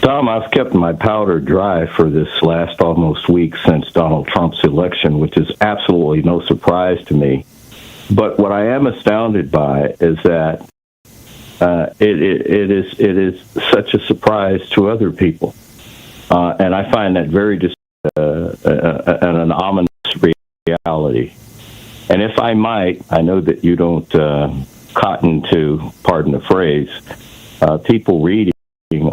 Tom, I've kept my powder dry for this last almost week since Donald Trump's election, which is absolutely no surprise to me. But what I am astounded by is that it is such a surprise to other people, and I find that very an ominous reality. And if I might, I know that you don't cotton to, pardon the phrase, people reading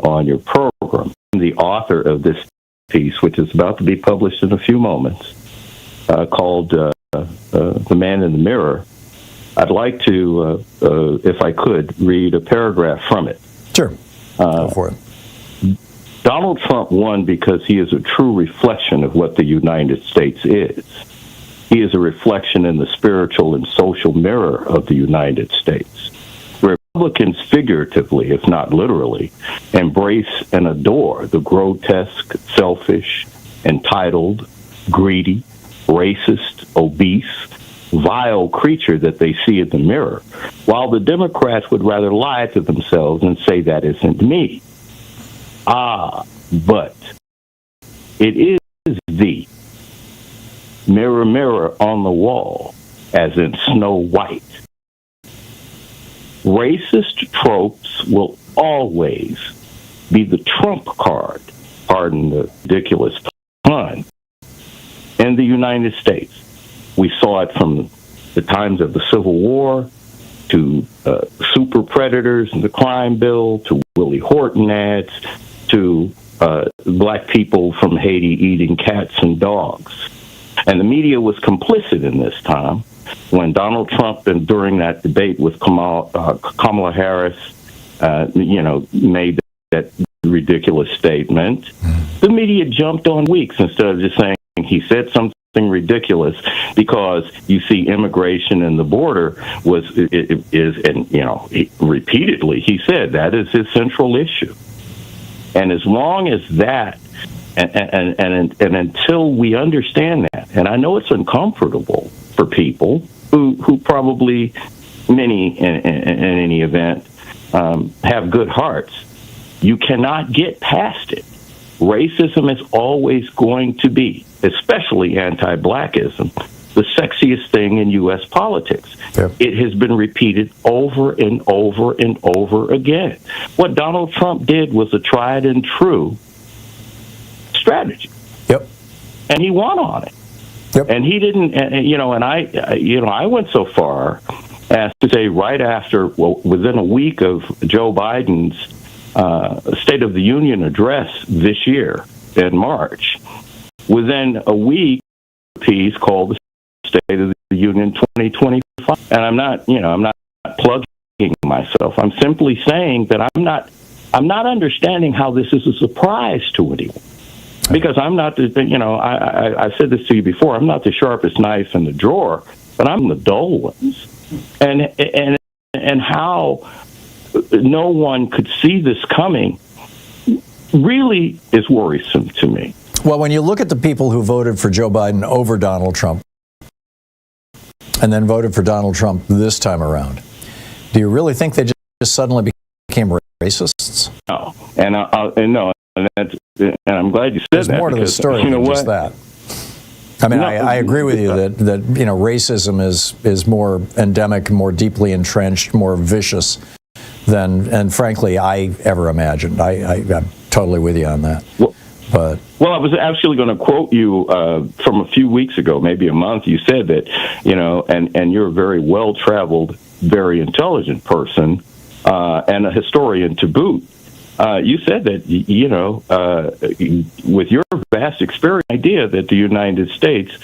on your program. The author of this piece, which is about to be published in a few moments, called The Man in the Mirror, I'd like to, if I could, read a paragraph from it. Sure. Go for it. Donald Trump won because he is a true reflection of what the United States is. He is a reflection in the spiritual and social mirror of the United States. Republicans, figuratively, if not literally, embrace and adore the grotesque, selfish, entitled, greedy, racist, obese, vile creature that they see in the mirror, while the Democrats would rather lie to themselves and say that isn't me. But it is the mirror, mirror on the wall, as in Snow White. Racist tropes will always be the trump card, pardon the ridiculous pun, in the United States. We saw it from the times of the Civil War, to super predators and the crime bill, to Willie Horton ads, to black people from Haiti eating cats and dogs. And the media was complicit in this time when Donald Trump, and during that debate with Kamala Harris, made that ridiculous statement. The media jumped on weeks instead of just saying he said something ridiculous, because you see immigration and the border repeatedly he said that is his central issue. And as long as that, and until we understand that, and I know it's uncomfortable for people who probably, many in any event, have good hearts, you cannot get past it. Racism is always going to be, especially anti-blackism, the sexiest thing in U.S. politics. Yep. It has been repeated over and over and over again. What Donald Trump did was a tried and true strategy. Yep. And he won on it. Yep. And he didn't, I went so far as to say right after, within a week of Joe Biden's State of the Union address this year in March, within a week, a piece called the State of the Union 2025. And I'm not plugging myself. I'm simply saying that I'm not understanding how this is a surprise to anyone. Because I'm not I said this to you before, I'm not the sharpest knife in the drawer, but I'm the dull ones. And how no one could see this coming really is worrisome to me. Well, when you look at the people who voted for Joe Biden over Donald Trump and then voted for Donald Trump this time around, do you really think they just suddenly became racists? No. And I'm glad you said There's that. There's more to the story than just that. I mean, I agree with you that racism is more endemic, more deeply entrenched, more vicious than frankly, I ever imagined. I'm totally with you on that. Well, I was actually going to quote you from a few weeks ago, maybe a month. You said that, and you're a very well-traveled, very intelligent person, and a historian to boot. You said that, with your vast experience, idea that the United States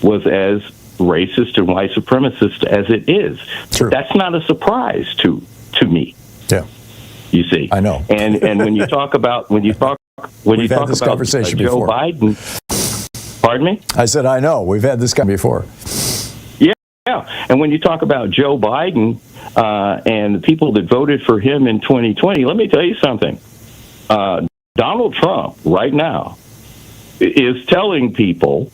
was as racist and white supremacist as it is. True. That's not a surprise to me. Yeah. You see. I know. And when you talk about Joe Biden, pardon me? I said I know. We've had this conversation before. Yeah. And when you talk about Joe Biden and the people that voted for him in 2020, let me tell you something. Donald Trump right now is telling people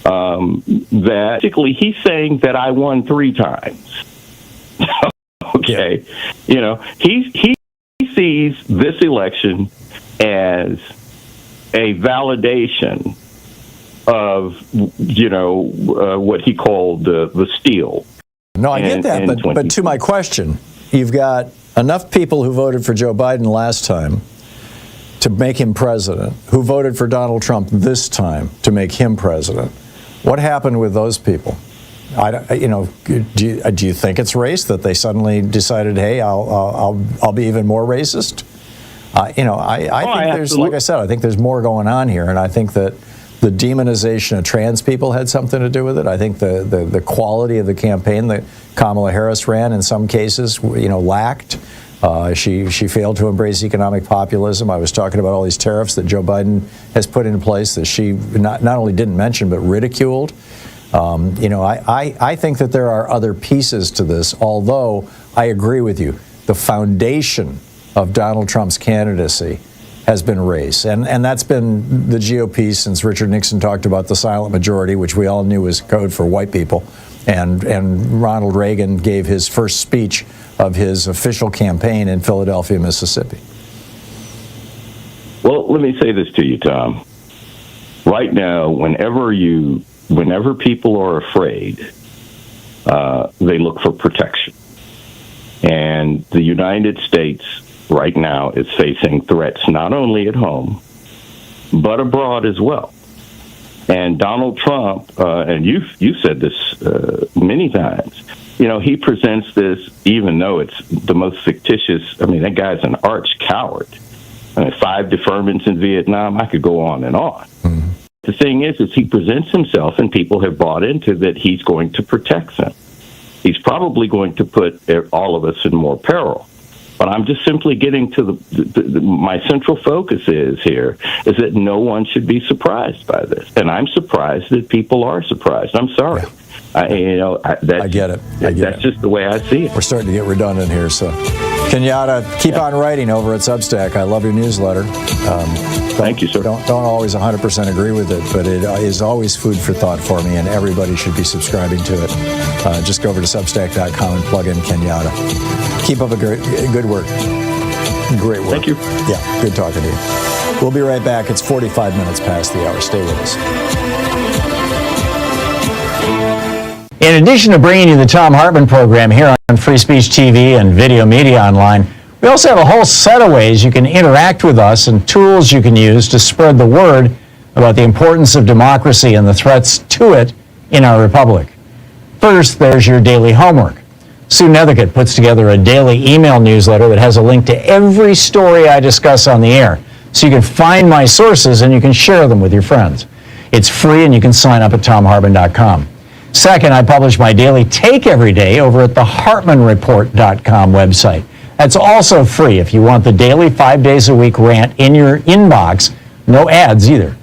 that basically he's saying that I won 3 times. Okay. Yeah. He sees this election as a validation of, what he called the steal. No, I get that, but to my question, you've got enough people who voted for Joe Biden last time to make him president, who voted for Donald Trump this time to make him president. What happened with those people? Do you think it's race that they suddenly decided, hey, I'll be even more racist? I think there's, like I said, I think there's more going on here, and I think that the demonization of trans people had something to do with it. I think the quality of the campaign that Kamala Harris ran in some cases, lacked. She failed to embrace economic populism. I was talking about all these tariffs that Joe Biden has put into place that she not only didn't mention but ridiculed. I think that there are other pieces to this, although I agree with you. The foundation of Donald Trump's candidacy has been race. And that's been the GOP since Richard Nixon talked about the silent majority, which we all knew was code for white people. And Ronald Reagan gave his first speech of his official campaign in Philadelphia, Mississippi. Well, let me say this to you, Tom. Right now, whenever people are afraid, they look for protection. And the United States right now is facing threats not only at home, but abroad as well. And Donald Trump, and you said this many times, he presents this, even though it's the most fictitious. I mean, that guy's an arch coward. 5 deferments in Vietnam. I could go on and on. Mm-hmm. The thing is he presents himself, and people have bought into that he's going to protect them. He's probably going to put all of us in more peril. But I'm just simply getting to my central focus is that no one should be surprised by this. And I'm surprised that people are surprised. I'm sorry. Yeah. I get it. That's just the way I see it. We're starting to get redundant here. So, Kenyatta, keep on writing over at Substack. I love your newsletter. Thank you, sir. Don't always 100% agree with it, but it is always food for thought for me, and everybody should be subscribing to it. Just go over to Substack.com and plug in Kenyatta. Keep up a good work. Great work. Thank you. Yeah, good talking to you. We'll be right back. It's 45 minutes past the hour. Stay with us. In addition to bringing you the Thom Hartmann program here on Free Speech TV and Video Media Online, we also have a whole set of ways you can interact with us and tools you can use to spread the word about the importance of democracy and the threats to it in our republic. First, there's your daily homework. Sue Nethercutt puts together a daily email newsletter that has a link to every story I discuss on the air, so you can find my sources and you can share them with your friends. It's free and you can sign up at thomhartmann.com. Second, I publish my daily take every day over at the hartmannreport.com website. That's also free if you want the daily 5 days a week rant in your inbox. No ads either.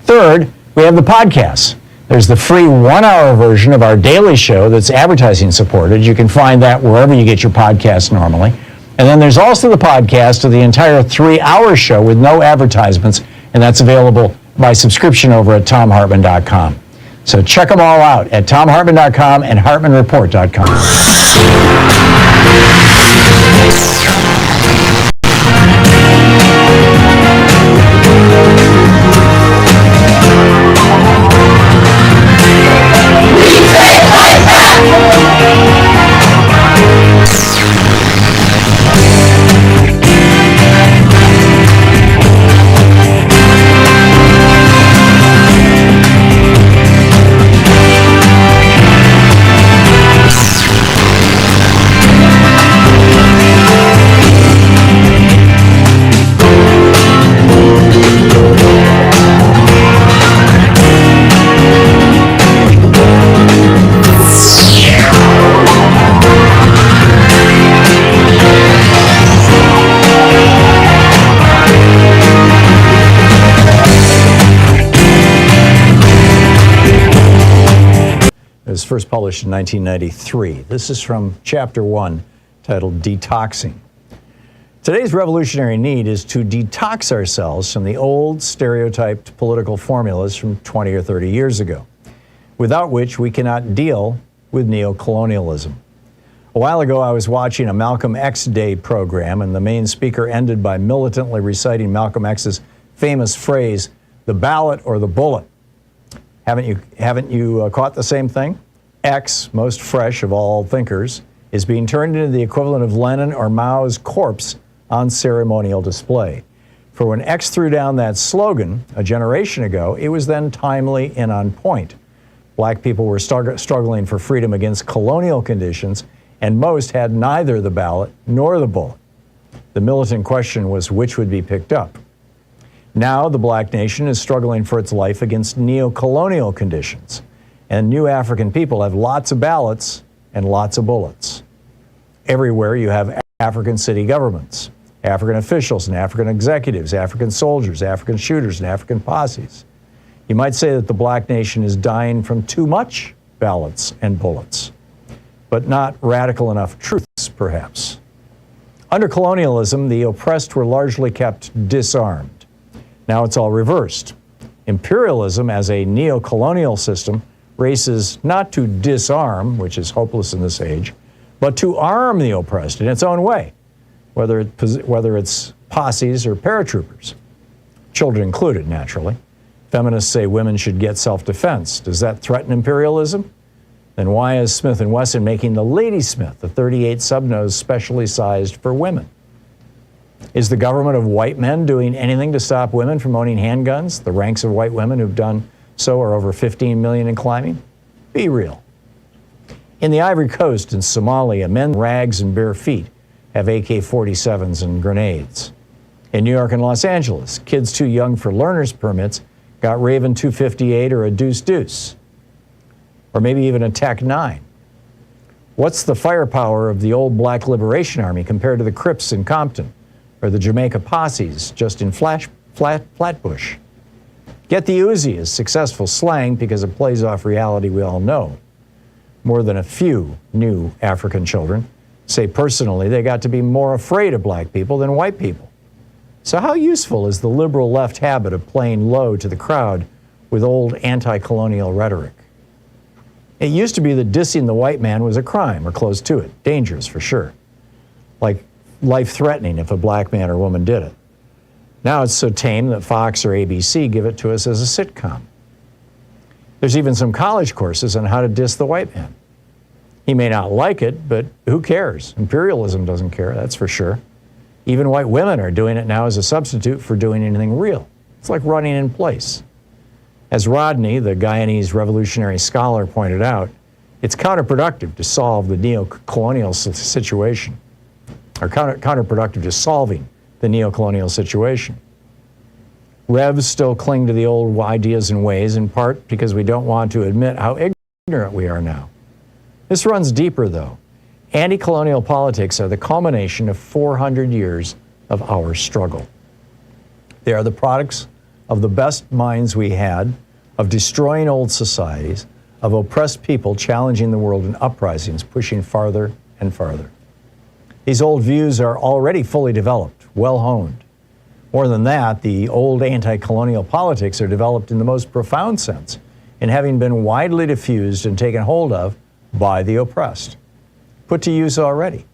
Third, we have the podcasts. There's the free 1-hour version of our daily show that's advertising supported. You can find that wherever you get your podcasts normally. And then there's also the podcast of the entire 3-hour show with no advertisements, and that's available by subscription over at thomhartmann.com. So check them all out at thomhartmann.com and hartmannreport.com. It was first published in 1993. This is from Chapter 1, titled Detoxing. Today's revolutionary need is to detox ourselves from the old, stereotyped political formulas from 20 or 30 years ago, without which we cannot deal with neocolonialism. A while ago, I was watching a Malcolm X Day program, and the main speaker ended by militantly reciting Malcolm X's famous phrase, "the ballot or the bullet." Haven't you caught the same thing? X, most fresh of all thinkers, is being turned into the equivalent of Lenin or Mao's corpse on ceremonial display. For when X threw down that slogan a generation ago, it was then timely and on point. Black people were struggling for freedom against colonial conditions, and most had neither the ballot nor the bullet. The militant question was which would be picked up. Now the black nation is struggling for its life against neo-colonial conditions, and new African people have lots of ballots and lots of bullets. Everywhere you have African city governments, African officials and African executives, African soldiers, African shooters, and African posses. You might say that the black nation is dying from too much ballots and bullets, but not radical enough truths, perhaps. Under colonialism, the oppressed were largely kept disarmed. Now it's all reversed. Imperialism as a neo-colonial system races not to disarm, which is hopeless in this age, but to arm the oppressed in its own way, whether it's posses or paratroopers, children included, naturally. Feminists say women should get self-defense. Does that threaten imperialism? Then why is Smith & Wesson making the Ladysmith, the .38 subnose specially sized for women? Is the government of white men doing anything to stop women from owning handguns? The ranks of white women who've done so are over 15 million and climbing. Be real. In the Ivory Coast and Somalia, men in rags and bare feet have AK-47s and grenades. In New York and Los Angeles, kids too young for learner's permits got Raven 258 or a Deuce, or maybe even a Tech-9. What's the firepower of the old Black Liberation Army compared to the Crips in Compton, or the Jamaica posses just in Flatbush? Get the Uzi is successful slang because it plays off reality we all know. More than a few new African children say personally they got to be more afraid of black people than white people. So how useful is the liberal left habit of playing low to the crowd with old anti-colonial rhetoric? It used to be that dissing the white man was a crime or close to it, dangerous for sure, like life-threatening if a black man or woman did it. Now it's so tame that Fox or ABC give it to us as a sitcom. There's even some college courses on how to diss the white man. He may not like it, but who cares? Imperialism doesn't care, that's for sure. Even white women are doing it now as a substitute for doing anything real. It's like running in place. As Rodney, the Guyanese revolutionary scholar, pointed out, it's counterproductive to solve the neo-colonial situation, or counterproductive to solving the neo-colonial situation. Revs still cling to the old ideas and ways, in part because we don't want to admit how ignorant we are now. This runs deeper, though. Anti-colonial politics are the culmination of 400 years of our struggle. They are the products of the best minds we had, of destroying old societies, of oppressed people challenging the world in uprisings, pushing farther and farther. These old views are already fully developed, well-honed. More than that, the old anti-colonial politics are developed in the most profound sense, in having been widely diffused and taken hold of by the oppressed, put to use already.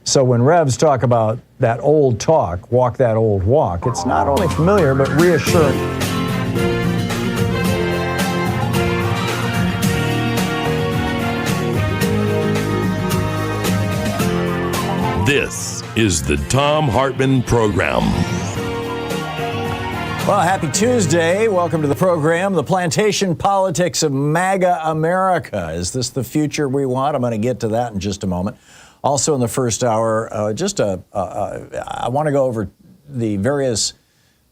So when Revs talk about that old talk, walk that old walk, it's not only familiar, but reassuring. This is the Thom Hartmann Program. Well, happy Tuesday. Welcome to the program. The Plantation politics of MAGA America. Is this the future we want? I'm going to get to that in just a moment. Also in the first hour, I want to go over the various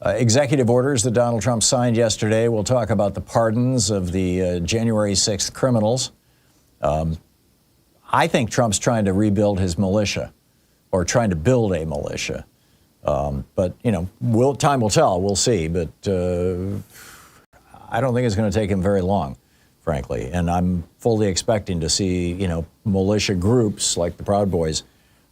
executive orders that Donald Trump signed yesterday. We'll talk about the pardons of the January 6th criminals. I think Trump's trying to rebuild his militia, or trying to build a militia. But, you know, time will tell. We'll see. But I don't think it's going to take him very long, frankly. And I'm fully expecting to see, you know, militia groups like the Proud Boys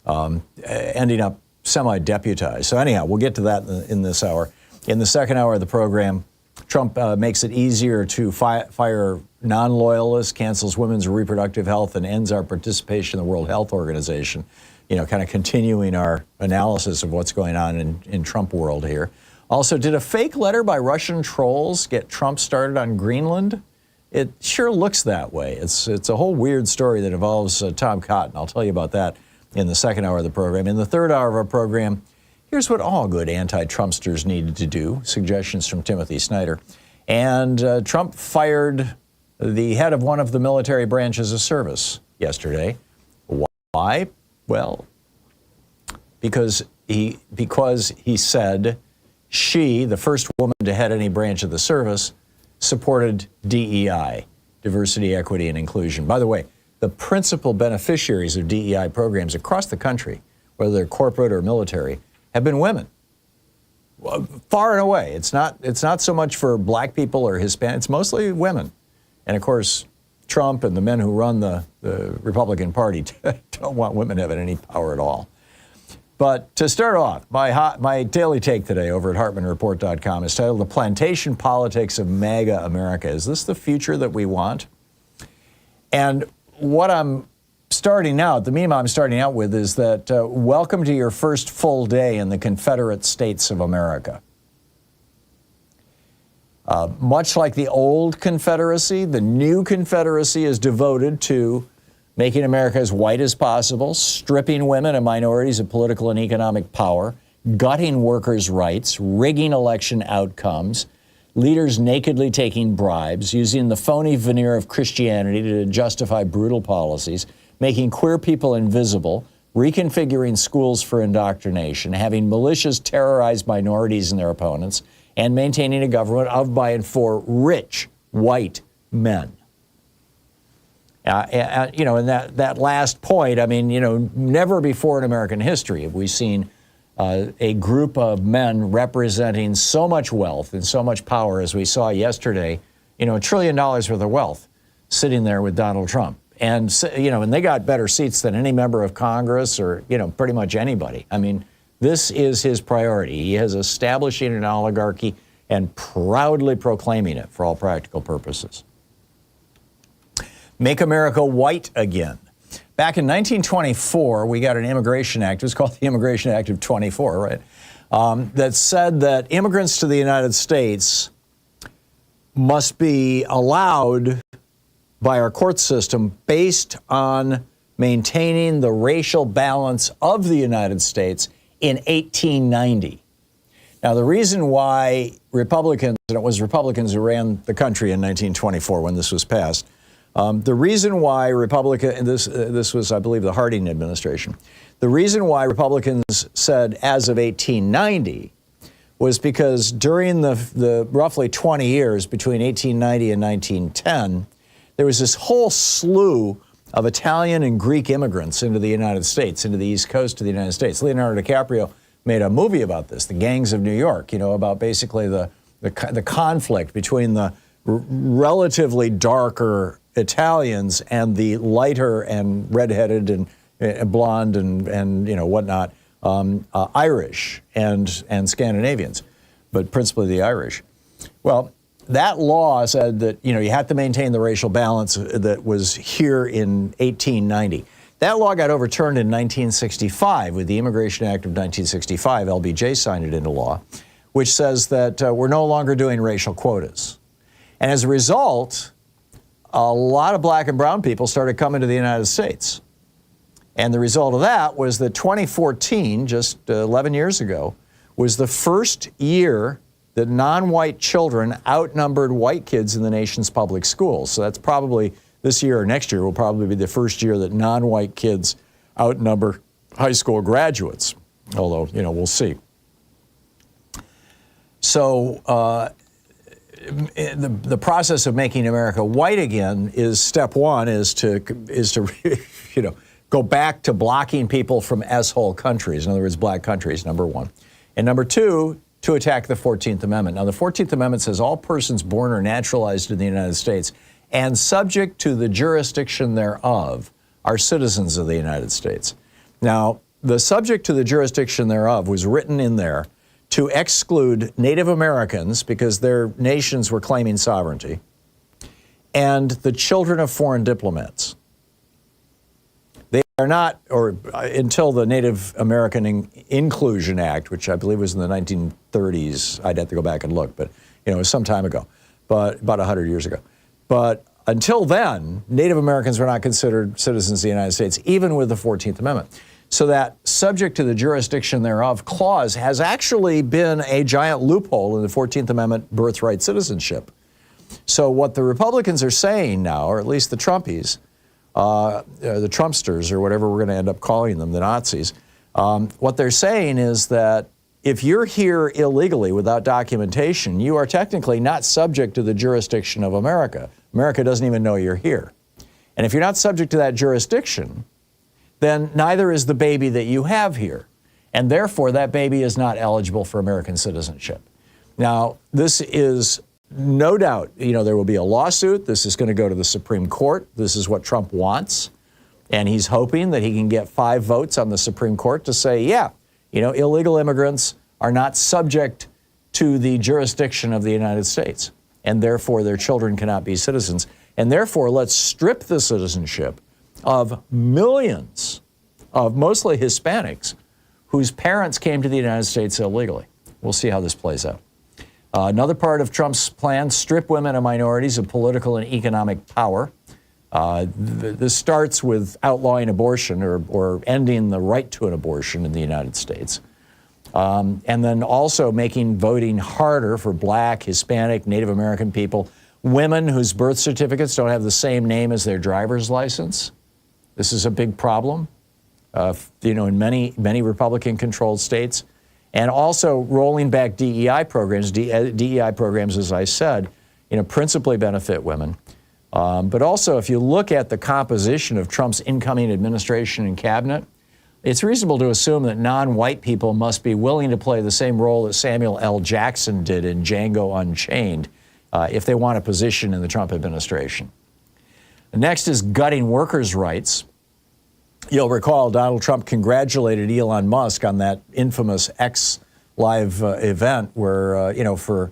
ending up semi-deputized. So anyhow, we'll get to that in this hour. In the second hour of the program, Trump makes it easier to fire non-loyalists, cancels women's reproductive health, and ends our participation in the World Health Organization. Kind of continuing our analysis of what's going on in Trump world here. Also, did a fake letter by Russian trolls get Trump started on Greenland? It sure looks that way. It's a whole weird story that involves Tom Cotton. I'll tell you about that in the second hour of the program. In the third hour of our program, here's what all good anti-Trumpsters needed to do. Suggestions from Timothy Snyder. And Trump fired the head of one of the military branches of service yesterday. Why? Well, because he said she, the first woman to head any branch of the service, supported DEI, diversity, equity, and inclusion. By the way, the principal beneficiaries of DEI programs across the country, whether they're corporate or military, have been women. Far and away. It's not so much for black people or Hispanic, it's mostly women. And of course, Trump and the men who run the Republican Party don't want women having any power at all. But to start off, my daily take today over at HartmannReport.com is titled "The Plantation Politics of MAGA America." Is this the future that we want? And what I'm starting out, the meme I'm starting out with is that welcome to your first full day in the Confederate States of America. Much like the old Confederacy, the new Confederacy is devoted to making America as white as possible, stripping women and minorities of political and economic power, gutting workers' rights, rigging election outcomes, leaders nakedly taking bribes, using the phony veneer of Christianity to justify brutal policies, making queer people invisible, reconfiguring schools for indoctrination, having militias terrorize minorities and their opponents, and maintaining a government of, by, and for rich white men. And that last point, I mean, never before in American history have we seen a group of men representing so much wealth and so much power as we saw yesterday, $1 trillion worth of wealth sitting there with Donald Trump. And, and they got better seats than any member of Congress or, pretty much anybody. I mean, this is his priority. He is establishing an oligarchy and proudly proclaiming it for all practical purposes. Make America white again. Back in 1924, we got an Immigration Act. It was called the Immigration Act of 24, right? That said that immigrants to the United States must be allowed by our court system based on maintaining the racial balance of the United States in 1890. Now, the reason why Republicans, and it was Republicans who ran the country in 1924 when this was passed, the reason why this was, I believe, the Harding administration. The reason why Republicans said as of 1890 was because during the roughly 20 years between 1890 and 1910, there was this whole slew of Italian and Greek immigrants into the United States, into the East Coast of the United States. Leonardo DiCaprio made a movie about this, The Gangs of New York, about basically the conflict between the relatively darker Italians and the lighter and redheaded and blonde and whatnot Irish and Scandinavians, but principally the Irish. Well, that law said that you had to maintain the racial balance that was here in 1890. That law got overturned in 1965 with the Immigration Act of 1965. LBJ signed it into law, which says that we're no longer doing racial quotas. And as a result, a lot of black and brown people started coming to the United States. And the result of that was that 2014, just 11 years ago, was the first year that non-white children outnumbered white kids in the nation's public schools. So that's probably this year or next year will probably be the first year that non-white kids outnumber high school graduates, although, we'll see. So the process of making America white again is step one is to go back to blocking people from S-hole countries. In other words, black countries, number one. And number two, to attack the 14th Amendment. Now, the 14th Amendment says all persons born or naturalized in the United States and subject to the jurisdiction thereof are citizens of the United States. Now, the subject to the jurisdiction thereof was written in there to exclude Native Americans because their nations were claiming sovereignty, and the children of foreign diplomats. They are not, or until the Native American Inclusion Act, which I believe was in the 1930s. I'd have to go back and look, but it was some time ago, but about 100 years ago. But until then, Native Americans were not considered citizens of the United States, even with the 14th Amendment. So that subject to the jurisdiction thereof clause has actually been a giant loophole in the 14th Amendment birthright citizenship. So what the Republicans are saying now, or at least the Trumpies, the Trumpsters, or whatever we're going to end up calling them, the Nazis, what they're saying is that if you're here illegally without documentation, you are technically not subject to the jurisdiction of America. America doesn't even know you're here. And if you're not subject to that jurisdiction, then neither is the baby that you have here. And therefore, that baby is not eligible for American citizenship. Now, this is no doubt, there will be a lawsuit. This is going to go to the Supreme Court. This is what Trump wants. And he's hoping that he can get 5 votes on the Supreme Court to say, yeah, illegal immigrants are not subject to the jurisdiction of the United States. And therefore, their children cannot be citizens. And therefore, let's strip the citizenship of millions of mostly Hispanics whose parents came to the United States illegally. We'll see how this plays out. Another part of Trump's plan, strip women and minorities of political and economic power. This starts with outlawing abortion or ending the right to an abortion in the United States. And then also making voting harder for Black, Hispanic, Native American people, women whose birth certificates don't have the same name as their driver's license. This is a big problem, in many Republican-controlled states. And also rolling back DEI programs. DEI programs, as I said, principally benefit women. But also, if you look at the composition of Trump's incoming administration and cabinet, it's reasonable to assume that non-white people must be willing to play the same role that Samuel L. Jackson did in Django Unchained if they want a position in the Trump administration. Next is gutting workers' rights. You'll recall Donald Trump congratulated Elon Musk on that infamous X Live event where, for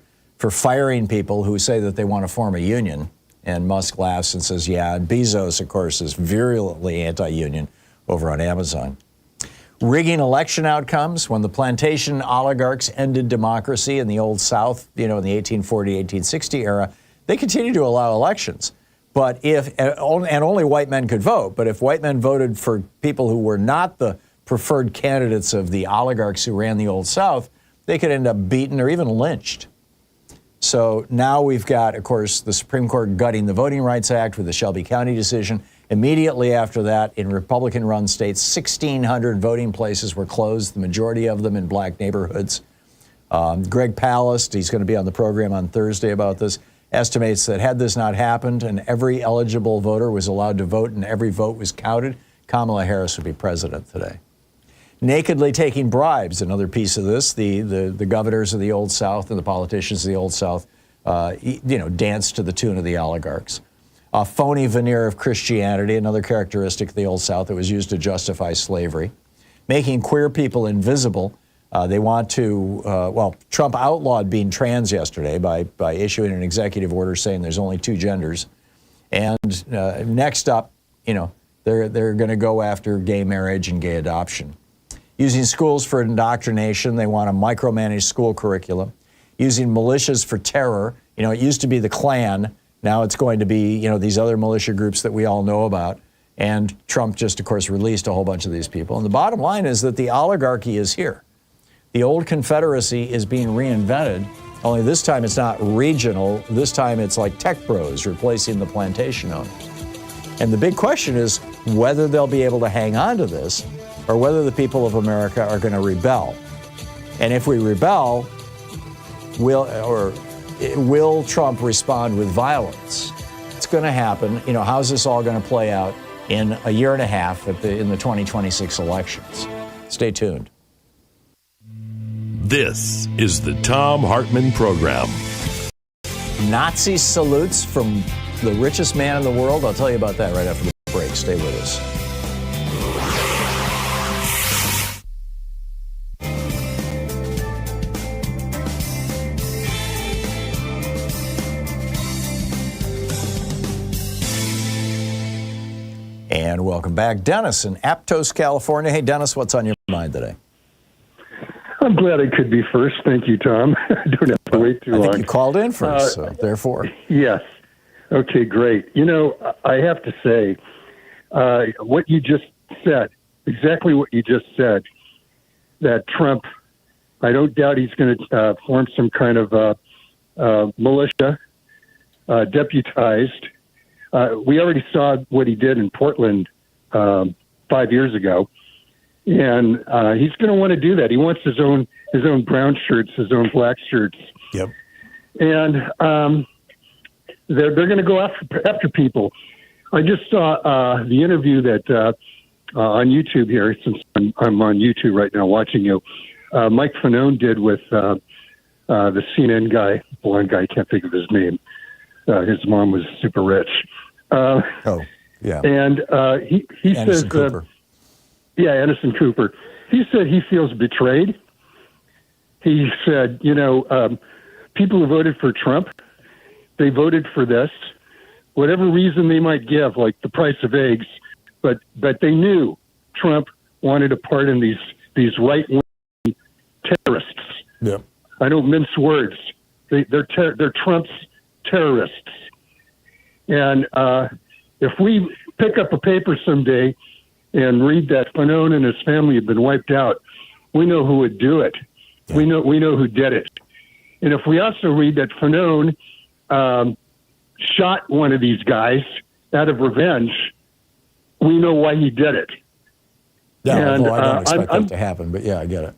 firing people who say that they want to form a union. And Musk laughs and says, yeah. And Bezos, of course, is virulently anti-union over on Amazon. Rigging election outcomes. When the plantation oligarchs ended democracy in the Old South, in the 1840, 1860 era, they continued to allow elections. But and only white men could vote. But if white men voted for people who were not the preferred candidates of the oligarchs who ran the Old South, they could end up beaten or even lynched. So now we've got, of course, the Supreme Court gutting the Voting Rights Act with the Shelby County decision. Immediately after that, in Republican-run states, 1,600 voting places were closed, the majority of them in Black neighborhoods. Greg Palast, he's going to be on the program on Thursday about this, estimates that had this not happened and every eligible voter was allowed to vote and every vote was counted, Kamala Harris would be president today. Nakedly taking bribes, another piece of this. The governors of the Old South and the politicians of the Old South, danced to the tune of the oligarchs. A phony veneer of Christianity, another characteristic of the Old South that was used to justify slavery. Making queer people invisible. They want to, Trump outlawed being trans yesterday by issuing an executive order saying there's only 2 genders. And next up, they're going to go after gay marriage and gay adoption. Using schools for indoctrination, they want to micromanage school curriculum. Using militias for terror. It used to be the Klan. Now it's going to be, these other militia groups that we all know about. And Trump just, of course, released a whole bunch of these people. And the bottom line is that the oligarchy is here. The old Confederacy is being reinvented, only this time it's not regional. This time it's like tech bros replacing the plantation owners. And the big question is whether they'll be able to hang on to this or whether the people of America are going to rebel. And if we rebel, will Trump respond with violence? It's going to happen. How's this all going to play out in a year and a half in the 2026 elections? Stay tuned. This is the Thom Hartmann Program. Nazi salutes from the richest man in the world. I'll tell you about that right after the break. Stay with us. And welcome back. Dennis in Aptos, California. Hey, Dennis, what's on your mind today? I'm glad I could be first. Thank you, Tom. I don't have to wait too long. I think you called in first, so therefore. Yes. Okay, great. You know, I have to say, what you just said, exactly what you just said, that Trump, I don't doubt he's going to form some kind of militia, deputized. We already saw what he did in Portland 5 years ago. And he's going to want to do that. He wants his own brown shirts, his own black shirts. Yep. And they're going to go after people. I just saw the interview that on YouTube here, since I'm on YouTube right now watching you, Mike Fanone did with the CNN guy, blonde guy, I can't think of his name. His mom was super rich. Yeah. And he Anderson says... Cooper. Yeah, Anderson Cooper. He said he feels betrayed. He said, people who voted for Trump, they voted for this, whatever reason they might give, like the price of eggs, but they knew Trump wanted a part in these right-wing terrorists. Yeah. I don't mince words. They're Trump's terrorists. And if we pick up a paper someday and read that Fanone and his family have been wiped out, we know who would do it. Yeah. We know who did it. And if we also read that Fanone shot one of these guys out of revenge, we know why he did it. Yeah, and, I don't expect that to happen, but yeah, I get it.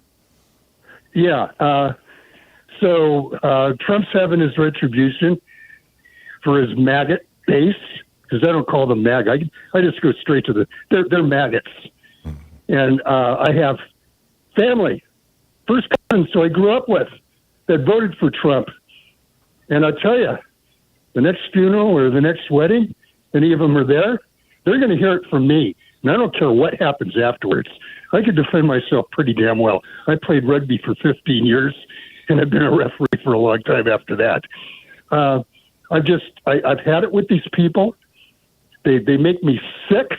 Yeah. So Trump's having his retribution for his MAGA base, because I don't call them MAGA. I just go straight to they're maggots. And I have family, first cousins who I grew up with, that voted for Trump. And I'll tell you, the next funeral or the next wedding, any of them are there, they're going to hear it from me. And I don't care what happens afterwards. I could defend myself pretty damn well. I played rugby for 15 years, and I've been a referee for a long time after that. I've had it with these people. They make me sick.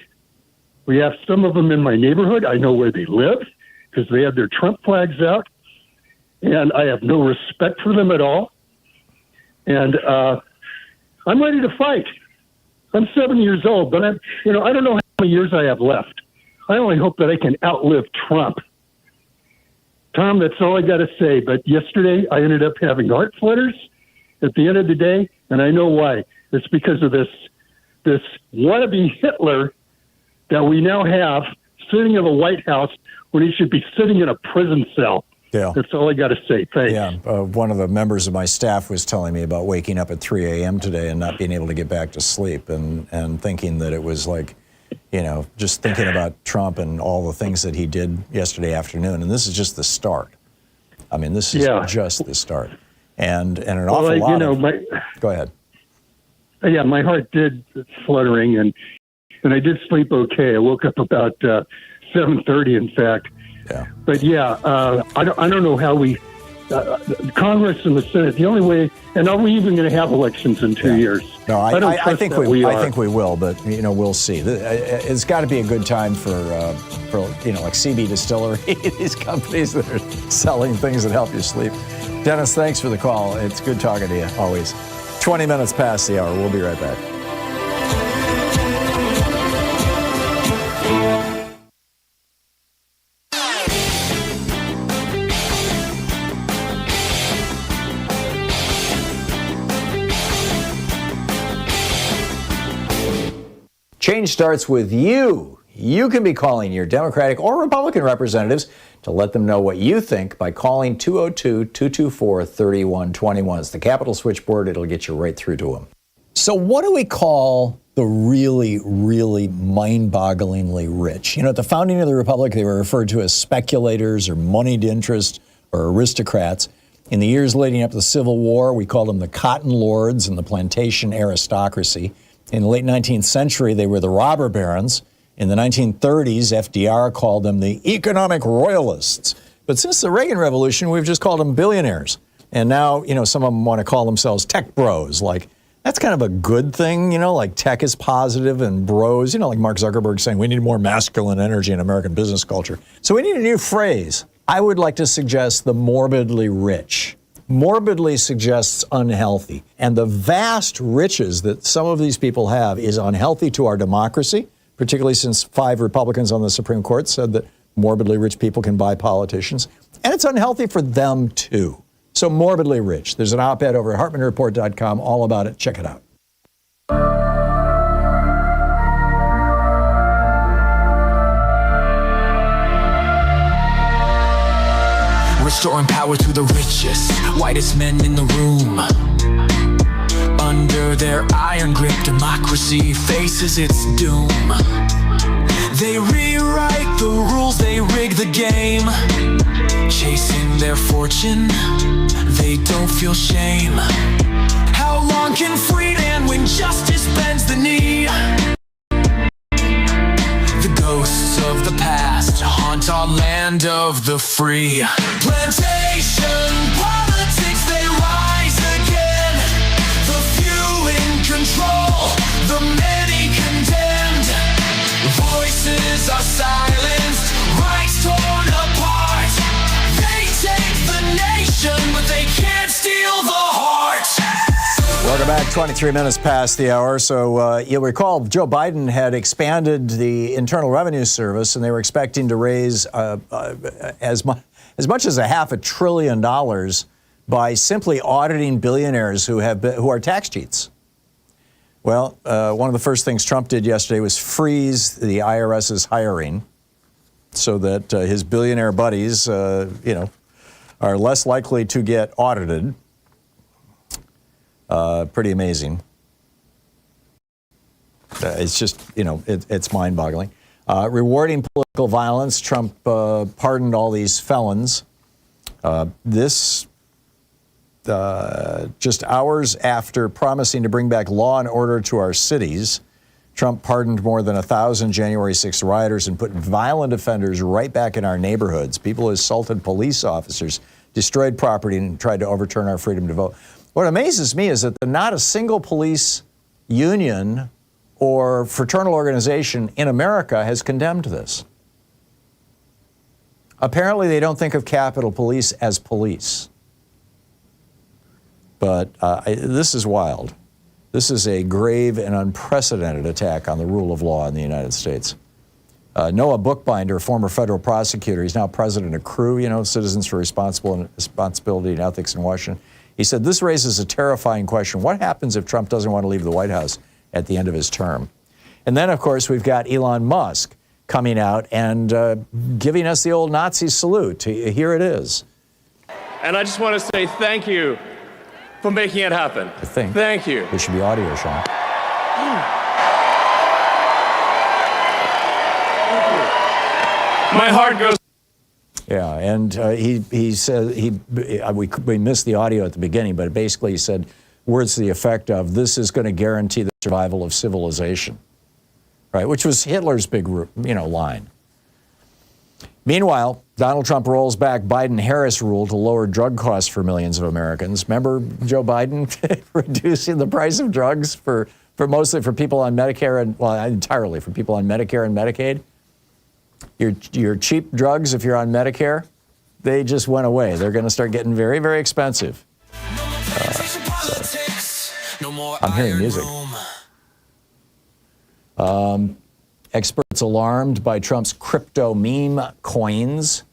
We have some of them in my neighborhood. I know where they live because they have their Trump flags out, and I have no respect for them at all. And I'm ready to fight. I'm 7 years old, but I don't know how many years I have left. I only hope that I can outlive Trump. Tom, that's all I got to say. But yesterday I ended up having heart flutters at the end of the day, and I know why. It's because of this wannabe Hitler that we now have sitting in the White House when he should be sitting in a prison cell. Yeah. That's all I got to say. Thanks. Yeah. One of the members of my staff was telling me about waking up at 3 a.m. today and not being able to get back to sleep and thinking that it was like, just thinking about Trump and all the things that he did yesterday afternoon. And this is just the start. I mean, this is just the start. And an awful lot go ahead. Yeah, my heart did fluttering, and I did sleep okay. I woke up about 7:30, in fact. Yeah. But I don't know how we Congress and the Senate. The only way, and are we even going to have elections in 2 years? No, I think we will, but we'll see. It's got to be a good time for like CB Distillery, these companies that are selling things that help you sleep. Dennis, thanks for the call. It's good talking to you always. 20 minutes past the hour. We'll be right back. Change starts with you. You can be calling your Democratic or Republican representatives to let them know what you think by calling 202-224-3121. It's the Capitol switchboard. It'll get you right through to them. So what do we call the really, really mind-bogglingly rich? At the founding of the Republic, they were referred to as speculators or moneyed interest or aristocrats. In the years leading up to the Civil War, we called them the cotton lords and the plantation aristocracy. In the late 19th century, they were the robber barons. In the 1930s, FDR called them the economic royalists. But since the Reagan Revolution, we've just called them billionaires. And now, some of them want to call themselves tech bros. Like, That's kind of a good thing, like tech is positive and bros, like Mark Zuckerberg saying we need more masculine energy in American business culture. So we need a new phrase. I would like to suggest the morbidly rich. Morbidly suggests unhealthy. And the vast riches that some of these people have is unhealthy to our democracy, particularly since 5 Republicans on the Supreme Court said that morbidly rich people can buy politicians. And it's unhealthy for them, too. So morbidly rich. There's an op-ed over at HartmannReport.com all about it. Check it out. Restoring power to the richest, whitest men in the room. Under their iron grip, democracy faces its doom. They rewrite the rules, they rig the game. Chasing their fortune, they don't feel shame. How long can freedom end when justice bends the knee? The ghosts of the past haunt our land of the free. Plantation politics, they rise again. The few in control, the many condemned. Voices are silenced, rights torn apart. They take the nation, but they can't steal the heart. Welcome back. 23 minutes past the hour. So you'll recall Joe Biden had expanded the Internal Revenue Service, and they were expecting to raise as much as $500 billion by simply auditing billionaires who are tax cheats. Well, one of the first things Trump did yesterday was freeze the IRS's hiring so that his billionaire buddies, are less likely to get audited. Pretty amazing. It's just, it's mind-boggling. Rewarding political violence, Trump pardoned all these felons. This just hours after promising to bring back law and order to our cities, Trump pardoned more than 1,000 January 6th rioters and put violent offenders right back in our neighborhoods. People who assaulted police officers, destroyed property, and tried to overturn our freedom to vote. What amazes me is that not a single police union or fraternal organization in America has condemned this. Apparently, they don't think of Capitol Police as police. But this is wild. This is a grave and unprecedented attack on the rule of law in the United States. Noah Bookbinder, former federal prosecutor, he's now president of CREW, Citizens for Responsibility and Ethics in Washington. He said, this raises a terrifying question. What happens if Trump doesn't want to leave the White House at the end of his term? And then, of course, we've got Elon Musk coming out and giving us the old Nazi salute. Here it is. And I just want to say thank you for making it happen. I think. Thank you. There should be audio, Sean. My heart goes. Yeah, and he said we missed the audio at the beginning, but basically he said words to the effect of, this is going to guarantee the survival of civilization, right? Which was Hitler's big, line. Meanwhile, Donald Trump rolls back Biden-Harris rule to lower drug costs for millions of Americans. Remember Joe Biden reducing the price of drugs for mostly for people on Medicare and, well, entirely for people on Medicare and Medicaid? Your cheap drugs, if you're on Medicare, they just went away. They're going to start getting very, very expensive. I'm hearing music. Experts alarmed by Trump's crypto meme coins.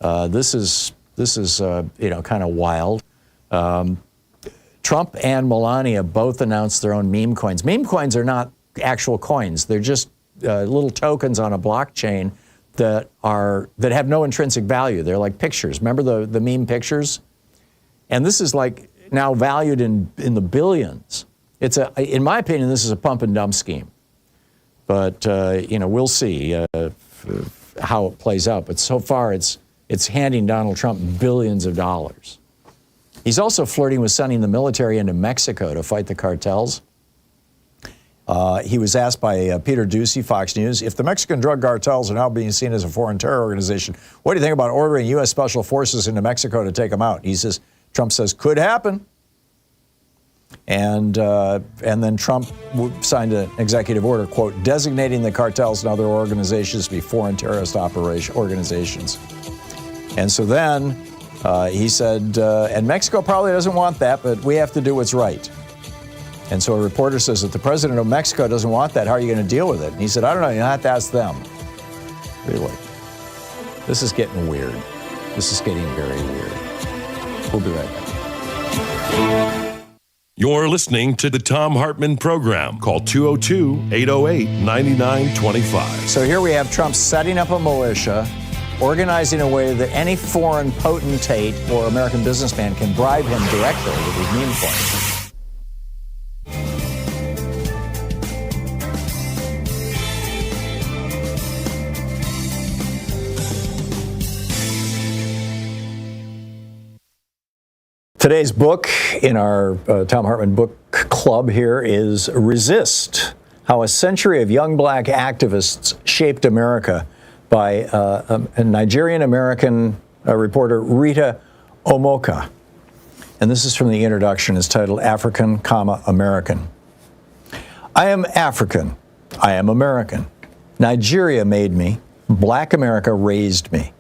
This is kind of wild. Trump and Melania both announced their own meme coins. Meme coins are not actual coins. They're just little tokens on a blockchain that have no intrinsic value. They're like pictures. Remember the meme pictures? And this is like now valued in the billions. In my opinion, this is a pump and dump scheme. But we'll see how it plays out. But so far, it's handing Donald Trump billions of dollars. He's also flirting with sending the military into Mexico to fight the cartels. He was asked by Peter Doocy, Fox News, if the Mexican drug cartels are now being seen as a foreign terror organization, what do you think about ordering U.S. Special Forces into Mexico to take them out? Trump says, could happen. And then Trump signed an executive order, quote, designating the cartels and other organizations to be foreign terrorist organizations. And so then he said, and Mexico probably doesn't want that, but we have to do what's right. And so a reporter says, if the president of Mexico doesn't want that, how are you going to deal with it? And he said, I don't know, you have to ask them. Really? This is getting weird. This is getting very weird. We'll be right back. You're listening to the Thom Hartmann Program. Call 202-808-9925. So here we have Trump setting up a militia, organizing a way that any foreign potentate or American businessman can bribe him directly with his meme coins. Today's book in our Thom Hartmann book club here is Resist, How a Century of Young Black Activists Shaped America by a Nigerian-American reporter, Rita Omoka. And this is from the introduction. It's titled African, American. I am African. I am American. Nigeria made me. Black America raised me.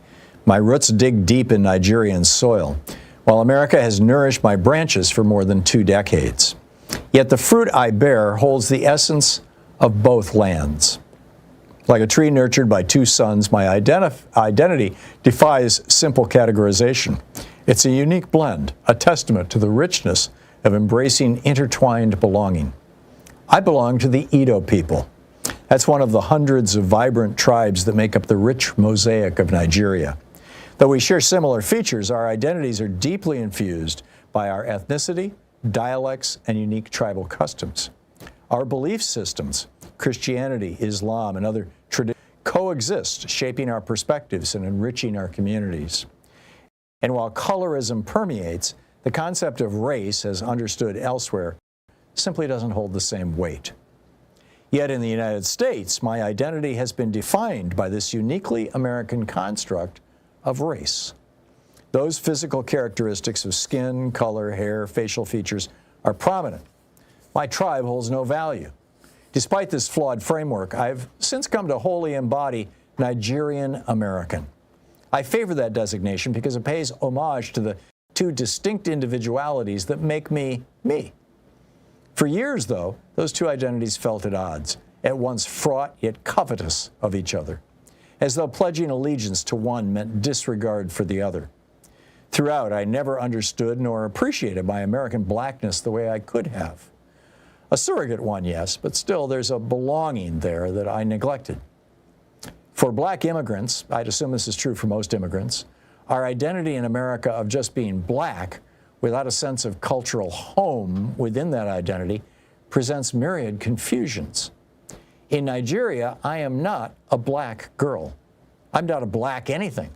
My roots dig deep in Nigerian soil, while America has nourished my branches for more than 2 decades. Yet the fruit I bear holds the essence of both lands. Like a tree nurtured by 2 suns, my identity defies simple categorization. It's a unique blend, a testament to the richness of embracing intertwined belonging. I belong to the Edo people. That's one of the hundreds of vibrant tribes that make up the rich mosaic of Nigeria. Though we share similar features, our identities are deeply infused by our ethnicity, dialects, and unique tribal customs. Our belief systems, Christianity, Islam, and other traditions, coexist, shaping our perspectives and enriching our communities. And while colorism permeates, the concept of race, as understood elsewhere, simply doesn't hold the same weight. Yet in the United States, my identity has been defined by this uniquely American construct of race. Those physical characteristics of skin, color, hair, facial features are prominent. My tribe holds no value. Despite this flawed framework, I've since come to wholly embody Nigerian American. I favor that designation because it pays homage to the 2 distinct individualities that make me, me. For years, though, those 2 identities felt at odds, at once fraught yet covetous of each other, as though pledging allegiance to one meant disregard for the other. Throughout, I never understood nor appreciated my American blackness the way I could have. A surrogate one, yes, but still there's a belonging there that I neglected. For black immigrants, I'd assume this is true for most immigrants, our identity in America of just being black without a sense of cultural home within that identity presents myriad confusions. In Nigeria, I am not a black girl. I'm not a black anything.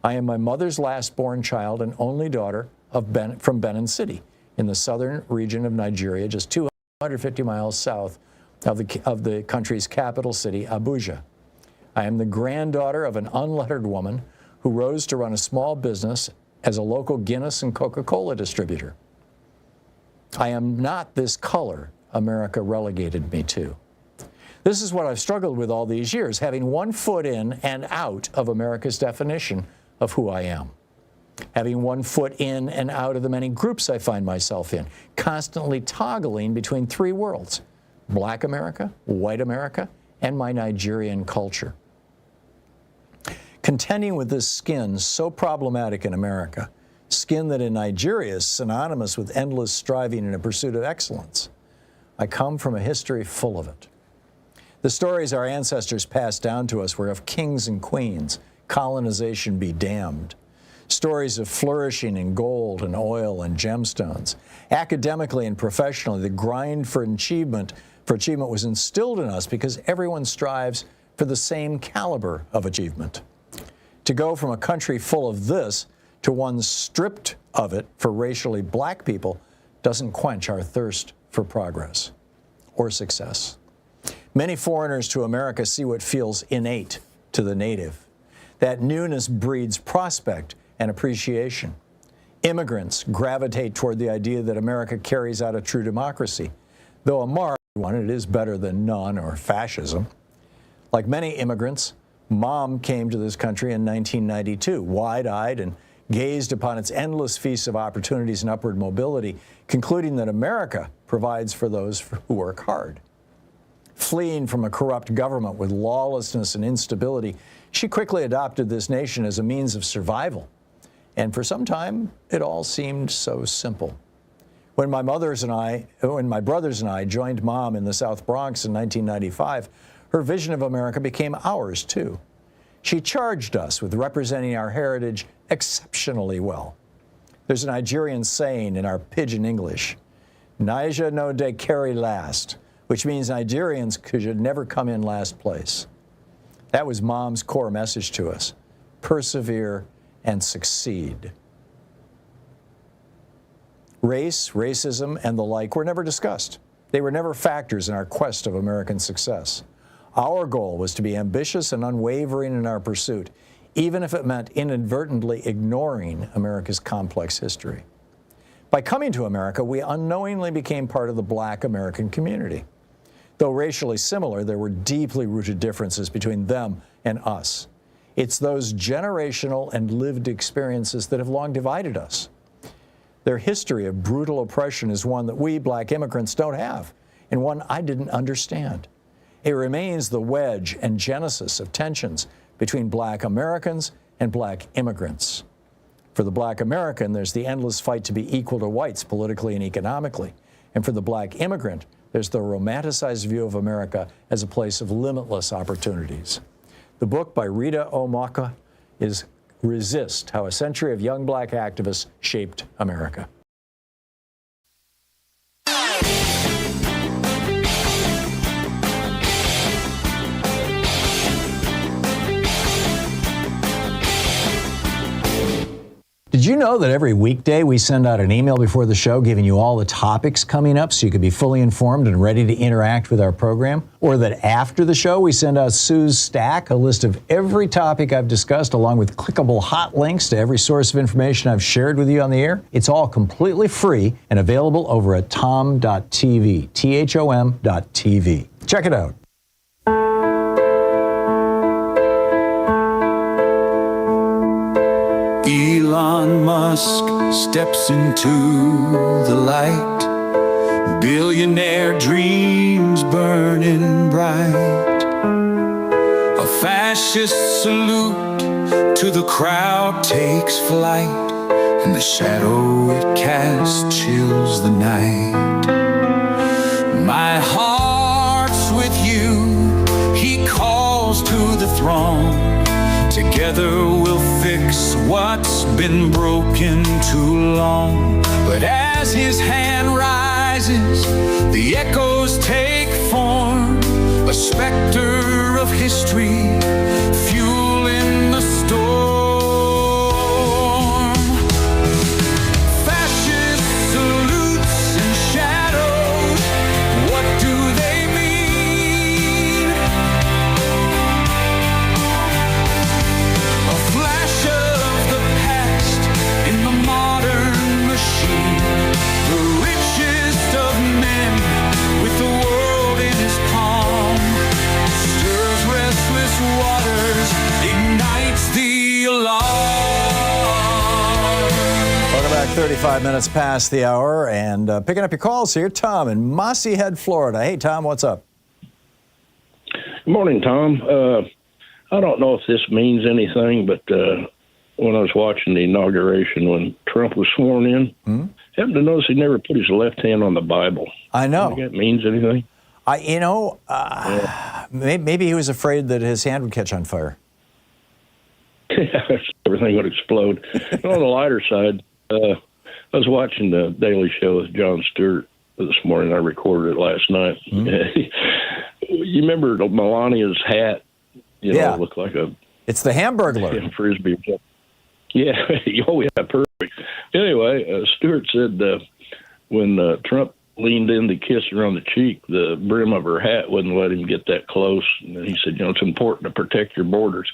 I am my mother's last-born child and only daughter from Benin City in the southern region of Nigeria, just 250 miles south of the country's capital city, Abuja. I am the granddaughter of an unlettered woman who rose to run a small business as a local Guinness and Coca-Cola distributor. I am not this color America relegated me to. This is what I've struggled with all these years, having one foot in and out of America's definition of who I am. Having one foot in and out of the many groups I find myself in, constantly toggling between 3 worlds: Black America, white America, and my Nigerian culture. Contending with this skin so problematic in America, skin that in Nigeria is synonymous with endless striving in a pursuit of excellence, I come from a history full of it. The stories our ancestors passed down to us were of kings and queens, colonization be damned. Stories of flourishing in gold and oil and gemstones. Academically and professionally, the grind for achievement was instilled in us because everyone strives for the same caliber of achievement. To go from a country full of this to one stripped of it for racially black people doesn't quench our thirst for progress or success. Many foreigners to America see what feels innate to the native. That newness breeds prospect and appreciation. Immigrants gravitate toward the idea that America carries out a true democracy. Though a marred one, it is better than none or fascism. Like many immigrants, Mom came to this country in 1992, wide-eyed and gazed upon its endless feast of opportunities and upward mobility, concluding that America provides for those who work hard. Fleeing from a corrupt government with lawlessness and instability, she quickly adopted this nation as a means of survival. And for some time, it all seemed so simple. When my brothers and I joined Mom in the South Bronx in 1995, her vision of America became ours too. She charged us with representing our heritage exceptionally well. There's a Nigerian saying in our pidgin English, Naija no de carry last, which means Nigerians should never come in last place. That was Mom's core message to us. Persevere and succeed. Race, racism, and the like were never discussed. They were never factors in our quest of American success. Our goal was to be ambitious and unwavering in our pursuit, even if it meant inadvertently ignoring America's complex history. By coming to America, we unknowingly became part of the Black American community. Though racially similar, there were deeply rooted differences between them and us. It's those generational and lived experiences that have long divided us. Their history of brutal oppression is one that we Black immigrants don't have, and one I didn't understand. It remains the wedge and genesis of tensions between Black Americans and Black immigrants. For the Black American, there's the endless fight to be equal to whites politically and economically. And for the Black immigrant, there's the romanticized view of America as a place of limitless opportunities. The book by Rita Omaka is Resist: How a Century of Young Black Activists Shaped America. Did you know that every weekday we send out an email before the show giving you all the topics coming up so you can be fully informed and ready to interact with our program? Or that after the show we send out Sue's Stack, a list of every topic I've discussed along with clickable hot links to every source of information I've shared with you on the air? It's all completely free and available over at thom.tv, THOM.tv. Check it out. Elon Musk steps into the light, billionaire dreams burning bright. A fascist salute to the crowd takes flight, and the shadow it casts chills the night. My heart's with you, he calls to the throne. Together we'll fix what's been broken too long. But as his hand rises, the echoes take form. A specter of history, fueling the storm. Fascist salutes and shadows, what do they mean? A flash of the past in the modern machine. The richest of men with the world in his palm. Stirs restless waters, ignites the alarm. Welcome back, 35 minutes past the hour, and picking up your calls here, Tom in Mossy Head, Florida. Hey, Tom, what's up? Good morning, Tom. I don't know if this means anything, but when I was watching the inauguration when Trump was sworn in, happened to notice he never put his left hand on the Bible. I know. Do you think that means anything? Maybe he was afraid that his hand would catch on fire. Everything would explode. And on the lighter side, I was watching the Daily Show with Jon Stewart this morning. I recorded it last night. You remember Melania's hat? It looked like it's the Hamburglar. Frisbee. Yeah. Oh, yeah, perfect. Anyway, Stewart said when Trump leaned in to kiss her on the cheek, the brim of her hat wouldn't let him get that close. And he said, it's important to protect your borders.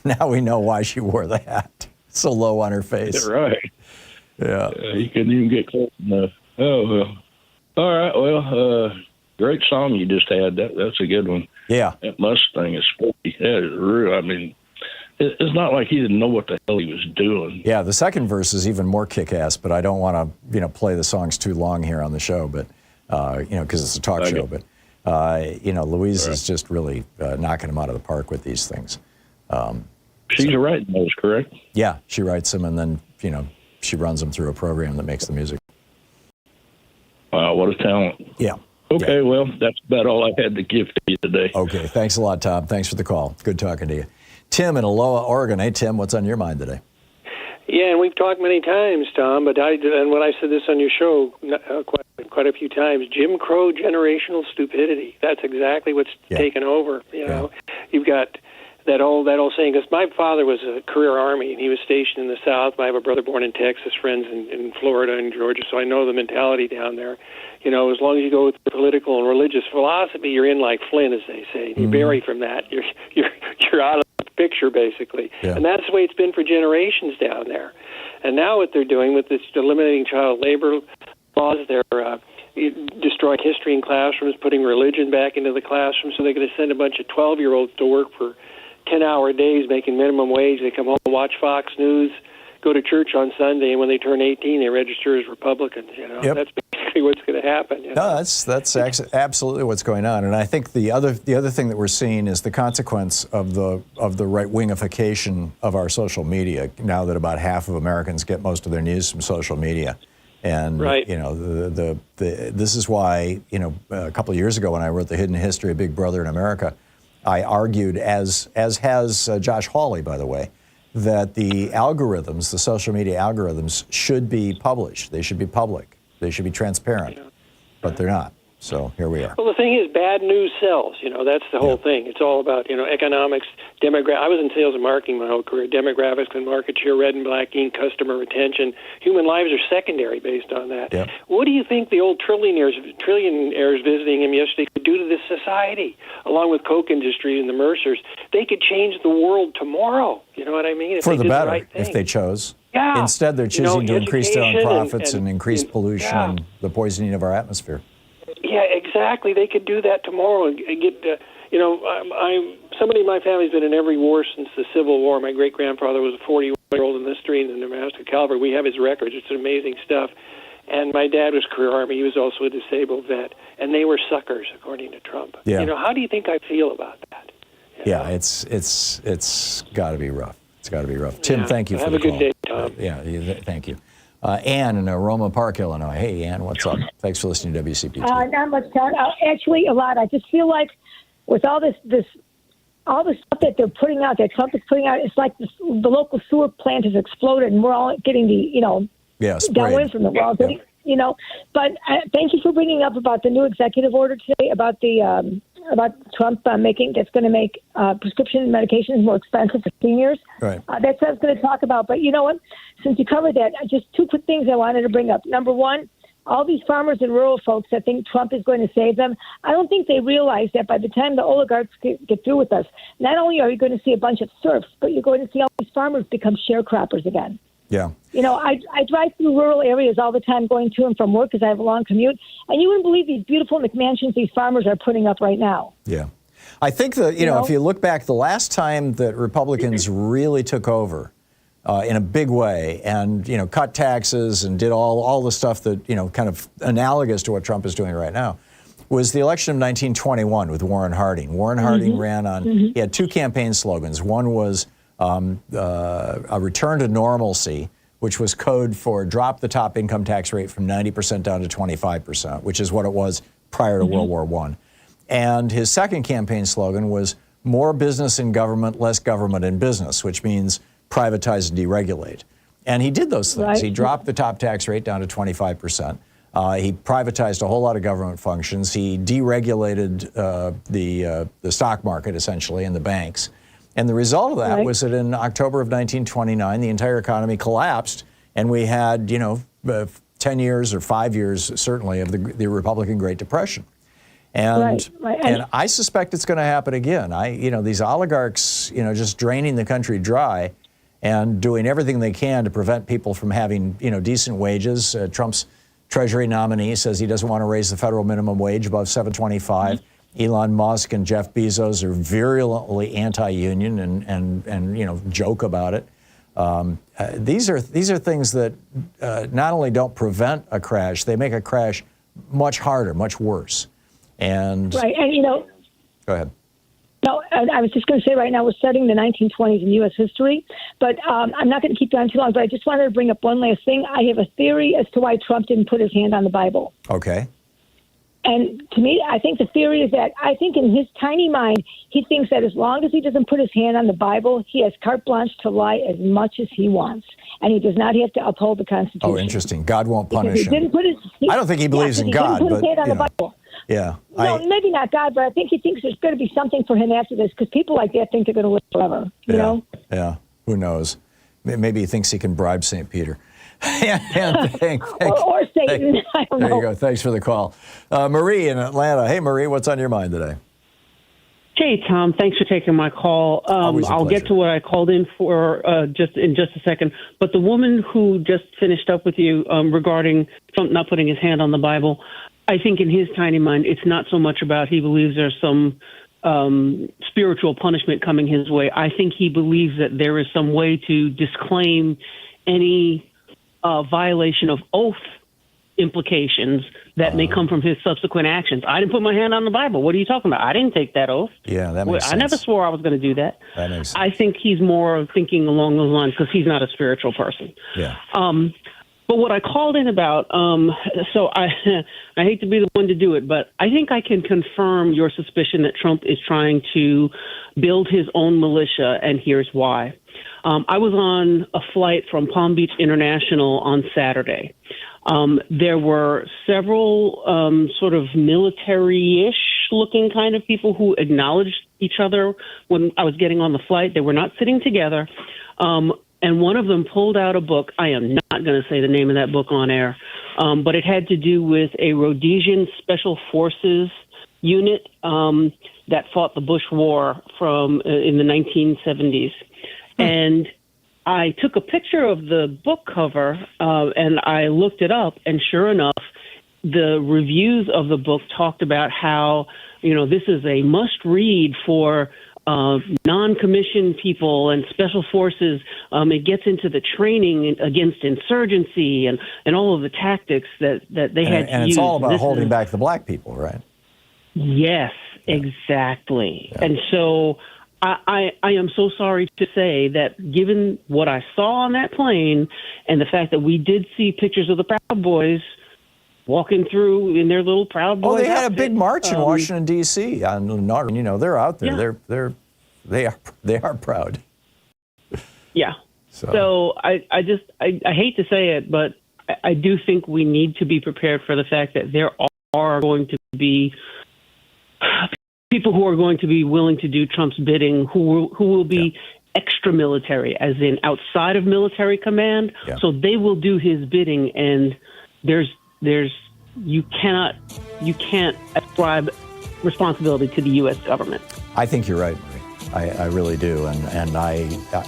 Now we know why she wore the hat. so low on her face. Right. Yeah. You couldn't even get close enough. Oh, well. All right. Well, great song you just had. That's a good one. Yeah. That Mustang is spooky. That is real. I mean, it's not like he didn't know what the hell he was doing. Yeah, the second verse is even more kick-ass, but I don't want to, play the songs too long here on the show, but, because it's a talk show. But, Louise is just really knocking him out of the park with these things. She's writing those, correct? Yeah, she writes them, and then, she runs them through a program that makes the music. Wow, what a talent. Yeah. Okay, yeah. Well, that's about all I had to give to you today. Okay, thanks a lot, Tom. Thanks for the call. Good talking to you. Tim in Aloha, Oregon. Hey, Tim, what's on your mind today? Yeah, and we've talked many times, Tom, but when I said this on your show quite a few times, Jim Crow generational stupidity. That's exactly what's taken over. You've got that old saying, because my father was a career Army, and he was stationed in the South. I have a brother born in Texas, friends in Florida and Georgia, so I know the mentality down there. As long as you go with the political and religious philosophy, you're in like Flynn, as they say. You vary from that, you're out of the picture, basically. Yeah. And that's the way it's been for generations down there. And now what they're doing with this eliminating child labor laws, they're destroying history in classrooms, putting religion back into the classroom, so they're going to send a bunch of 12-year-olds to work for 10-hour days, making minimum wage. They come home, watch Fox News, go to church on Sunday, and when they turn 18, they register as Republicans. Yep. That's basically what's going to happen. No, that's absolutely what's going on. And I think the other thing that we're seeing is the consequence of the right-wingification of our social media. Now that about half of Americans get most of their news from social media, and right. This is why a couple of years ago when I wrote The Hidden History of Big Brother in America, I argued, as has Josh Hawley, by the way, that the algorithms, the social media algorithms, should be published. They should be public. They should be transparent. But they're not. So here we are. Well, the thing is, bad news sells. That's the whole thing. It's all about, economics, I was in sales and marketing my whole career. Demographics and market share, red and black ink, customer retention. Human lives are secondary based on that. Yep. What do you think the old trillionaires visiting him yesterday could do to this society, along with Coke industry and the Mercers? They could change the world tomorrow. You know what I mean? If For they the did better, the right thing. if they chose. Yeah. Instead, they're choosing to increase their own profits and increase pollution and the poisoning of our atmosphere. Yeah, exactly. They could do that tomorrow and get. Somebody in my family's been in every war since the Civil War. My great grandfather was a 40-year-old enlister in the Nebraska Cavalry. We have his records. It's amazing stuff. And my dad was career Army. He was also a disabled vet, and they were suckers, according to Trump. Yeah. How do you think I feel about that? Yeah, it's got to be rough. It's got to be rough. Tim, thank you for the call. Have a good day, Tom. Thank you. Ann in Aroma Park, Illinois. Hey, Ann, what's up? Thanks for listening to WCPT. Not much, Tom. Actually, a lot. I just feel like with all this all the stuff that they're putting out, that Trump is putting out, it's like the local sewer plant has exploded, and we're all getting the downwind from it. We're all getting, But thank you for bringing up about the new executive order today about the about Trump that's going to make prescription medications more expensive for seniors. Right. That's what I was going to talk about. But you know what? Since you covered that, just two quick things I wanted to bring up. Number one, all these farmers and rural folks that think Trump is going to save them, I don't think they realize that by the time the oligarchs get through with us, not only are you going to see a bunch of serfs, but you're going to see all these farmers become sharecroppers again. Yeah. I drive through rural areas all the time going to and from work because I have a long commute, and you wouldn't believe these beautiful McMansions these farmers are putting up right now. Yeah. I think that, if you look back, the last time that Republicans really took over in a big way and, cut taxes and did all the stuff that, kind of analogous to what Trump is doing right now, was the election of 1921 with Warren Harding. Warren Harding ran on, he had two campaign slogans. One was a return to normalcy, which was code for drop the top income tax rate from 90% down to 25%, which is what it was prior to World War I. And his second campaign slogan was more business in government, less government in business, which means privatize and deregulate. And he did those things. Right. He dropped the top tax rate down to 25%. He privatized a whole lot of government functions. He deregulated the stock market, essentially, and the banks. And the result of that was that in October of 1929, the entire economy collapsed, and we had, 10 years or 5 years, certainly, of the Republican Great Depression. And and I suspect it's going to happen again. These oligarchs, just draining the country dry, and doing everything they can to prevent people from having, decent wages. Trump's Treasury nominee says he doesn't want to raise the federal minimum wage above $7.25. Elon Musk and Jeff Bezos are virulently anti-union and joke about it. These are things that not only don't prevent a crash, they make a crash much harder, much worse. And right, and go ahead. No, I was just going to say right now we're studying the 1920s in U.S. history, but I'm not going to keep you on too long, but I just wanted to bring up one last thing. I have a theory as to why Trump didn't put his hand on the Bible. Okay. And to me, I think the theory is that I think in his tiny mind, he thinks that as long as he doesn't put his hand on the Bible, he has carte blanche to lie as much as he wants. And he does not have to uphold the Constitution. Oh, interesting. God won't punish him. I don't think he believes in God, but his hand on the Bible. Yeah. No, maybe not God, but I think he thinks there's going to be something for him after this because people like that think they're going to live forever. You know? Yeah. Who knows? Maybe he thinks he can bribe St. Peter. Or Satan. I don't know. There you go. Thanks for the call. Marie in Atlanta. Hey, Marie, what's on your mind today? Hey, Tom. Thanks for taking my call. I'll get to what I called in for just a second. But the woman who just finished up with you regarding Trump not putting his hand on the Bible, I think in his tiny mind, it's not so much about he believes there's some spiritual punishment coming his way. I think he believes that there is some way to disclaim any violation of oath implications that may come from his subsequent actions. I didn't put my hand on the Bible. What are you talking about? I didn't take that oath. Yeah, that makes sense. I never swore I was going to do that. That makes sense. I think he's more thinking along those lines because he's not a spiritual person. Yeah. But what I called in about, so I hate to be the one to do it, but I think I can confirm your suspicion that Trump is trying to build his own militia, and here's why. I was on a flight from Palm Beach International on Saturday. There were several sort of military-ish looking kind of people who acknowledged each other when I was getting on the flight. They were not sitting together. And one of them pulled out a book. I am not going to say the name of that book on air, but it had to do with a Rhodesian Special Forces unit that fought the Bush War in the 1970s. And I took a picture of the book cover and I looked it up, and sure enough, the reviews of the book talked about how, this is a must-read for non-commissioned people and special forces. It gets into the training against insurgency and all of the tactics that they had to use. And it's all about holding back the black people, right? Yes, exactly. Yeah. And so I am so sorry to say that given what I saw on that plane and the fact that we did see pictures of the Proud Boys walking through in their little Proud Boys. Oh, they had outfit. a big march in Washington D.C. They're out there. Yeah. They are proud. Yeah. So I hate to say it, but I do think we need to be prepared for the fact that there are going to be people who are going to be willing to do Trump's bidding, who will be extra military, as in outside of military command. Yeah. So they will do his bidding, and you can't ascribe responsibility to the U.S. government. I think you're right, Marie. I really do, and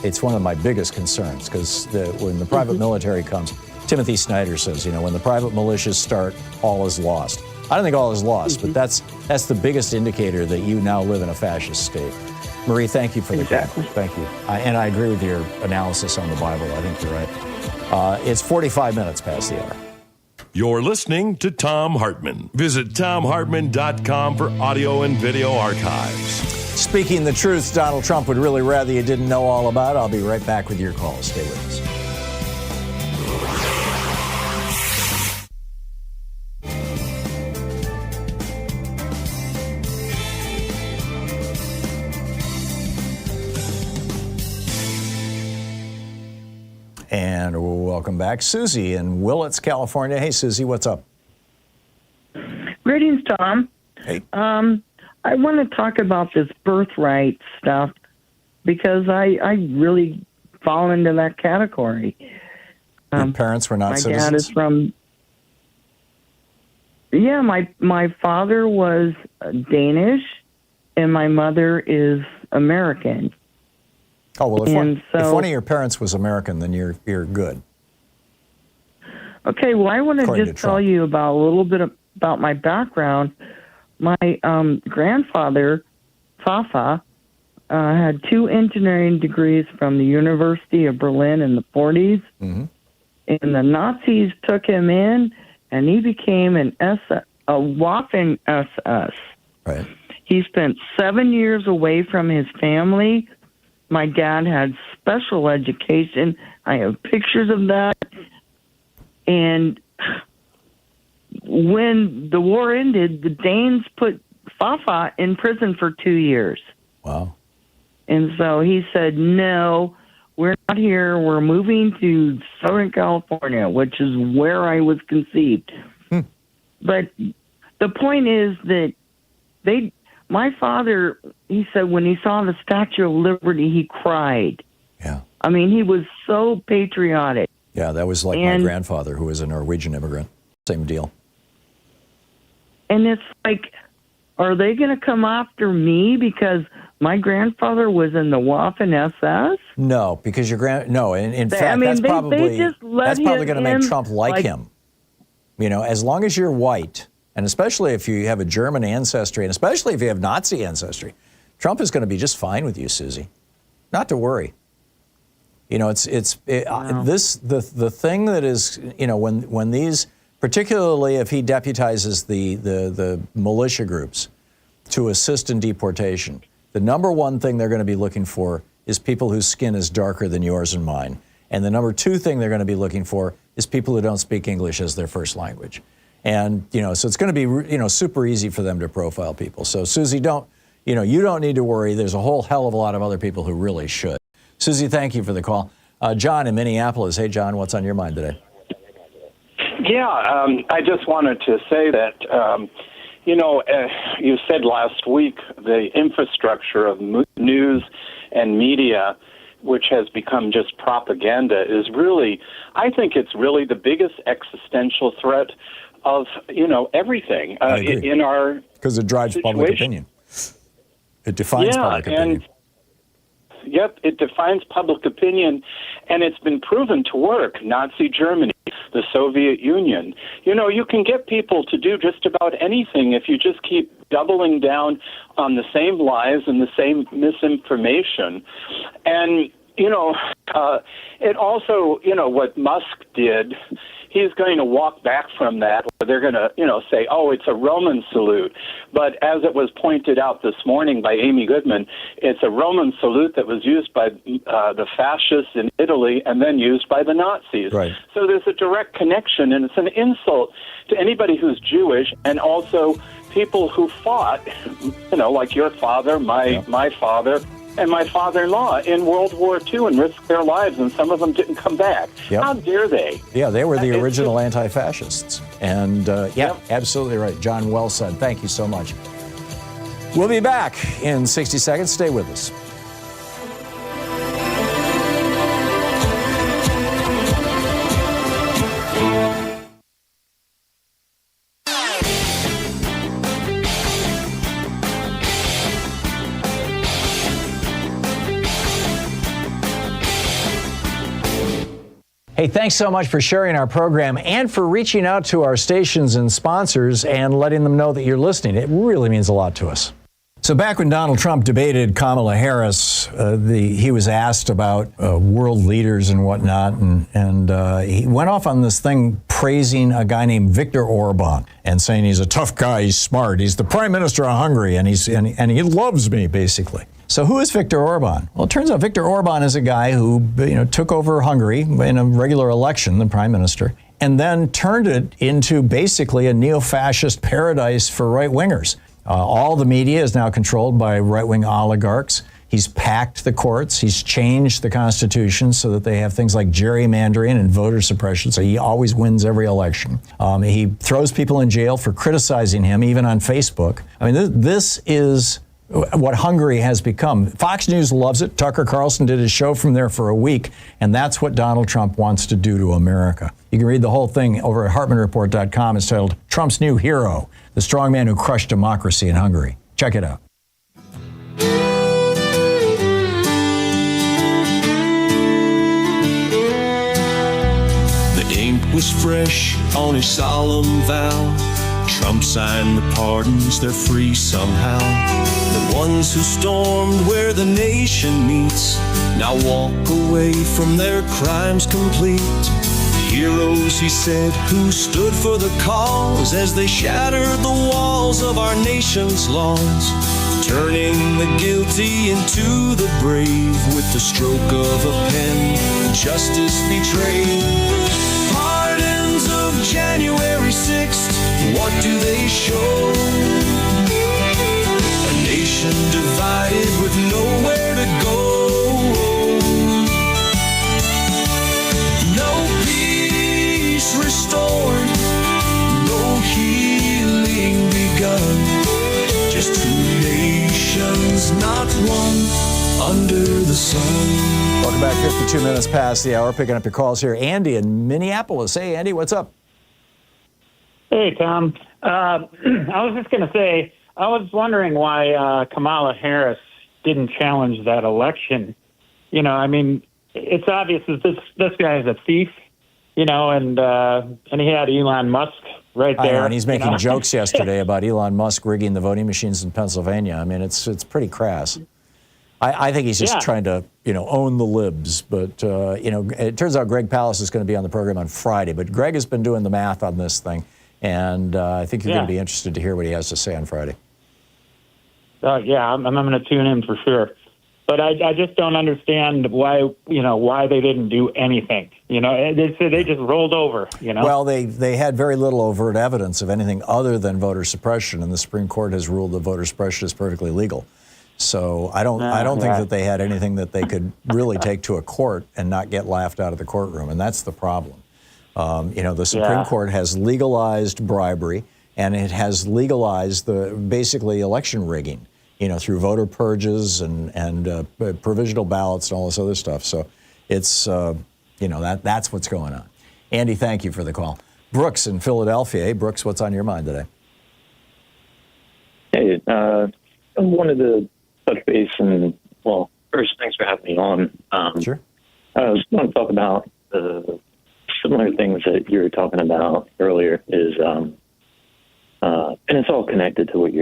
it's one of my biggest concerns because when the private military comes, Timothy Snyder says, when the private militias start, all is lost. I don't think all is lost, but that's the biggest indicator that you now live in a fascist state. Marie, thank you for the call. Thank you. And I agree with your analysis on the Bible. I think you're right. It's 45 minutes past the hour. You're listening to Thom Hartmann. Visit ThomHartmann.com for audio and video archives. Speaking the truth Donald Trump would really rather you didn't know all about. I'll be right back with your calls. Stay with us. And welcome back. Susie in Willits, California. Hey, Susie, what's up? Greetings, Tom. Hey. I want to talk about this birthright stuff because I really fall into that category. Your parents were not citizens? My dad is from... Yeah, my father was Danish, and my mother is American. Oh, well, if So, one of your parents was American, then you're good. Okay, well, I want to just tell you about a little bit about my background. My grandfather, Fafa, had 2 engineering degrees from the University of Berlin in the 40s. Mm-hmm. And the Nazis took him in, and he became a Waffen SS. Right. He spent 7 years away from his family. My dad had special education. I have pictures of that. And when the war ended, the Danes put Fafa in prison for 2 years. Wow. And so he said, no, we're not here. We're moving to Southern California, which is where I was conceived. But the point is that my father, he said when he saw the Statue of Liberty, he cried. Yeah. I mean, he was so patriotic. Yeah, that was like my grandfather, who was a Norwegian immigrant. Same deal. And it's like, are they going to come after me because my grandfather was in the Waffen SS? No, because in fact, that's probably going to make Trump like him. You know, as long as you're white, and especially if you have a German ancestry, and especially if you have Nazi ancestry, Trump is going to be just fine with you, Susie. Not to worry. You know, the thing that is, you know, when these, particularly if he deputizes the militia groups to assist in deportation, the number one thing they're going to be looking for is people whose skin is darker than yours and mine. And the number 2 thing they're going to be looking for is people who don't speak English as their first language. And, you know, so it's going to be, you know, super easy for them to profile people. So, Susie, you don't need to worry. There's a whole hell of a lot of other people who really should. Susie, thank you for the call. John in Minneapolis. Hey, John, what's on your mind today? Yeah, I just wanted to say that, you said last week the infrastructure of news and media, which has become just propaganda, is really, I think it's really the biggest existential threat of, everything in our because it drives situation. Public opinion. It defines public opinion. Yep, it defines public opinion, and it's been proven to work. Nazi Germany, the Soviet Union. You know, you can get people to do just about anything if you just keep doubling down on the same lies and the same misinformation. And, it also, what Musk did, he's going to walk back from that, or they're going to, say, oh, it's a Roman salute. But as it was pointed out this morning by Amy Goodman, it's a Roman salute that was used by the fascists in Italy and then used by the Nazis. Right. So there's a direct connection, and it's an insult to anybody who's Jewish and also people who fought, like your father, my father, and my father-in-law in World War II and risked their lives, and some of them didn't come back. Yep. How dare they? Yeah, they were the original anti-fascists. And, absolutely right. John, well said. Thank you so much. We'll be back in 60 seconds. Stay with us. Hey, thanks so much for sharing our program and for reaching out to our stations and sponsors and letting them know that you're listening. It really means a lot to us. So back when Donald Trump debated Kamala Harris, he was asked about world leaders and whatnot, and he went off on this thing praising a guy named Viktor Orban and saying he's a tough guy, he's smart, he's the prime minister of Hungary, and he loves me, basically. So who is Viktor Orban? Well, it turns out Viktor Orban is a guy who took over Hungary in a regular election, the prime minister, and then turned it into basically a neo-fascist paradise for right-wingers. All the media is now controlled by right-wing oligarchs. He's packed the courts. He's changed the Constitution so that they have things like gerrymandering and voter suppression, so he always wins every election. He throws people in jail for criticizing him, even on Facebook. I mean, this is what Hungary has become. Fox News loves it. Tucker Carlson did his show from there for a week, and that's what Donald Trump wants to do to America. You can read the whole thing over at HartmannReport.com. It's titled Trump's New Hero, the strongman who crushed democracy in Hungary. Check it out. fresh on his solemn vow. Trump signed the pardons, they're free somehow. The ones who stormed where the nation meets now walk away from their crimes complete. Heroes, he said, who stood for the cause as they shattered the walls of our nation's laws, turning the guilty into the brave with the stroke of a pen. Justice betrayed. Pardons of January 6th, what do they show? A nation divided with nowhere to go. No peace restored, no healing begun. Just two nations, not one, under the sun. Welcome back. 52 minutes past the hour. Picking up your calls here. Andy in Minneapolis. Hey, Andy, what's up? Hey, Tom. I was just going to say, I was wondering why Kamala Harris didn't challenge that election. You know, I mean, it's obvious that this guy is a thief, you know, and he had Elon Musk right there. I know, and he's making jokes yesterday about Elon Musk rigging the voting machines in Pennsylvania. I mean, it's pretty crass. I think he's just trying to, you know, own the libs. But, you know, it turns out Greg Palast is going to be on the program on Friday. But Greg has been doing the math on this thing. And I think you're going to be interested to hear what he has to say on Friday. I'm going to tune in for sure. But I just don't understand why they didn't do anything. You know, they just rolled over, you know. Well, they had very little overt evidence of anything other than voter suppression. And the Supreme Court has ruled that voter suppression is perfectly legal. So I don't think that they had anything that they could really take to a court and not get laughed out of the courtroom, and that's the problem. You know, the Supreme Court has legalized bribery, and it has legalized basically election rigging, you know, through voter purges and provisional ballots and all this other stuff. So it's you know, that's what's going on. Andy, thank you for the call. Brooks in Philadelphia. Hey, Brooks, what's on your mind today? Hey, I wanted to touch base and, well, first, thanks for having me on. Sure. I was going to talk about the similar things that you were talking about earlier and it's all connected to what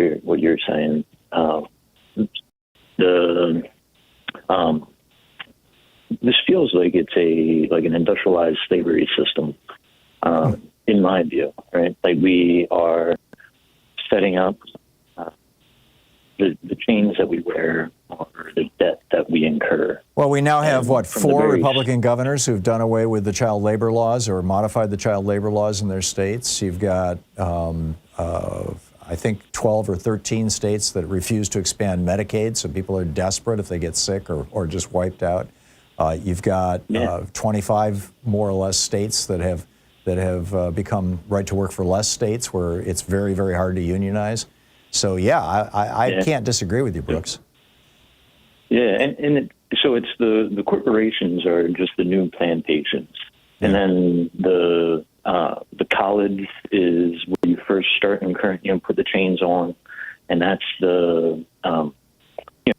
you're saying. This feels like it's an industrialized slavery system, in my view, right? Like we are setting up the chains that we wear or the debt that we incur. Well, we now have, four Republican governors who've done away with the child labor laws or modified the child labor laws in their states. You've got, I think, 12 or 13 states that refuse to expand Medicaid, so people are desperate if they get sick or just wiped out. You've got 25 more or less states that have become right to work for less states where it's very, very hard to unionize. So, I can't disagree with you, Brooks. Yeah, so it's the corporations are just the new plantations. And then the college is where you first start and put the chains on. And that's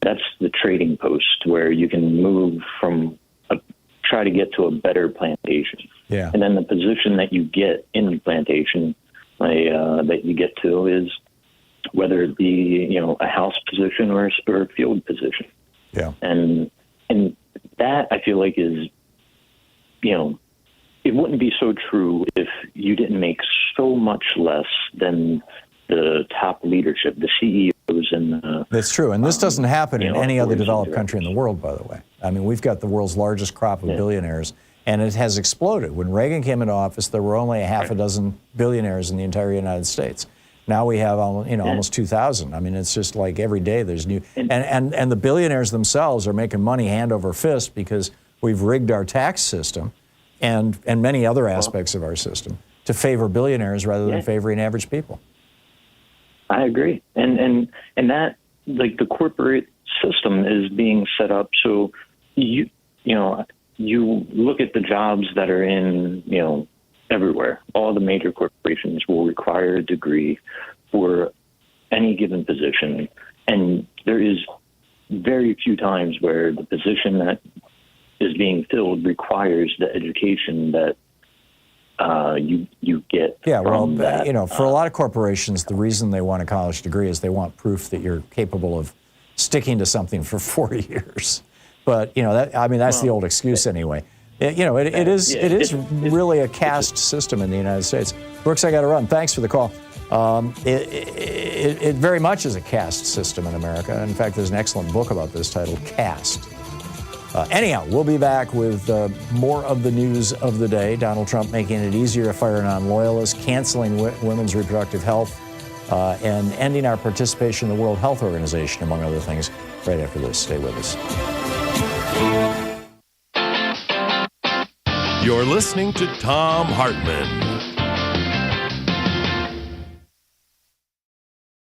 that's the trading post where you can move from try to get to a better plantation. Yeah. And then the position that you get in the plantation that you get to is whether it be, a house position or a field position. Yeah. And that I feel like is, it wouldn't be so true if you didn't make so much less than the top leadership, the CEOs and That's true. And this doesn't happen in any other developed country in the world, by the way. I mean, we've got the world's largest crop of billionaires, and it has exploded. When Reagan came into office, there were only a half a dozen billionaires in the entire United States. Now we have almost 2,000. I mean, it's just like every day there's new. And the billionaires themselves are making money hand over fist because we've rigged our tax system and many other aspects of our system to favor billionaires rather than favoring average people. I agree. And that, like, the corporate system is being set up so you look at the jobs that are in, everywhere. All the major corporations will require a degree for any given position. And there is very few times where the position that is being filled requires the education that you get. Yeah, well, from that. you know, for a lot of corporations, the reason they want a college degree is they want proof that you're capable of sticking to something for 4 years. But you know, that's the old excuse anyway. It is really a caste system in the United States. Brooks, I got to run. Thanks for the call. It very much is a caste system in America. In fact, there's an excellent book about this titled Caste. Anyhow, we'll be back with more of the news of the day. Donald Trump making it easier to fire non-loyalists, canceling women's reproductive health, and ending our participation in the World Health Organization, among other things, right after this. Stay with us. You're listening to Thom Hartmann.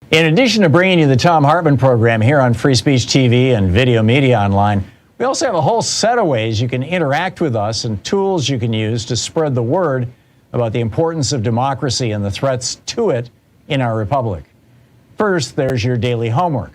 In addition to bringing you the Thom Hartmann program here on Free Speech TV and Video Media Online, we also have a whole set of ways you can interact with us and tools you can use to spread the word about the importance of democracy and the threats to it in our republic. First, there's your daily homework.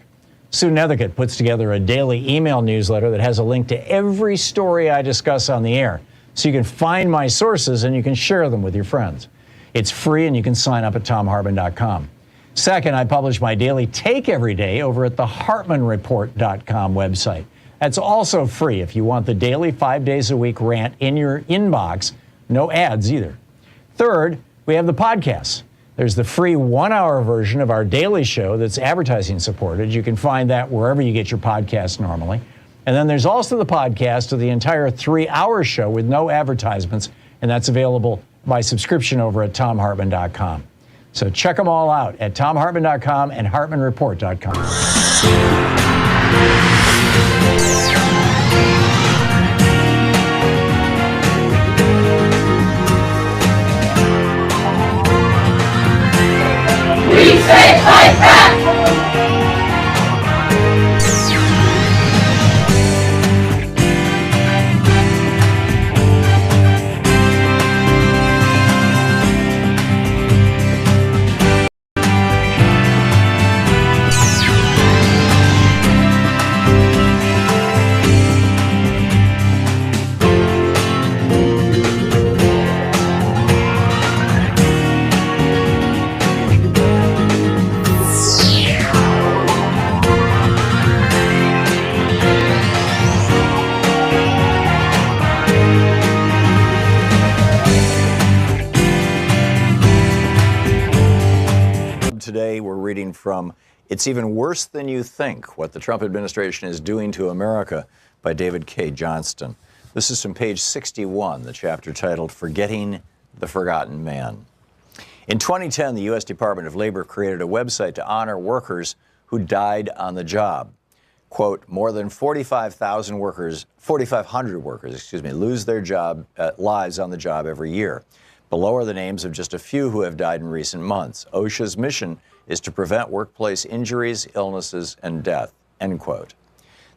Sue Nethercutt puts together a daily email newsletter that has a link to every story I discuss on the air, so you can find my sources and you can share them with your friends. It's free and you can sign up at thomhartmann.com. Second, I publish my daily take every day over at the hartmannreport.com website. That's also free if you want the daily 5 days a week rant in your inbox. No ads either. Third, we have the podcasts. There's the free 1-hour version of our daily show that's advertising supported. You can find that wherever you get your podcasts normally. And then there's also the podcast of the entire 3-hour show with no advertisements, and that's available by subscription over at thomhartmann.com. So check them all out at thomhartmann.com and hartmannreport.com. We say fight back! Today, we're reading from It's Even Worse Than You Think, What the Trump Administration is Doing to America by David K. Johnston. This is from page 61, the chapter titled Forgetting the Forgotten Man. In 2010, the U.S. Department of Labor created a website to honor workers who died on the job. Quote, more than 4,500 workers, lose their lives on the job every year. Below are the names of just a few who have died in recent months. OSHA's mission is to prevent workplace injuries, illnesses, and death, end quote.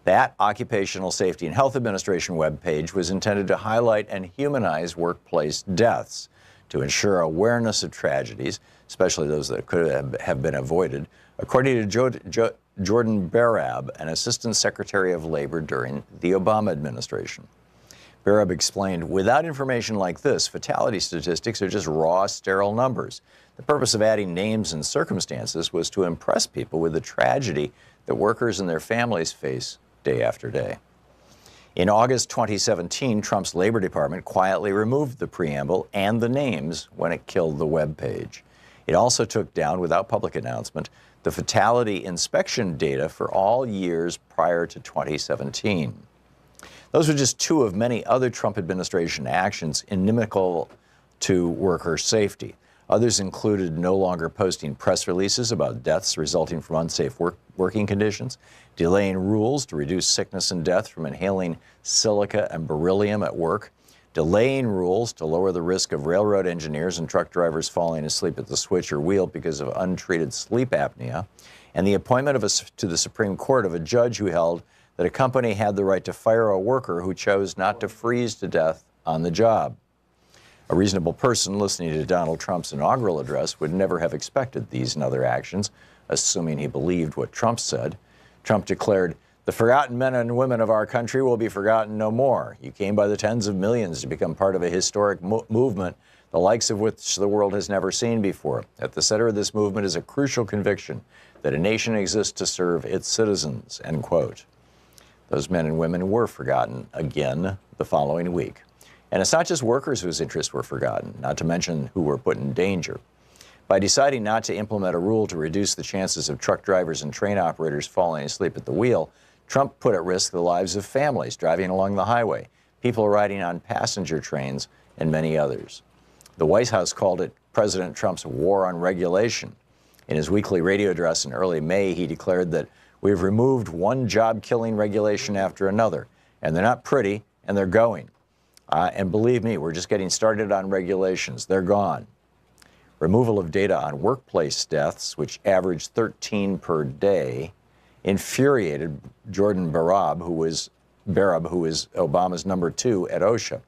That Occupational Safety and Health Administration webpage was intended to highlight and humanize workplace deaths, to ensure awareness of tragedies, especially those that could have been avoided, according to Jordan Barab, an Assistant Secretary of Labor during the Obama administration. Barab explained, without information like this, fatality statistics are just raw, sterile numbers. The purpose of adding names and circumstances was to impress people with the tragedy that workers and their families face day after day. In August 2017, Trump's Labor Department quietly removed the preamble and the names when it killed the web page. It also took down, without public announcement, the fatality inspection data for all years prior to 2017. Those were just two of many other Trump administration actions inimical to worker safety. Others included no longer posting press releases about deaths resulting from unsafe working conditions, delaying rules to reduce sickness and death from inhaling silica and beryllium at work, delaying rules to lower the risk of railroad engineers and truck drivers falling asleep at the switch or wheel because of untreated sleep apnea, and the appointment to the Supreme Court of a judge who held that a company had the right to fire a worker who chose not to freeze to death on the job. A reasonable person listening to Donald Trump's inaugural address would never have expected these and other actions, assuming he believed what Trump said. Trump declared, "The forgotten men and women of our country will be forgotten no more. You came by the tens of millions to become part of a historic movement the likes of which the world has never seen before. At the center of this movement is a crucial conviction that a nation exists to serve its citizens, end quote. Those men and women were forgotten again the following week. And it's not just workers whose interests were forgotten, not to mention who were put in danger. By deciding not to implement a rule to reduce the chances of truck drivers and train operators falling asleep at the wheel, Trump put at risk the lives of families driving along the highway, people riding on passenger trains, and many others. The White House called it President Trump's war on regulation. In his weekly radio address in early May, he declared that we've removed one job-killing regulation after another, and they're not pretty, and they're going. And believe me, we're just getting started on regulations. They're gone. Removal of data on workplace deaths, which averaged 13 per day, infuriated Jordan Barab, who was Obama's number 2 at OSHA.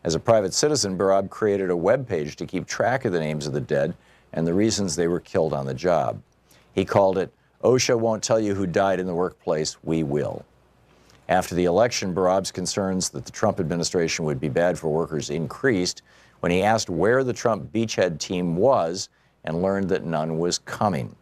As a private citizen, Barab created a web page to keep track of the names of the dead and the reasons they were killed on the job. He called it, "OSHA won't tell you who died in the workplace, we will." After the election, Barab's concerns that the Trump administration would be bad for workers increased when he asked where the Trump beachhead team was and learned that none was coming.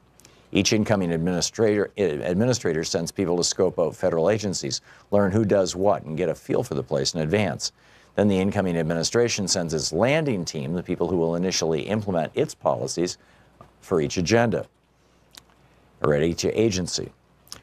Each incoming administrator sends people to scope out federal agencies, learn who does what, and get a feel for the place in advance. Then the incoming administration sends its landing team, the people who will initially implement its policies for each agenda, or at each agency.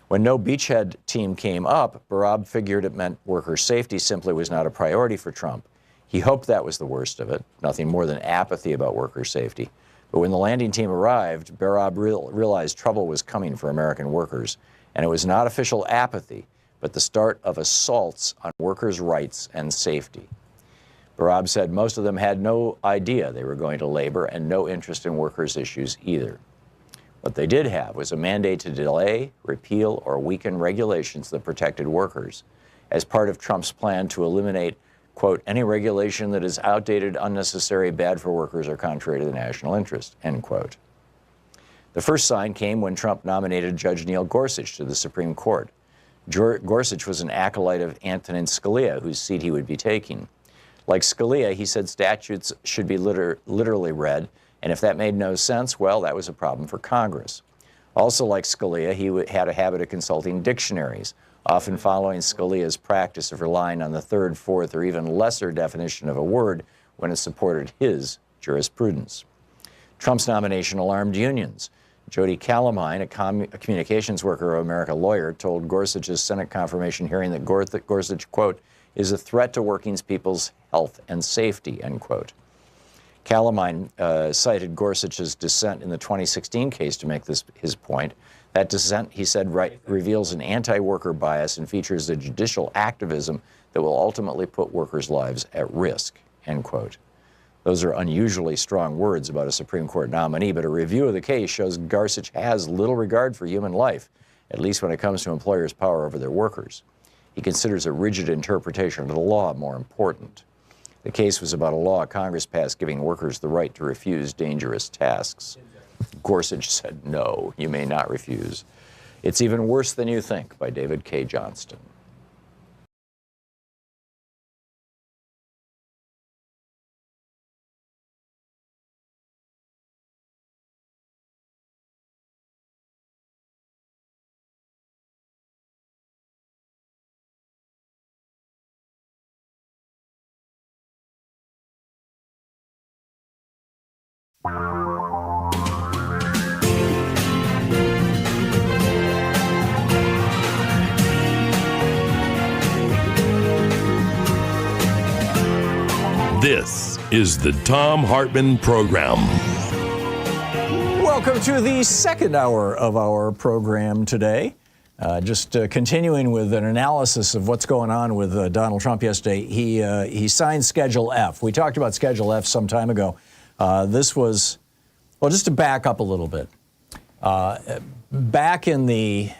When no beachhead team came up, Barab figured it meant worker safety simply was not a priority for Trump. He hoped that was the worst of it, nothing more than apathy about worker safety. But when the landing team arrived, Barab realized trouble was coming for American workers, and it was not official apathy, but the start of assaults on workers' rights and safety. Barab said most of them had no idea they were going to labor and no interest in workers' issues either. What they did have was a mandate to delay, repeal, or weaken regulations that protected workers as part of Trump's plan to eliminate, quote, any regulation that is outdated, unnecessary, bad for workers, or contrary to the national interest, end quote. The first sign came when Trump nominated Judge Neil Gorsuch to the Supreme Court. Gorsuch was an acolyte of Antonin Scalia, whose seat he would be taking. Like Scalia, he said statutes should be literally read, and if that made no sense, well, that was a problem for Congress. Also like Scalia, he had a habit of consulting dictionaries, often following Scalia's practice of relying on the third, fourth, or even lesser definition of a word when it supported his jurisprudence. Trump's nomination alarmed unions. Jody Calamine, a communications worker of America lawyer, told Gorsuch's Senate confirmation hearing that Gorsuch, quote, is a threat to working people's health and safety, end quote. Calamine cited Gorsuch's dissent in the 2016 case to make his point. That dissent, he said, reveals an anti-worker bias and features the judicial activism that will ultimately put workers' lives at risk, end quote. Those are unusually strong words about a Supreme Court nominee, but a review of the case shows Gorsuch has little regard for human life, at least when it comes to employers' power over their workers. He considers a rigid interpretation of the law more important. The case was about a law Congress passed giving workers the right to refuse dangerous tasks. Gorsuch said, no, you may not refuse. It's even worse than you think, by David K. Johnston. This is the Thom Hartmann Program. Welcome to the second hour of our program today. Just continuing with an analysis of what's going on with Donald Trump yesterday. He signed Schedule F. We talked about Schedule F some time ago. This was, well, just to back up a little bit. Back in the,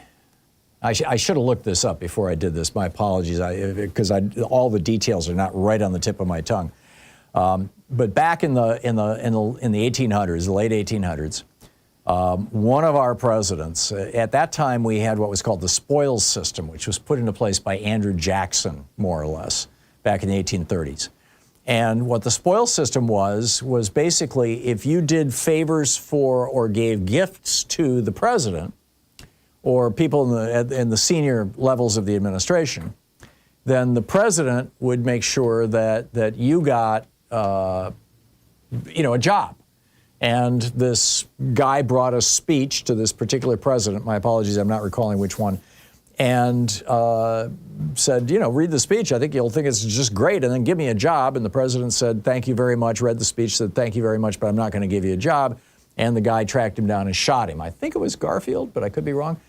I should have looked this up before I did this. My apologies, because all the details are not right on the tip of my tongue. But back in the 1800s, the late 1800s, one of our presidents, at that time we had what was called the spoils system, which was put into place by Andrew Jackson, more or less, back in the 1830s. And what the spoils system was basically if you did favors for or gave gifts to the president or people in the senior levels of the administration, then the president would make sure that you got a job. And this guy brought a speech to this particular president. My apologies, I'm not recalling which one. And said, read the speech. I think you'll think it's just great. And then give me a job. And the president said, thank you very much. Read the speech, said, thank you very much, but I'm not going to give you a job. And the guy tracked him down and shot him. I think it was Garfield, but I could be wrong.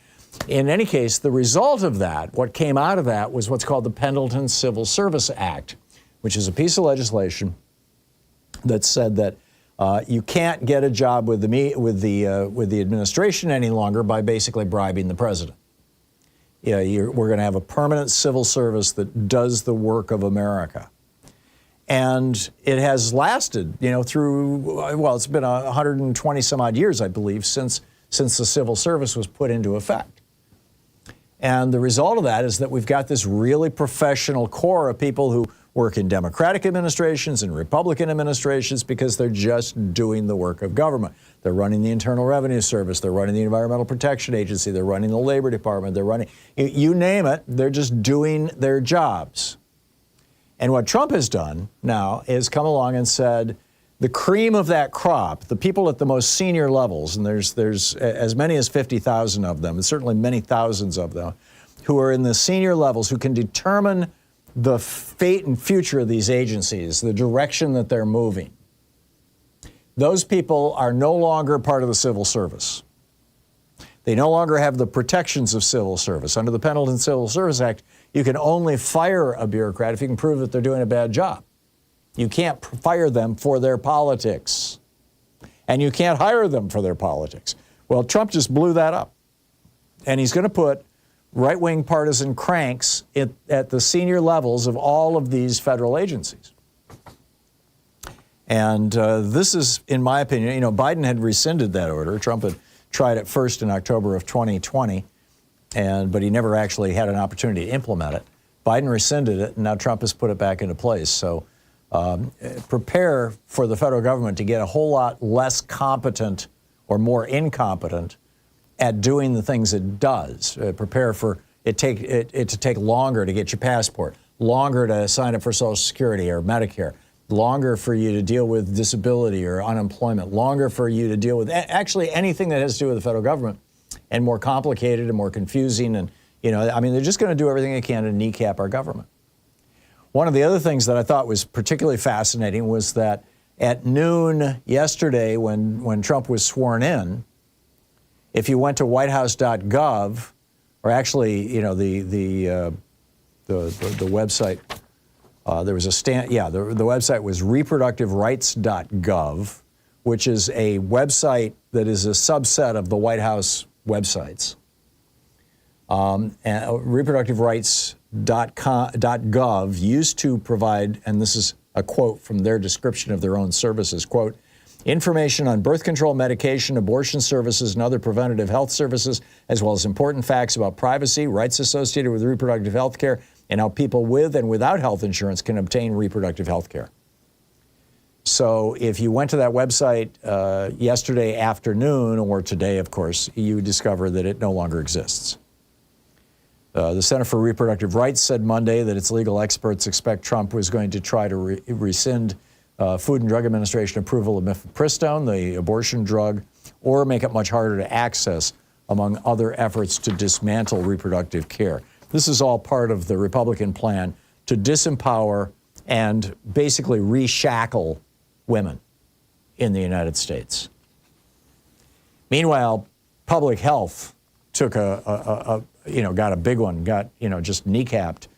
In any case, the result of that, what came out of that was what's called the Pendleton Civil Service Act, which is a piece of legislation that said that you can't get a job with the administration any longer by basically bribing the president. We're going to have a permanent civil service that does the work of America. And it has lasted, it's been 120 some odd years, I believe, since the civil service was put into effect. And the result of that is that we've got this really professional core of people who work in Democratic administrations and Republican administrations because they're just doing the work of government. They're running the Internal Revenue Service, they're running the Environmental Protection Agency, they're running the Labor Department, they're running, you name it, they're just doing their jobs. And what Trump has done now is come along and said, the cream of that crop, the people at the most senior levels, and there's as many as 50,000 of them, and certainly many thousands of them, who are in the senior levels who can determine the fate and future of these agencies, the direction that they're moving. Those people are no longer part of the civil service. They no longer have the protections of civil service. Under the Pendleton Civil Service Act, you can only fire a bureaucrat if you can prove that they're doing a bad job. You can't fire them for their politics. And you can't hire them for their politics. Well, Trump just blew that up. And he's going to put right-wing partisan cranks at the senior levels of all of these federal agencies. And this is, in my opinion, Biden had rescinded that order. Trump had tried it first in October of 2020, but he never actually had an opportunity to implement it. Biden rescinded it, and now Trump has put it back into place. So prepare for the federal government to get a whole lot less competent or more incompetent at doing the things it does. Prepare for it to take longer to get your passport, longer to sign up for Social Security or Medicare, longer for you to deal with disability or unemployment, longer for you to deal with actually anything that has to do with the federal government, and more complicated and more confusing. And, they're just going to do everything they can to kneecap our government. One of the other things that I thought was particularly fascinating was that at noon yesterday when Trump was sworn in, if you went to whitehouse.gov, or actually, the website, there was the website was reproductiverights.gov, which is a website that is a subset of the White House websites. And reproductiverights.gov used to provide, and this is a quote from their description of their own services, quote, information on birth control medication, abortion services, and other preventative health services, as well as important facts about privacy, rights associated with reproductive health care, and how people with and without health insurance can obtain reproductive health care. So if you went to that website yesterday afternoon, or today, of course, you discover that it no longer exists. The Center for Reproductive Rights said Monday that its legal experts expect Trump was going to try to rescind Food and Drug Administration approval of mifepristone, the abortion drug, or make it much harder to access, among other efforts to dismantle reproductive care. This is all part of the Republican plan to disempower and basically reshackle women in the United States. Meanwhile, public health took got a big one, just kneecapped.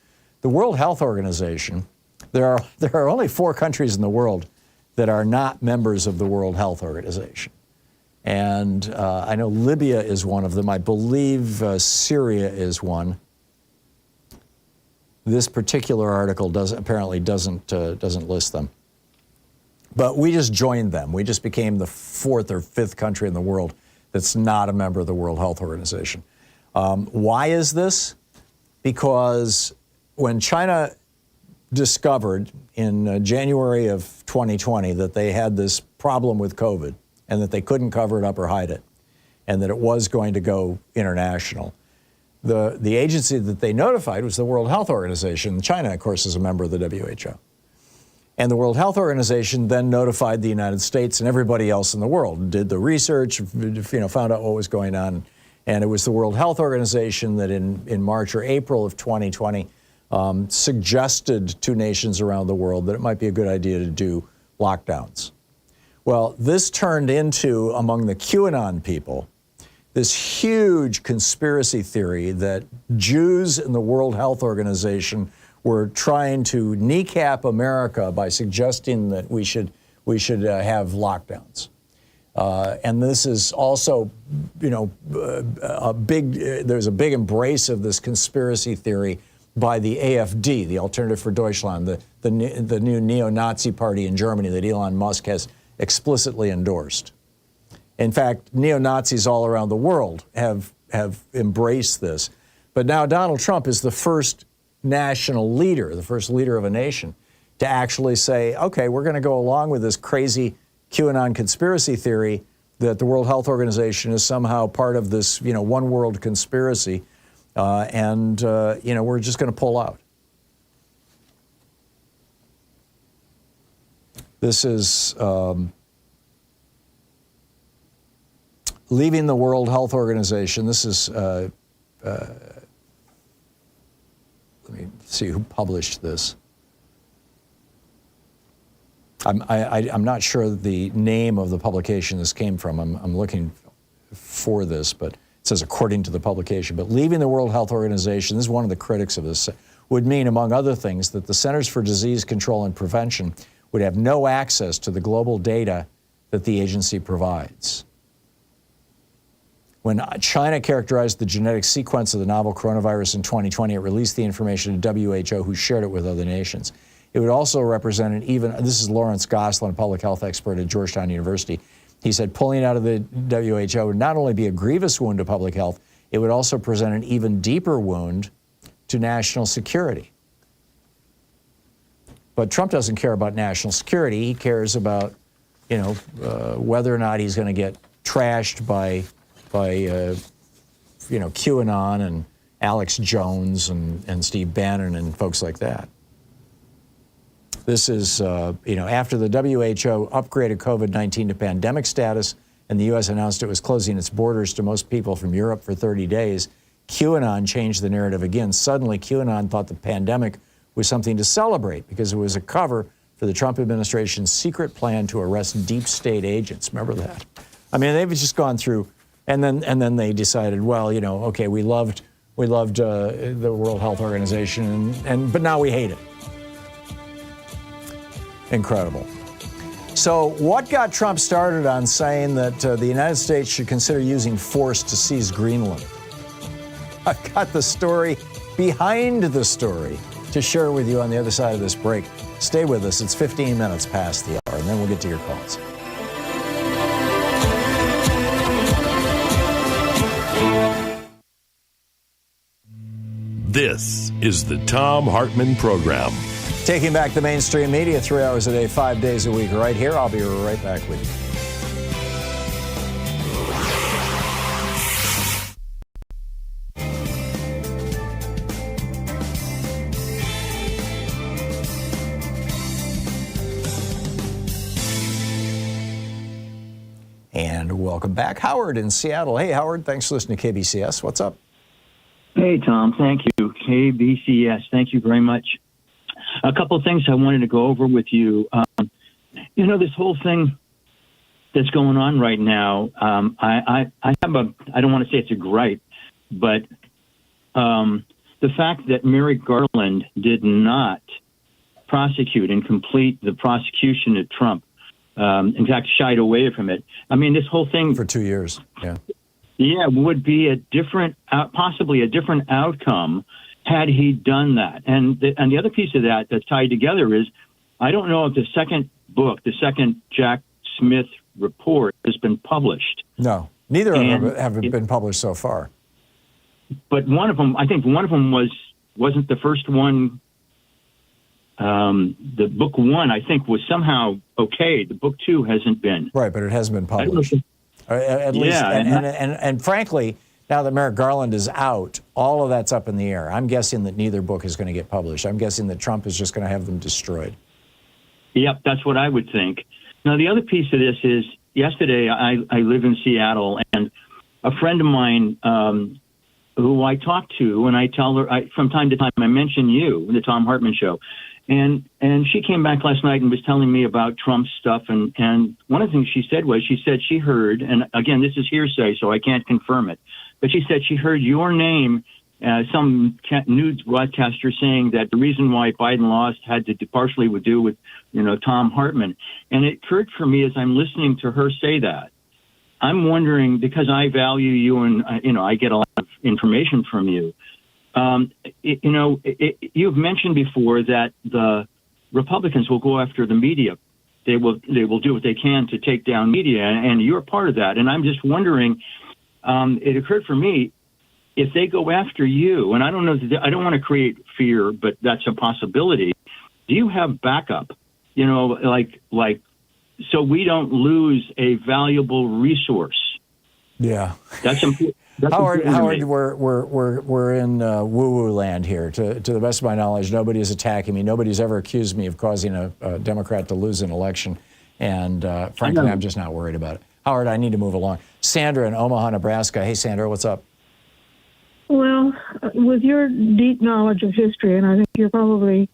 The World Health Organization, there are only 4 countries in the world that are not members of the World Health Organization. And I know Libya is one of them. I believe Syria is one. This particular article apparently doesn't list them. But we just joined them. We just became the 4th or 5th country in the world that's not a member of the World Health Organization. Why is this? Because when China discovered in January of 2020 that they had this problem with COVID and that they couldn't cover it up or hide it, and that it was going to go international. The agency that they notified was the World Health Organization. China, of course, is a member of the WHO. And the World Health Organization then notified the United States and everybody else in the world, did the research, found out what was going on. And it was the World Health Organization that in March or April of 2020 suggested to nations around the world that it might be a good idea to do lockdowns. Well, this turned into, among the QAnon people, this huge conspiracy theory that Jews in the World Health Organization were trying to kneecap America by suggesting that we should have lockdowns. And this is also, there's a big embrace of this conspiracy theory by the AfD, the Alternative for Deutschland, the new neo-Nazi party in Germany that Elon Musk has explicitly endorsed. In fact, neo-Nazis all around the world have embraced this. But now Donald Trump is the first national leader, the first leader of a nation, to actually say, okay, we're going to go along with this crazy QAnon conspiracy theory that the World Health Organization is somehow part of this, one world conspiracy, and we're just going to pull out. This is leaving the World Health Organization. This is, let me see who published this. I'm not sure the name of the publication this came from. I'm looking for this, but it says according to the publication. But leaving the World Health Organization, this is one of the critics of this, would mean, among other things, that the Centers for Disease Control and Prevention would have no access to the global data that the agency provides. When China characterized the genetic sequence of the novel coronavirus in 2020, it released the information to WHO, who shared it with other nations. It would also represent this is Lawrence Gosselin, a public health expert at Georgetown University. He said pulling out of the WHO would not only be a grievous wound to public health, it would also present an even deeper wound to national security. But Trump doesn't care about national security. He cares about, whether or not he's going to get trashed by QAnon and Alex Jones and Steve Bannon and folks like that. This is, after the WHO upgraded COVID-19 to pandemic status and the U.S. announced it was closing its borders to most people from Europe for 30 days, QAnon changed the narrative again. Suddenly, QAnon thought the pandemic was something to celebrate because it was a cover for the Trump administration's secret plan to arrest deep state agents. Remember that? I mean, they've just gone through, and then they decided, well, okay, we loved the World Health Organization, but now we hate it. Incredible. So what got Trump started on saying that the United States should consider using force to seize Greenland? I've got the story behind the story to share with you on the other side of this break. Stay with us. It's 15 minutes past the hour, and then we'll get to your calls. This is the Thom Hartmann Program. Taking back the mainstream media 3 hours a day, 5 days a week, right here. I'll be right back with you. And welcome back. Howard in Seattle. Hey, Howard, thanks for listening to KBCS. What's up? Hey, Tom. Thank you. KBCS. Thank you very much. A couple of things I wanted to go over with you. This whole thing that's going on right now, I don't want to say it's a gripe, but the fact that Merrick Garland did not prosecute and complete the prosecution of Trump, in fact, shied away from it. I mean, this whole thing for 2 years. Yeah, would be possibly a different outcome had he done that. And the other piece of that that's tied together is, I don't know if the second book, the second Jack Smith report, has been published. No, neither of them have been published so far. But one of them, I think one of them wasn't the first one The book 1, I think, was somehow okay. The book 2 hasn't been. Right, but it hasn't been published. At least, and frankly, now that Merrick Garland is out, all of that's up in the air. I'm guessing that neither book is going to get published. I'm guessing that Trump is just going to have them destroyed. Yep, that's what I would think. Now, the other piece of this is, yesterday I live in Seattle, and a friend of mine who I talk to, and I tell her, from time to time, I mention you, the Thom Hartmann Show. And she came back last night and was telling me about Trump's stuff. And one of the things she said she heard, and again, this is hearsay, so I can't confirm it, but she said she heard your name, some news broadcaster saying that the reason why Biden lost had to partially to do with, Thom Hartmann. And it occurred for me as I'm listening to her say that, I'm wondering, because I value you and, I get a lot of information from you. You've mentioned before that the Republicans will go after the media. They will do what they can to take down media, and you're part of that. And I'm just wondering, it occurred for me, if they go after you, and I don't know, I don't want to create fear, but that's a possibility. Do you have backup? So we don't lose a valuable resource. Yeah, that's important. Howard, we're in woo-woo land here. To the best of my knowledge, nobody is attacking me. Nobody's ever accused me of causing a Democrat to lose an election. And frankly, I'm just not worried about it. Howard, I need to move along. Sandra in Omaha, Nebraska. Hey, Sandra, what's up? Well, with your deep knowledge of history, and I think you're probably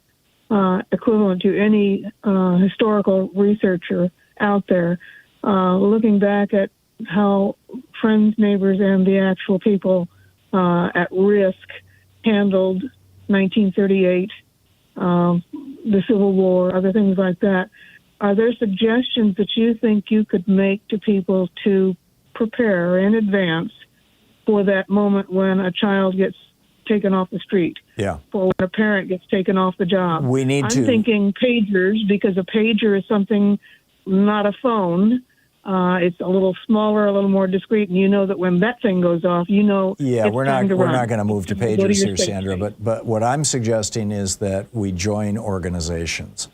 equivalent to any historical researcher out there, looking back at how friends, neighbors, and the actual people at risk handled 1938, the Civil War, other things like that. Are there suggestions that you think you could make to people to prepare in advance for that moment when a child gets taken off the street? Yeah. For when a parent gets taken off the job? I'm thinking pagers, because a pager is something, not a phone. It's a little smaller, a little more discreet, and you know that when that thing goes off, Yeah, we're not going to move to pagers here, safety? Sandra. But what I'm suggesting is that we join organizations.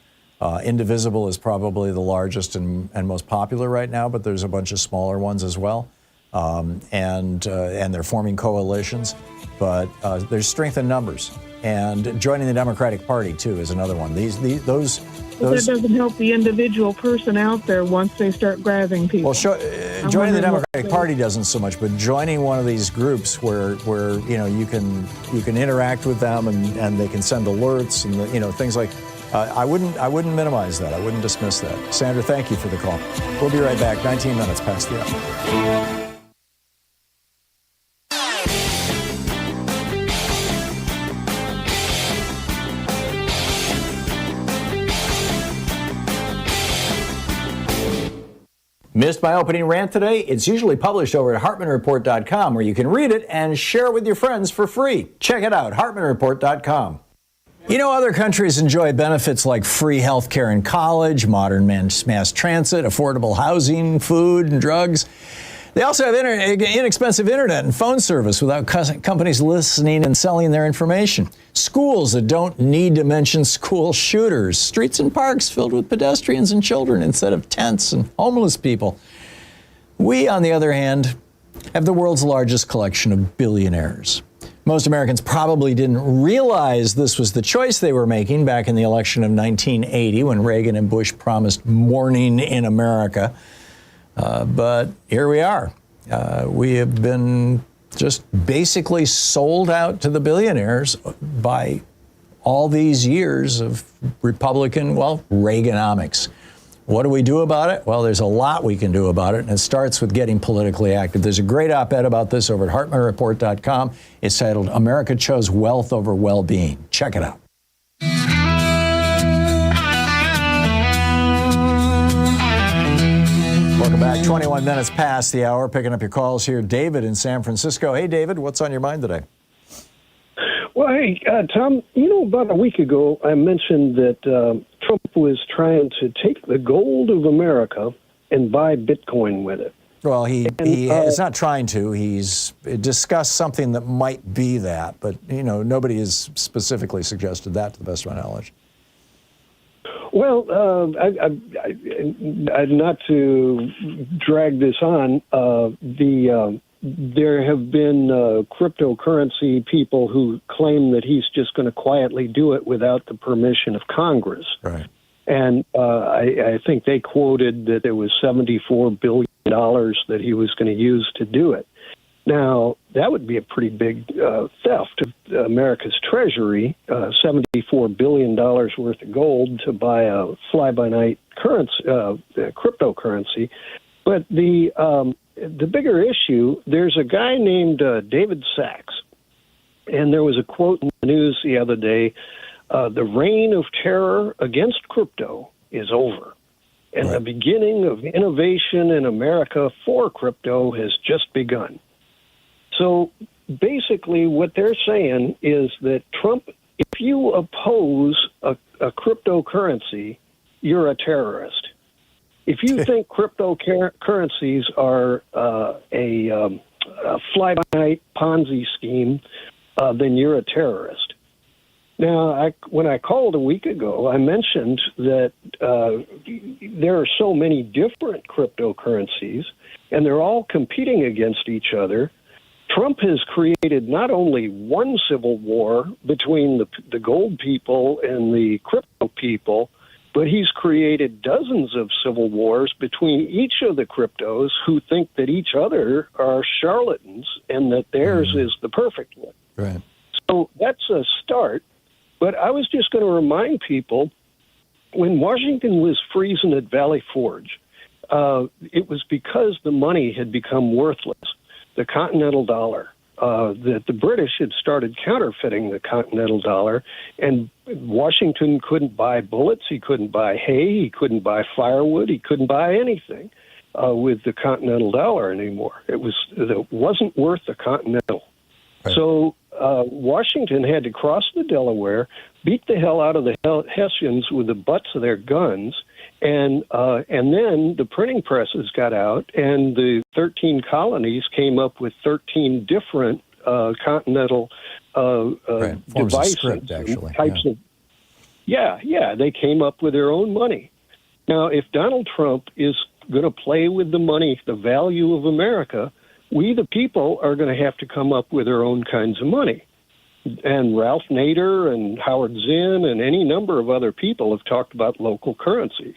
Indivisible is probably the largest and most popular right now, but there's a bunch of smaller ones as well, and they're forming coalitions. But there's strength in numbers, and joining the Democratic Party too is another one. Those. That doesn't help the individual person out there once they start grabbing people. Well, joining the Democratic Party doesn't so much, but joining one of these groups where you can interact with them and they can send alerts and things like. I wouldn't minimize that. I wouldn't dismiss that. Sandra, thank you for the call. We'll be right back. 19 minutes past the hour. Missed my opening rant today? It's usually published over at HartmannReport.com, where you can read it and share it with your friends for free. Check it out, HartmannReport.com. Other countries enjoy benefits like free health care in college, modern mass transit, affordable housing, food, and drugs. They also have inexpensive internet and phone service without companies listening and selling their information. Schools that don't need to mention school shooters. Streets and parks filled with pedestrians and children instead of tents and homeless people. We, on the other hand, have the world's largest collection of billionaires. Most Americans probably didn't realize this was the choice they were making back in the election of 1980 when Reagan and Bush promised morning in America. But here we are. We have been just basically sold out to the billionaires by all these years of Republican, Reaganomics. What do we do about it? Well, there's a lot we can do about it, and it starts with getting politically active. There's a great op-ed about this over at HartmannReport.com. It's titled, America Chose Wealth Over Well-Being. Check it out. Welcome back. 21 minutes past the hour. Picking up your calls here. David in San Francisco. Hey, David, what's on your mind today? Well, hey, Tom, about a week ago, I mentioned that Trump was trying to take the gold of America and buy Bitcoin with it. Well, he's not trying to. He's discussed something that might be that, but, nobody has specifically suggested that to the best of my knowledge. Well, not to drag this on, there have been cryptocurrency people who claim that he's just going to quietly do it without the permission of Congress. Right. And I think they quoted that it was $74 billion that he was going to use to do it. Now, that would be a pretty big theft of America's treasury, $74 billion worth of gold to buy a fly-by-night cryptocurrency. But the bigger issue, there's a guy named David Sachs, and there was a quote in the news the other day, the reign of terror against crypto is over, and the beginning of innovation in America for crypto has just begun. So basically what they're saying is that Trump, if you oppose a cryptocurrency, you're a terrorist. If you think cryptocurrencies are a fly-by-night Ponzi scheme, then you're a terrorist. Now, when I called a week ago, I mentioned that there are so many different cryptocurrencies, and they're all competing against each other. Trump has created not only one civil war between the gold people and the crypto people, but he's created dozens of civil wars between each of the cryptos who think that each other are charlatans and that theirs is the perfect one. Right. So that's a start. But I was just going to remind people, when Washington was freezing at Valley Forge, it was because the money had become worthless. The Continental Dollar, that the British had started counterfeiting the Continental Dollar, and Washington couldn't buy bullets, he couldn't buy hay, he couldn't buy firewood, he couldn't buy anything with the Continental Dollar anymore. It wasn't worth the Continental. Right. So Washington had to cross the Delaware, beat the hell out of the Hessians with the butts of their guns, and then the printing presses got out, and the 13 colonies came up with 13 different continental devices, script, actually. types of. Yeah, they came up with their own money. Now, if Donald Trump is going to play with the money, the value of America, we, the people, are going to have to come up with our own kinds of money. And Ralph Nader and Howard Zinn and any number of other people have talked about local currencies.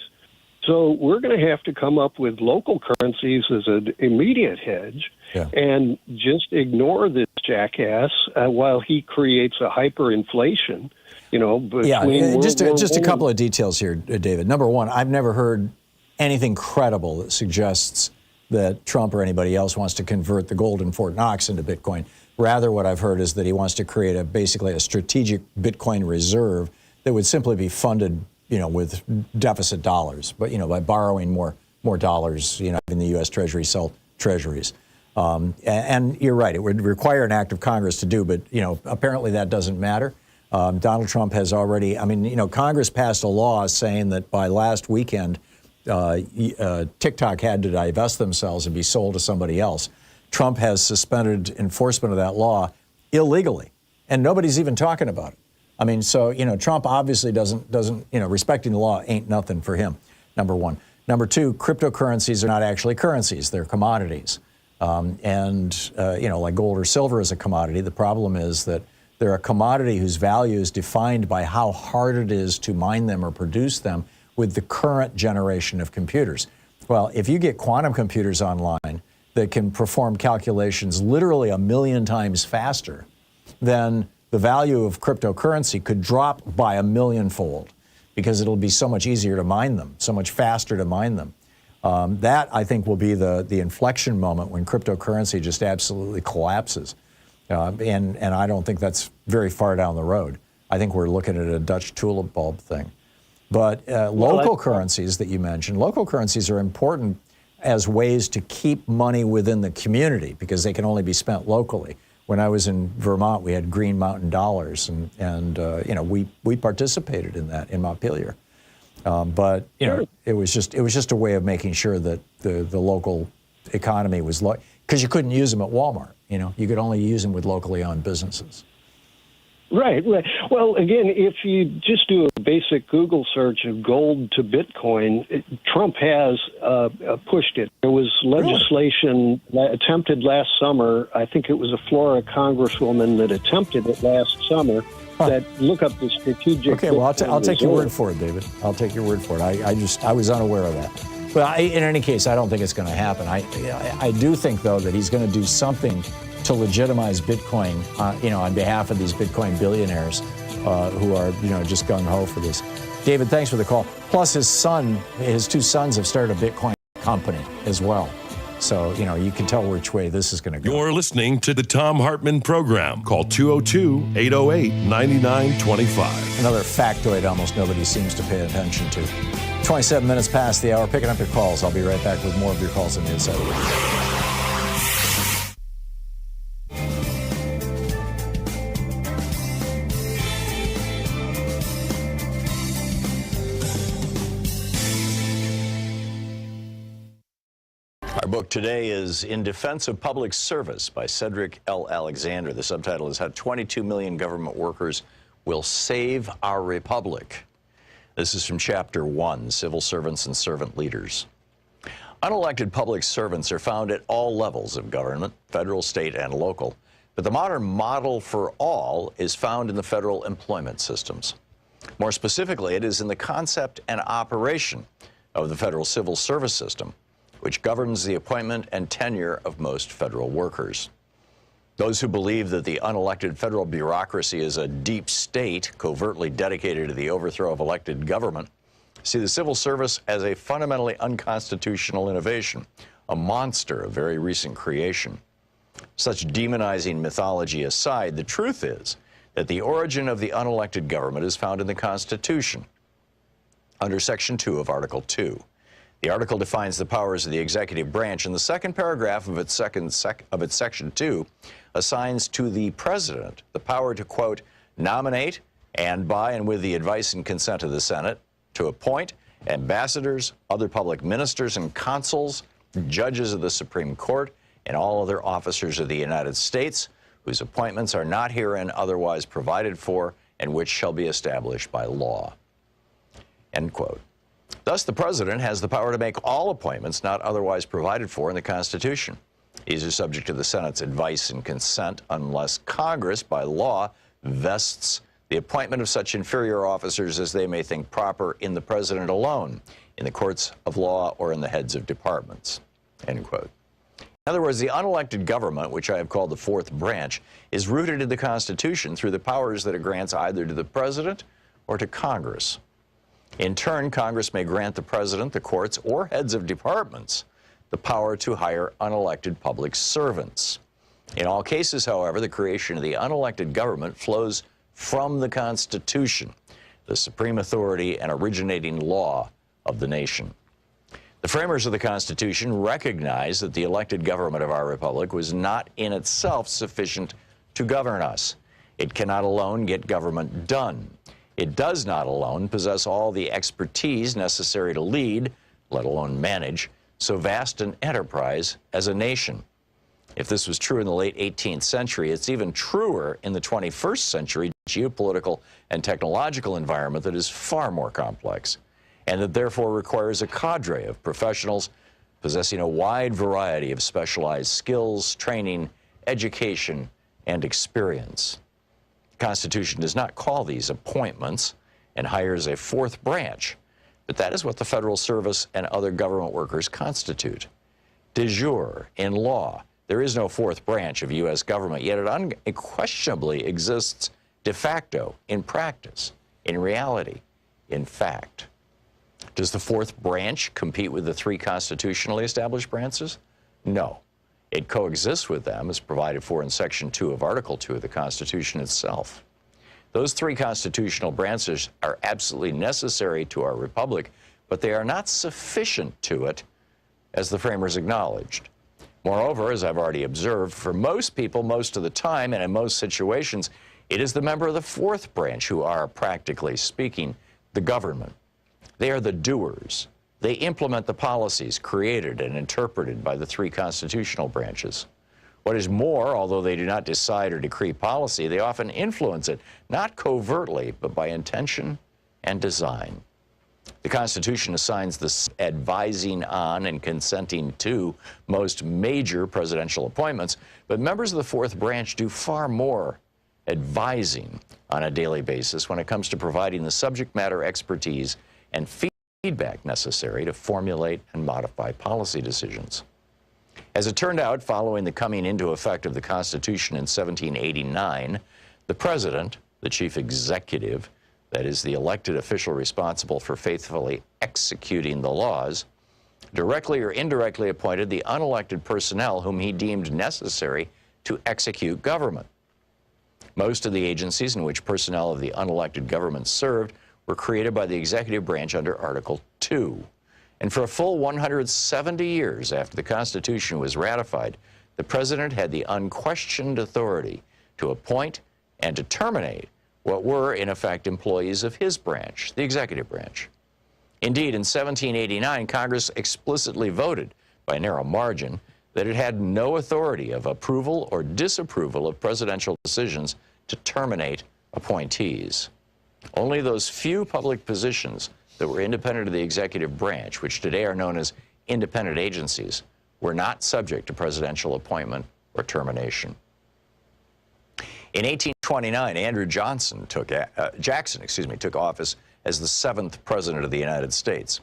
So we're going to have to come up with local currencies as an immediate hedge and just ignore this jackass while he creates a hyperinflation, between just a couple of details here, David. Number one, I've never heard anything credible that suggests that Trump or anybody else wants to convert the gold in Fort Knox into Bitcoin. Rather, what I've heard is that he wants to create basically a strategic Bitcoin reserve that would simply be funded with deficit dollars, but, by borrowing more dollars, in the U.S. Treasury sell treasuries. And you're right, it would require an act of Congress to do, but, apparently that doesn't matter. Donald Trump has already, Congress passed a law saying that by last weekend, TikTok had to divest themselves and be sold to somebody else. Trump has suspended enforcement of that law illegally, and nobody's even talking about it. Trump obviously doesn't, respecting the law ain't nothing for him, number one. Number two, cryptocurrencies are not actually currencies, they're commodities. Like gold or silver is a commodity. The problem is that they're a commodity whose value is defined by how hard it is to mine them or produce them with the current generation of computers. Well, if you get quantum computers online that can perform calculations literally 1 million times faster, then the value of cryptocurrency could drop by 1 million-fold because it'll be so much easier to mine them, so much faster to mine them. That, I think, will be the inflection moment when cryptocurrency just absolutely collapses. And I don't think that's very far down the road. I think we're looking at a Dutch tulip bulb thing. But local currencies that you mentioned, local currencies are important as ways to keep money within the community because they can only be spent locally. When I was in Vermont, we had Green Mountain dollars, and we participated in that in Montpelier. But it was just a way of making sure that the local economy was because you couldn't use them at Walmart. You could only use them with locally owned businesses. Right. Well, again, if you just do a basic Google search of gold to Bitcoin, Trump has pushed it. There was legislation attempted last summer. I think it was a Florida congresswoman that attempted it last summer. That look up the strategic. Okay, well, I'll take your word for it, David. I'll take your word for it. I was unaware of that. But in any case, I don't think it's going to happen. I do think, though, that he's going to do something to legitimize Bitcoin, on behalf of these Bitcoin billionaires who are, just gung-ho for this. David, thanks for the call. Plus, his two sons have started a Bitcoin company as well. So, you can tell which way this is going to go. You're listening to the Thom Hartmann Program. Call 202-808-9925. Another factoid almost nobody seems to pay attention to. 27 minutes past the hour, picking up your calls. I'll be right back with more of your calls on the inside. Our book today is In Defense of Public Service by Cedric L. Alexander. The subtitle is How 22 Million Government Workers Will Save Our Republic. This is from Chapter 1, Civil Servants and Servant Leaders. Unelected public servants are found at all levels of government, federal, state, and local. But the modern model for all is found in the federal employment systems. More specifically, it is in the concept and operation of the federal civil service system, which governs the appointment and tenure of most federal workers. Those who believe that the unelected federal bureaucracy is a deep state covertly dedicated to the overthrow of elected government see the civil service as a fundamentally unconstitutional innovation, a monster of very recent creation. Such demonizing mythology aside, the truth is that the origin of the unelected government is found in the Constitution, under Section 2 of Article 2. The article defines the powers of the executive branch, and the second paragraph of its Section 2 assigns to the President the power to, quote, nominate and by and with the advice and consent of the Senate, to appoint ambassadors, other public ministers and consuls, judges of the Supreme Court, and all other officers of the United States, whose appointments are not herein otherwise provided for and which shall be established by law. End quote. Thus, the President has the power to make all appointments not otherwise provided for in the Constitution. These are subject to the Senate's advice and consent unless Congress, by law, vests the appointment of such inferior officers as they may think proper in the President alone, in the courts of law, or in the heads of departments. End quote. In other words, the unelected government, which I have called the fourth branch, is rooted in the Constitution through the powers that it grants either to the President or to Congress. In turn, Congress may grant the President, the courts, or heads of departments the power to hire unelected public servants. In all cases, however, the creation of the unelected government flows from the Constitution, the supreme authority and originating law of the nation. The framers of the Constitution recognized that the elected government of our republic was not in itself sufficient to govern us. It cannot alone get government done. It does not alone possess all the expertise necessary to lead, let alone manage, so vast an enterprise as a nation. If this was true in the late 18th century, it's even truer in the 21st century geopolitical and technological environment that is far more complex, and that therefore requires a cadre of professionals possessing a wide variety of specialized skills, training, education, and experience. The Constitution does not call these appointments and hires a fourth branch, but that is what the federal service and other government workers constitute. De jure, in law, there is no fourth branch of U.S. government, yet it unquestionably exists de facto, in practice, in reality, in fact. Does the fourth branch compete with the three constitutionally established branches? No. It coexists with them as provided for in Section 2 of Article 2 of the Constitution itself. Those three constitutional branches are absolutely necessary to our republic, but they are not sufficient to it, as the framers acknowledged. Moreover, as I've already observed, for most people, most of the time, and in most situations, it is the member of the fourth branch who are, practically speaking, the government. They are the doers. They implement the policies created and interpreted by the three constitutional branches. What is more, although they do not decide or decree policy, they often influence it, not covertly, but by intention and design. The Constitution assigns the advising on and consenting to most major presidential appointments, but members of the fourth branch do far more advising on a daily basis when it comes to providing the subject matter expertise and feedback necessary to formulate and modify policy decisions. As it turned out, following the coming into effect of the Constitution in 1789, the president, the chief executive, that is the elected official responsible for faithfully executing the laws, directly or indirectly appointed the unelected personnel whom he deemed necessary to execute government. Most of the agencies in which personnel of the unelected government served were created by the executive branch under Article 2. And for a full 170 years after the Constitution was ratified, the president had the unquestioned authority to appoint and to terminate what were, in effect, employees of his branch, the executive branch. Indeed, in 1789, Congress explicitly voted, by a narrow margin, that it had no authority of approval or disapproval of presidential decisions to terminate appointees. Only those few public positions that were independent of the executive branch, which today are known as independent agencies, were not subject to presidential appointment or termination. In 1829, Andrew Jackson took office as the 7th president of the United States.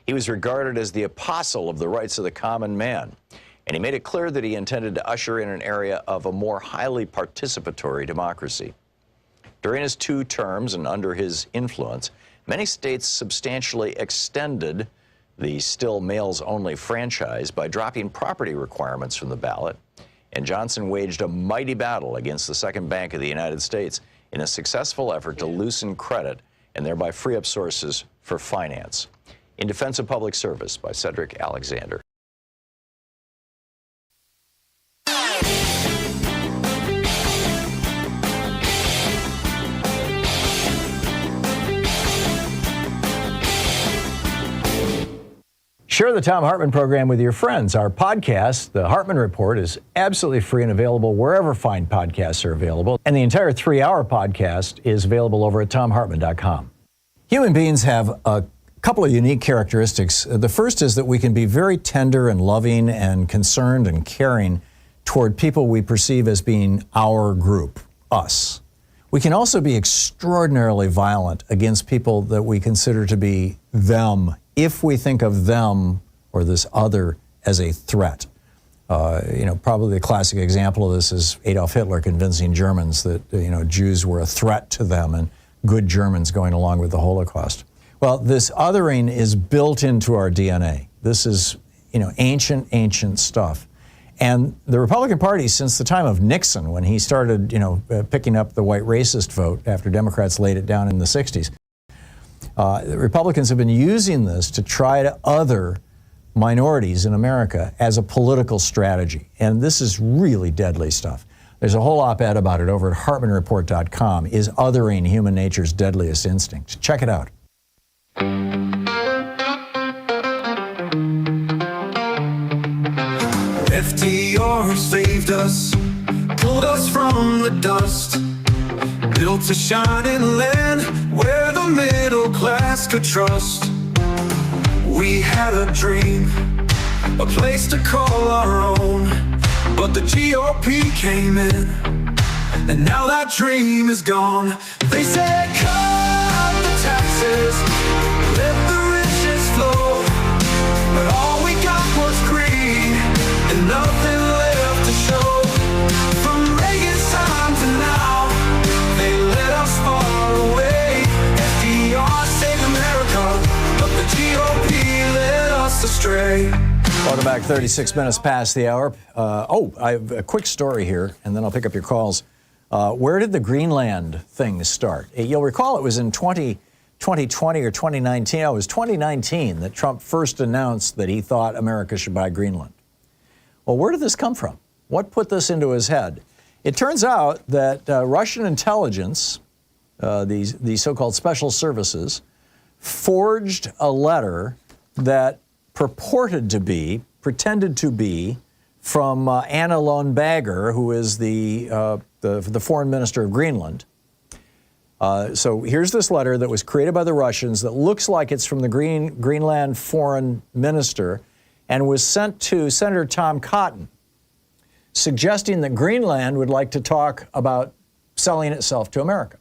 He was regarded as the apostle of the rights of the common man, and he made it clear that he intended to usher in an area of a more highly participatory democracy. During his 2 terms and under his influence, many states substantially extended the still males-only franchise by dropping property requirements from the ballot, and Johnson waged a mighty battle against the Second Bank of the United States in a successful effort to loosen credit and thereby free up sources for finance. In Defense of Public Service by Cedric Alexander. Share the Thom Hartmann program with your friends. Our podcast, The Hartmann Report, is absolutely free and available wherever fine podcasts are available. And the entire 3-hour podcast is available over at thomhartmann.com. Human beings have a couple of unique characteristics. The first is that we can be very tender and loving and concerned and caring toward people we perceive as being our group, us. We can also be extraordinarily violent against people that we consider to be them, if we think of them or this other as a threat. Probably the classic example of this is Adolf Hitler convincing Germans that, Jews were a threat to them and good Germans going along with the Holocaust. Well, this othering is built into our DNA. This is, ancient stuff. And the Republican Party, since the time of Nixon, when he started, picking up the white racist vote after Democrats laid it down in the 60s, the Republicans have been using this to try to other minorities in America as a political strategy. And this is really deadly stuff. There's a whole op-ed about it over at HartmannReport.com. Is othering human nature's deadliest instinct? Check it out. FDR saved us, pulled us from the dust, built a shining land where the middle class could trust. We had a dream, a place to call our own, but the GOP came in, and now that dream is gone. They said cut the taxes, let the riches flow, but all we got was greed and nothing left to show. From Reagan's time to now, they let us fall away. FDR saved America, but the GOP led us astray. Welcome back, 36 minutes past the hour. I have a quick story here, and then I'll pick up your calls. Where did the Greenland thing start? You'll recall it was in 2020 or 2019. It was 2019 that Trump first announced that he thought America should buy Greenland. Well, where did this come from? What put this into his head? It turns out that Russian intelligence, these so-called special services, forged a letter that pretended to be from Anna Lundberger, who is the foreign minister of Greenland. So here's this letter that was created by the Russians that looks like it's from the Greenland foreign minister and was sent to Senator Tom Cotton, suggesting that Greenland would like to talk about selling itself to America.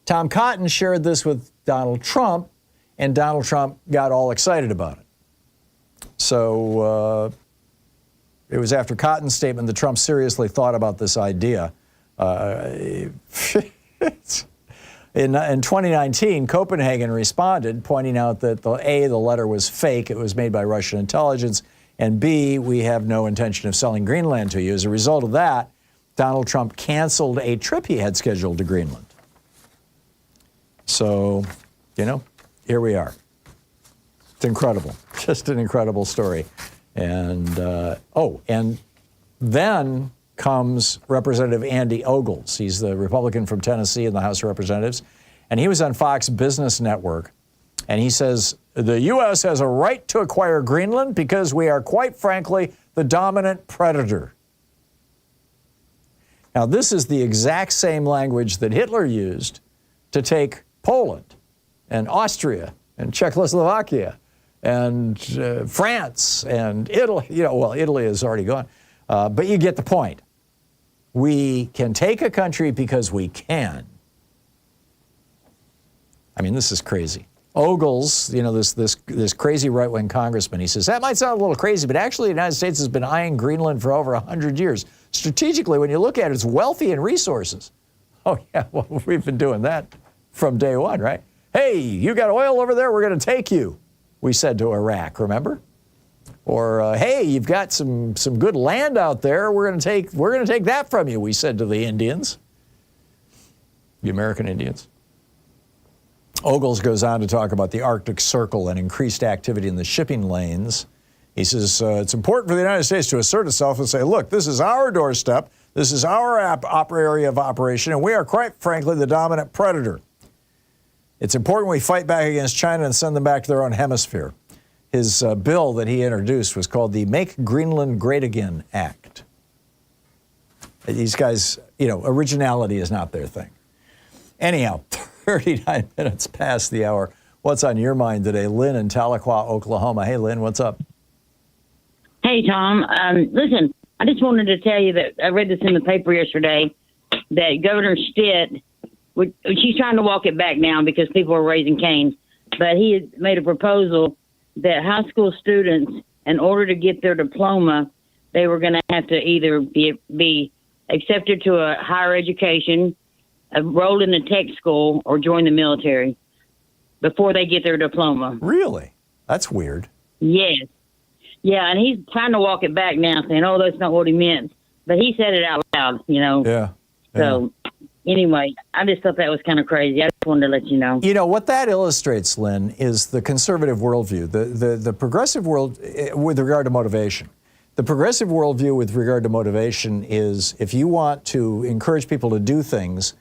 Tom Cotton shared this with Donald Trump, and Donald Trump got all excited about it. So it was after Cotton's statement that Trump seriously thought about this idea. In 2019, Copenhagen responded, pointing out that A, the letter was fake, it was made by Russian intelligence, and B, we have no intention of selling Greenland to you. As a result of that, Donald Trump canceled a trip he had scheduled to Greenland. So, here we are. It's incredible. Just an incredible story. And, and then comes Representative Andy Ogles. He's the Republican from Tennessee in the House of Representatives. And he was on Fox Business Network. And he says, the U.S. has a right to acquire Greenland because we are, quite frankly, the dominant predator. Now, this is the exact same language that Hitler used to take Poland and Austria and Czechoslovakia and France and Italy. Italy is already gone. But you get the point. We can take a country because we can. I mean, this is crazy. Ogles, this crazy right-wing congressman, he says, that might sound a little crazy, but actually the United States has been eyeing Greenland for over 100 years. Strategically, when you look at it, it's wealthy in resources. Oh, yeah, well, we've been doing that from day one, right? Hey, you got oil over there, we're going to take you, we said to Iraq, remember? Or, hey, you've got some good land out there, we're going to take that from you, we said to the Indians, the American Indians. Ogles goes on to talk about the Arctic Circle and increased activity in the shipping lanes. He says, it's important for the United States to assert itself and say, look, this is our doorstep, this is our area of operation, and we are, quite frankly, the dominant predator. It's important we fight back against China and send them back to their own hemisphere. His bill that he introduced was called the Make Greenland Great Again Act. These guys, originality is not their thing. Anyhow, 39 minutes past the hour. What's on your mind today? Lynn in Tahlequah, Oklahoma. Hey, Lynn, what's up? Hey, Tom. Listen, I just wanted to tell you that I read this in the paper yesterday that Governor Stitt, she's trying to walk it back now because people are raising Cain, but he had made a proposal that high school students, in order to get their diploma, they were going to have to either be accepted to a higher education, enrolled in a tech school, or join the military before they get their diploma. Really? That's weird. Yes. Yeah, and he's trying to walk it back now, saying, oh, that's not what he meant. But he said it out loud, Yeah. So, anyway, I just thought that was kind of crazy. I just wanted to let you know. What that illustrates, Lynn, is the conservative worldview, the progressive world with regard to motivation. The progressive worldview with regard to motivation is if you want to encourage people to do things,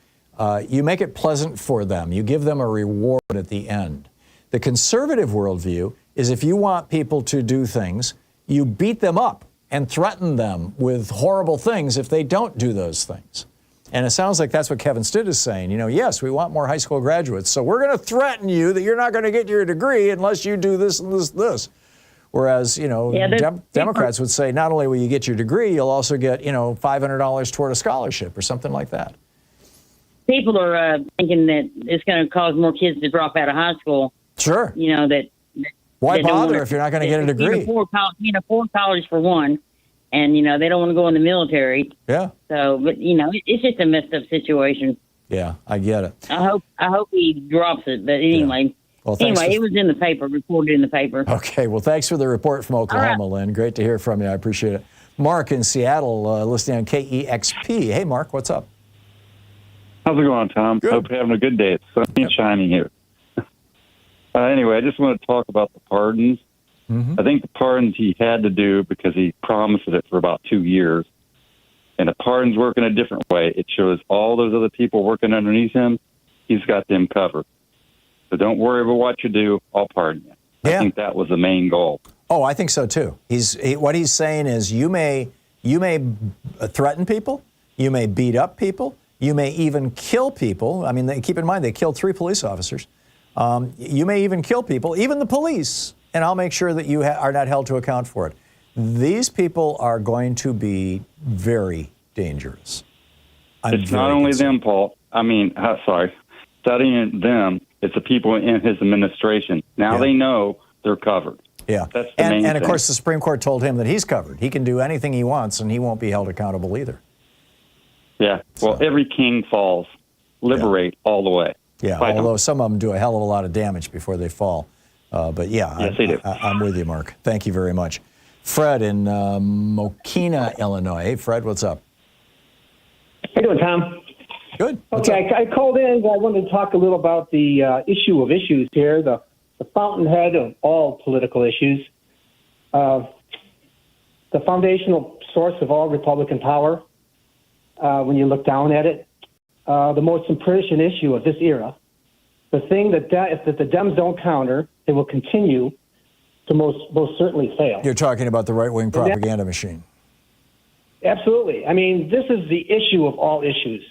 you make it pleasant for them. You give them a reward at the end. The conservative worldview is if you want people to do things, you beat them up and threaten them with horrible things if they don't do those things. And it sounds like that's what Kevin Stitt is saying. Yes, we want more high school graduates, so we're going to threaten you that you're not going to get your degree unless you do this and this. Whereas, Democrats would say not only will you get your degree, you'll also get, $500 toward a scholarship or something like that. People are thinking that it's going to cause more kids to drop out of high school. Sure. Why bother if you're not going to get a degree? Can't afford college for one, and they don't want to go in the military. Yeah. So, but it's just a messed up situation. Yeah, I get it. I hope he drops it. But anyway, yeah. Well, it was in the paper, reported in the paper. Okay. Well, thanks for the report from Oklahoma, Lynn. Great to hear from you. I appreciate it. Mark in Seattle, listening on KEXP. Hey, Mark, what's up? How's it going, Tom? Good. Hope you're having a good day. It's sunny and shining here. Anyway, I just want to talk about the pardons. Mm-hmm. I think the pardons he had to do because he promised it for about 2 years. And the pardons work in a different way. It shows all those other people working underneath him, he's got them covered. So don't worry about what you do. I'll pardon you. Yeah. I think that was the main goal. Oh, I think so too. What he's saying is you may You may threaten people. You may beat up people. You may even kill people. I mean, keep in mind, they killed 3 police officers. You may even kill people, even the police, and I'll make sure that you are not held to account for it. These people are going to be very dangerous. It's not only them, Paul. I mean, studying them, it's the people in his administration. Now they know they're covered. Yeah. That's the main and of thing. course, the Supreme Court told him that he's covered. He can do anything he wants, and he won't be held accountable either. Yeah. Well, every king falls. Liberate all the way. Yeah, Fight although them. some of them do a hell of a lot of damage before they fall. But yeah, Yes, they do. I'm with you, Mark. Thank you very much. Fred in Mokina, Illinois. Hey, Fred, what's up? How you doing, Tom? Good. Okay, I called in. I wanted to talk a little about the issue of issues here, the fountainhead of all political issues, the foundational source of all Republican power. When you look down at it, the most important issue of this era, the thing that if the Dems don't counter, they will continue to most certainly fail. You're talking about the right-wing propaganda machine. Absolutely. I mean, this is the issue of all issues.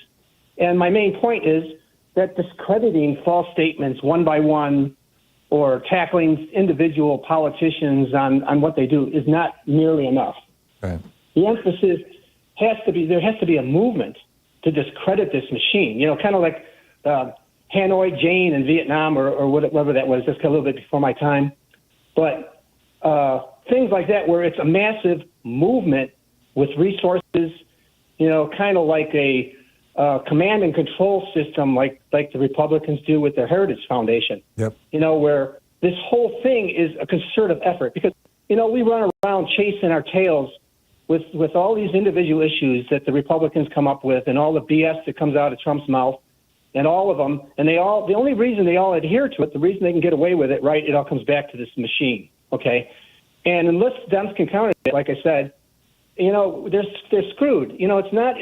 And my main point is that discrediting false statements one by one or tackling individual politicians on what they do is not nearly enough. Right. The emphasis there has to be a movement to discredit this machine. You know, kind of like Hanoi Jane in Vietnam or whatever that was, just a little bit before my time. But things like that where it's a massive movement with resources, you know, kind of like a command and control system like the Republicans do with their Heritage Foundation. Yep. You know, where this whole thing is a concerted effort because, you know, we run around chasing our tails with all these individual issues that the Republicans come up with and all the BS that comes out of Trump's mouth and all of them. And the only reason they all adhere to it, the reason they can get away with it, right, it all comes back to this machine. Okay. And unless Dems can counter it, like I said, you know, they're screwed. You know, it's not,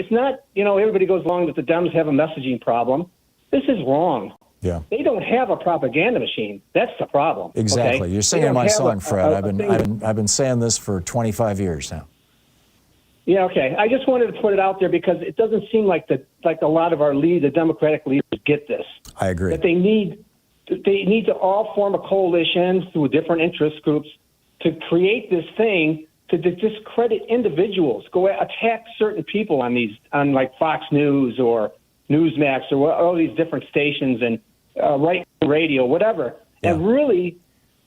you know, everybody goes along that the Dems have a messaging problem. This is wrong. Yeah. They don't have a propaganda machine. That's the problem. Exactly. Okay? You're singing my song, Fred. I've been saying this for 25 years now. Yeah, okay. I just wanted to put it out there because it doesn't seem like a lot of the Democratic leaders get this. I agree. That they need to all form a coalition through different interest groups to create this thing to discredit individuals, go attack certain people on like Fox News or Newsmax or all these different stations and right radio, whatever, and really.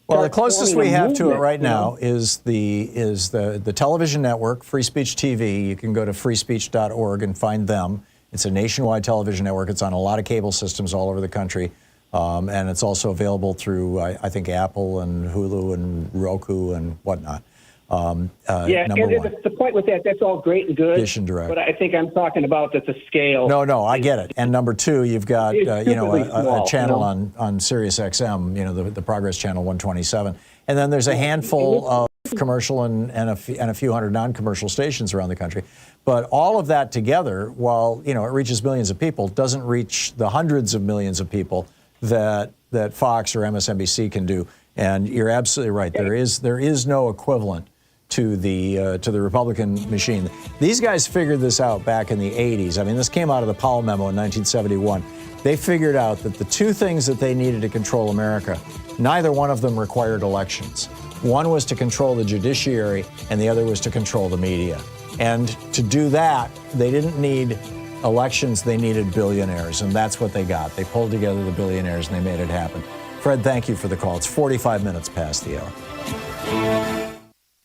Well, the closest we have to it right now is the television network, Free Speech TV. You can go to freespeech.org and find them. It's a nationwide television network. It's on a lot of cable systems all over the country. And it's also available through, I think, Apple and Hulu and Roku and whatnot. And the point with that's all great and good. Dish and Direct. But I think I'm talking about that the scale. No, I get it. And number two, you've got a channel small, on Sirius XM, you know, the Progress Channel 127, and then there's a handful of commercial and a few hundred non-commercial stations around the country. But all of that together, while you know it reaches millions of people, doesn't reach the hundreds of millions of people that Fox or MSNBC can do. And you're absolutely right. There is no equivalent to the Republican machine. These guys figured this out back in the 80s. I mean, this came out of the Powell Memo in 1971. They figured out that the two things that they needed to control America, neither one of them required elections. One was to control the judiciary, and the other was to control the media. And to do that, they didn't need elections, they needed billionaires, and that's what they got. They pulled together the billionaires, and they made it happen. Fred, thank you for the call. It's 45 minutes past the hour.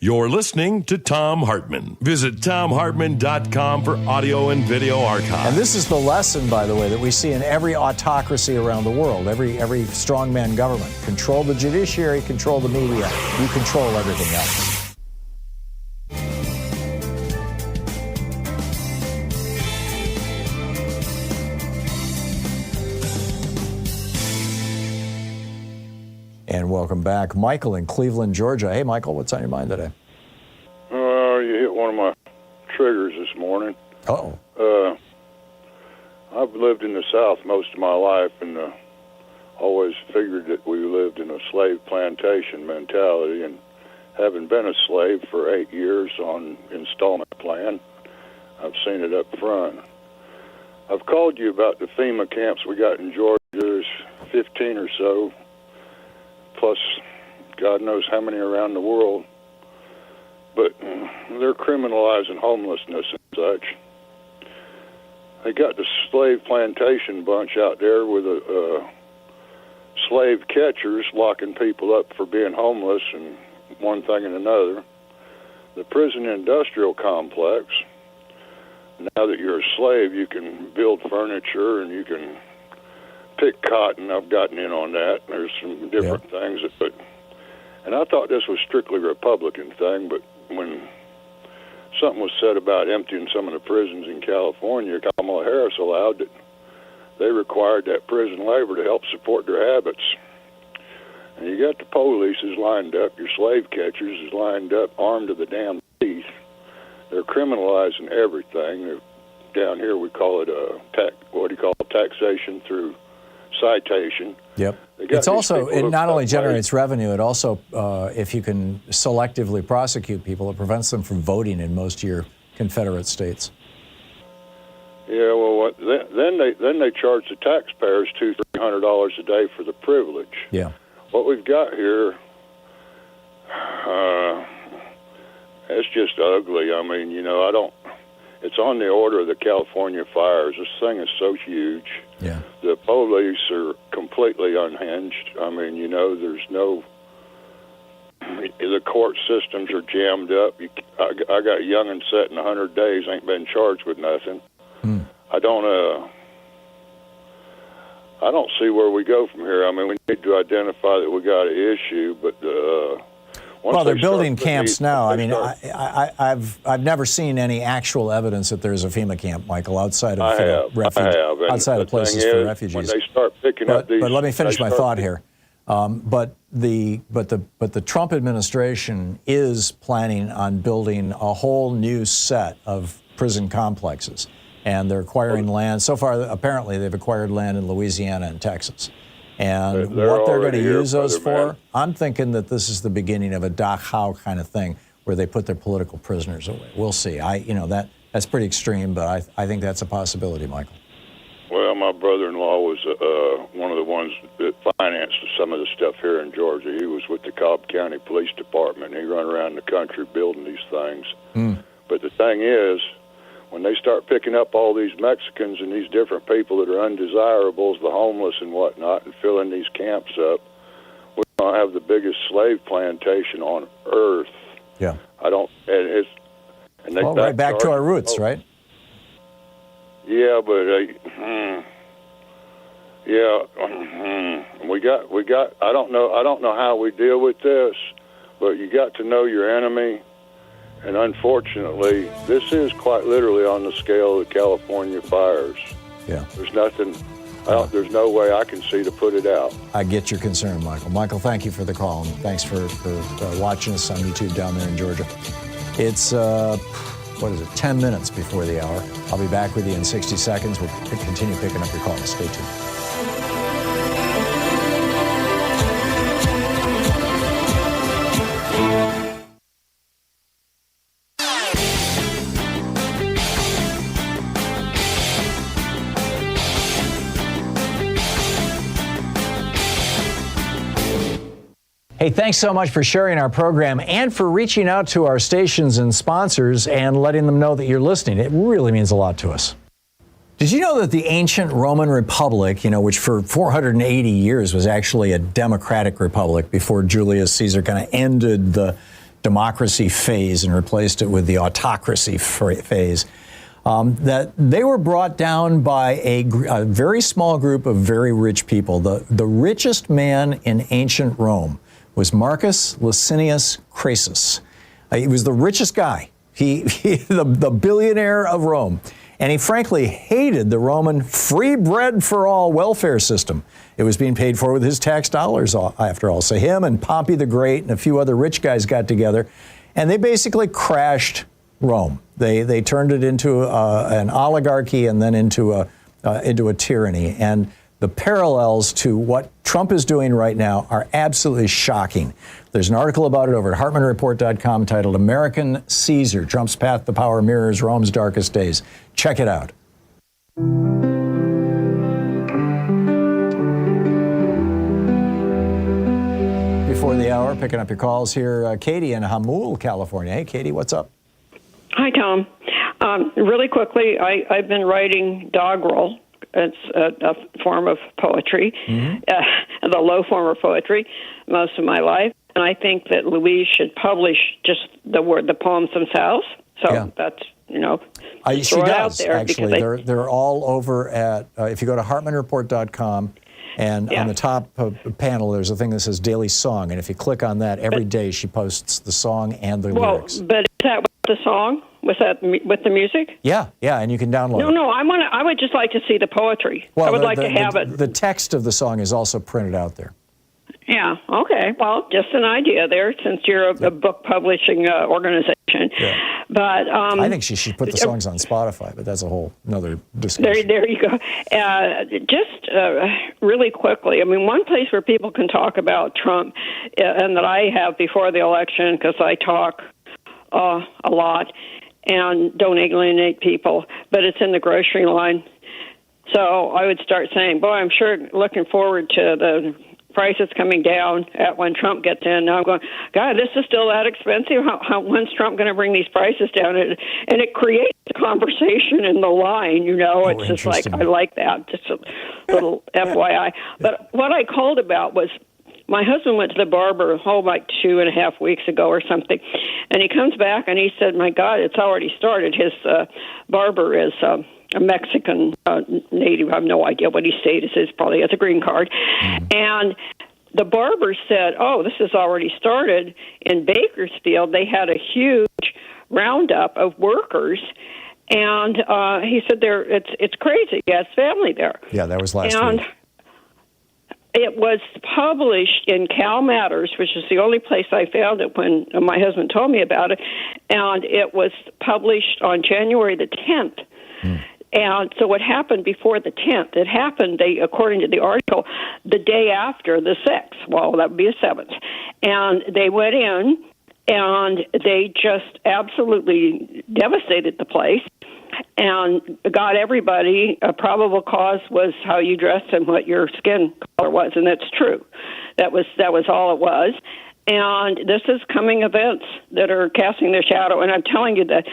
You're listening to Thom Hartmann. Visit thomhartmann.com for audio and video archives. And this is the lesson, by the way, that we see in every autocracy around the world, every strongman government. Control the judiciary, control the media. You control everything else. And welcome back. Michael in Cleveland, Georgia. Hey, Michael, what's on your mind today? You hit one of my triggers this morning. Uh-oh. I've lived in the South most of my life and always figured that we lived in a slave plantation mentality. And having been a slave for 8 years on installment plan. I've seen it up front. I've called you about the FEMA camps we got in Georgia. There's 15 or so, plus God knows how many around the world. But they're criminalizing homelessness and such. They got the slave plantation bunch out there with slave catchers locking people up for being homeless and one thing and another. The prison industrial complex, now that you're a slave, you can build furniture and you can pick cotton. I've gotten in on that. There's some different things. And I thought this was strictly a Republican thing, but when something was said about emptying some of the prisons in California, Kamala Harris allowed that they required that prison labor to help support their habits. And you got the police is lined up, your slave catchers is lined up, armed to the damn teeth. They're criminalizing everything. Down here we call it taxation through citation. Yep. It's also, it not only generates revenue, it also, if you can selectively prosecute people, it prevents them from voting in most of your Confederate states. Yeah, well, then they charge the taxpayers $200-300 a day for the privilege. Yeah. What we've got here, it's just ugly. I mean, it's on the order of the California fires. This thing is so huge. Yeah. The police are completely unhinged. I mean, there's no, the court systems are jammed up. I got young'uns set in 100 days, ain't been charged with nothing. I don't see where we go from here. I mean, we need to identify that we got an issue, but well, they're building camps now. I mean, I've never seen any actual evidence that there's a FEMA camp, Michael, outside of outside of places for refugees. When they start picking up these, but let me finish my thought here. But the Trump administration is planning on building a whole new set of prison complexes. And they're acquiring land. So far, apparently, they've acquired land in Louisiana and Texas. And what they're going to use those for, I'm thinking that this is the beginning of a Dachau kind of thing, where they put their political prisoners away. We'll see. That's pretty extreme, but I think that's a possibility, Michael. Well, my brother-in-law was one of the ones that financed some of the stuff here in Georgia. He was with the Cobb County Police Department. He run around the country building these things. But the thing is, when they start picking up all these Mexicans and these different people that are undesirables, the homeless and whatnot, and filling these camps up, we're going to have the biggest slave plantation on earth. Yeah. Right back to our roots, right? Yeah, but we got. I don't know how we deal with this, but you got to know your enemy. And unfortunately, this is quite literally on the scale of the California fires. Yeah. There's nothing, there's no way I can see to put it out. I get your concern, Michael. Michael, thank you for the call, and thanks for watching us on YouTube down there in Georgia. It's, 10 minutes before the hour. I'll be back with you in 60 seconds. We'll continue picking up your calls. Stay tuned. Hey, thanks so much for sharing our program and for reaching out to our stations and sponsors and letting them know that you're listening. It really means a lot to us. Did you know that the ancient Roman Republic, which for 480 years was actually a democratic republic before Julius Caesar kind of ended the democracy phase and replaced it with the autocracy phase, that they were brought down by a very small group of very rich people. The richest man in ancient Rome was Marcus Licinius Crassus. He was the richest guy, the billionaire of Rome. And he frankly hated the Roman free bread for all welfare system. It was being paid for with his tax dollars, after all. So him and Pompey the Great and a few other rich guys got together, and they basically crashed Rome. They turned it into an oligarchy and then into a tyranny. And the parallels to what Trump is doing right now are absolutely shocking. There's an article about it over at HartmannReport.com titled American Caesar, Trump's Path to Power Mirrors Rome's Darkest Days. Check it out. Before the hour, picking up your calls here, Katie in Hamul, California. Hey, Katie, what's up? Hi, Tom. Really quickly, I've been writing doggerel. It's a form of poetry, the low form of poetry, most of my life. And I think that Louise should publish just the poems themselves. So that's, she does, actually. They're all over at, if you go to HartmannReport.com, and on the top panel, there's a thing that says Daily Song. And if you click on that, every day she posts the song and the lyrics. But is that with the song? Was that with the music? Yeah, and you can download it. No, I would just like to see the poetry. Well, I would like to have it. The text of the song is also printed out there. Yeah, okay. Well, just an idea there, since you're a book publishing organization. Yeah. But I think she should put the songs on Spotify, but that's a whole another discussion. There you go. Just really quickly, I mean, one place where people can talk about Trump, and that I have before the election, because I talk a lot and don't alienate people, but it's in the grocery line. So I would start saying, boy, I'm sure looking forward to the prices coming down at when Trump gets in. Now I'm going, God, this is still that expensive. When's Trump going to bring these prices down? And it creates a conversation in the line, It's just like, I like that. Just a little FYI. But what I called about was my husband went to the barber, like 2.5 weeks ago or something, and he comes back and he said, my God, it's already started. His barber is a Mexican native. I have no idea what his status is. Probably has a green card. And the barber said, oh, this has already started. In Bakersfield, they had a huge roundup of workers. And he said, it's crazy. He has family there. Yeah, that was last week. It was published in Cal Matters, which is the only place I found it when my husband told me about it. And it was published on January the 10th. And so what happened before the 10th? It happened, according to the article, the day after the 6th. Well, that would be the 7th. And they went in, and they just absolutely devastated the place and got everybody. A probable cause was how you dressed and what your skin color was, and that's true. That was all it was. And this is coming events that are casting their shadow. And I'm telling you that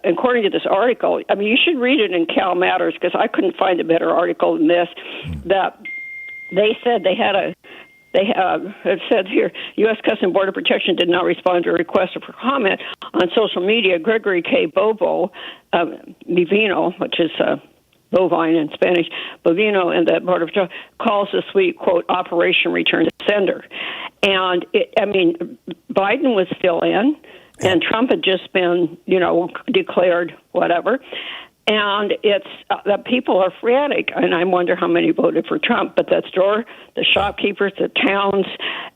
according to this article, I mean, you should read it in Cal Matters, because I couldn't find a better article than this, that they said it said here, U.S. Customs and Border Protection did not respond to a request for comment on social media. Gregory K. Bovo, Bovino, which is bovine in Spanish, Bovino, and the Border Patrol calls this week, quote, Operation Return to Sender. And, Biden was still in, and Trump had just been, declared whatever. And it's that people are frantic, and I wonder how many voted for Trump. But that store, the shopkeepers, the towns,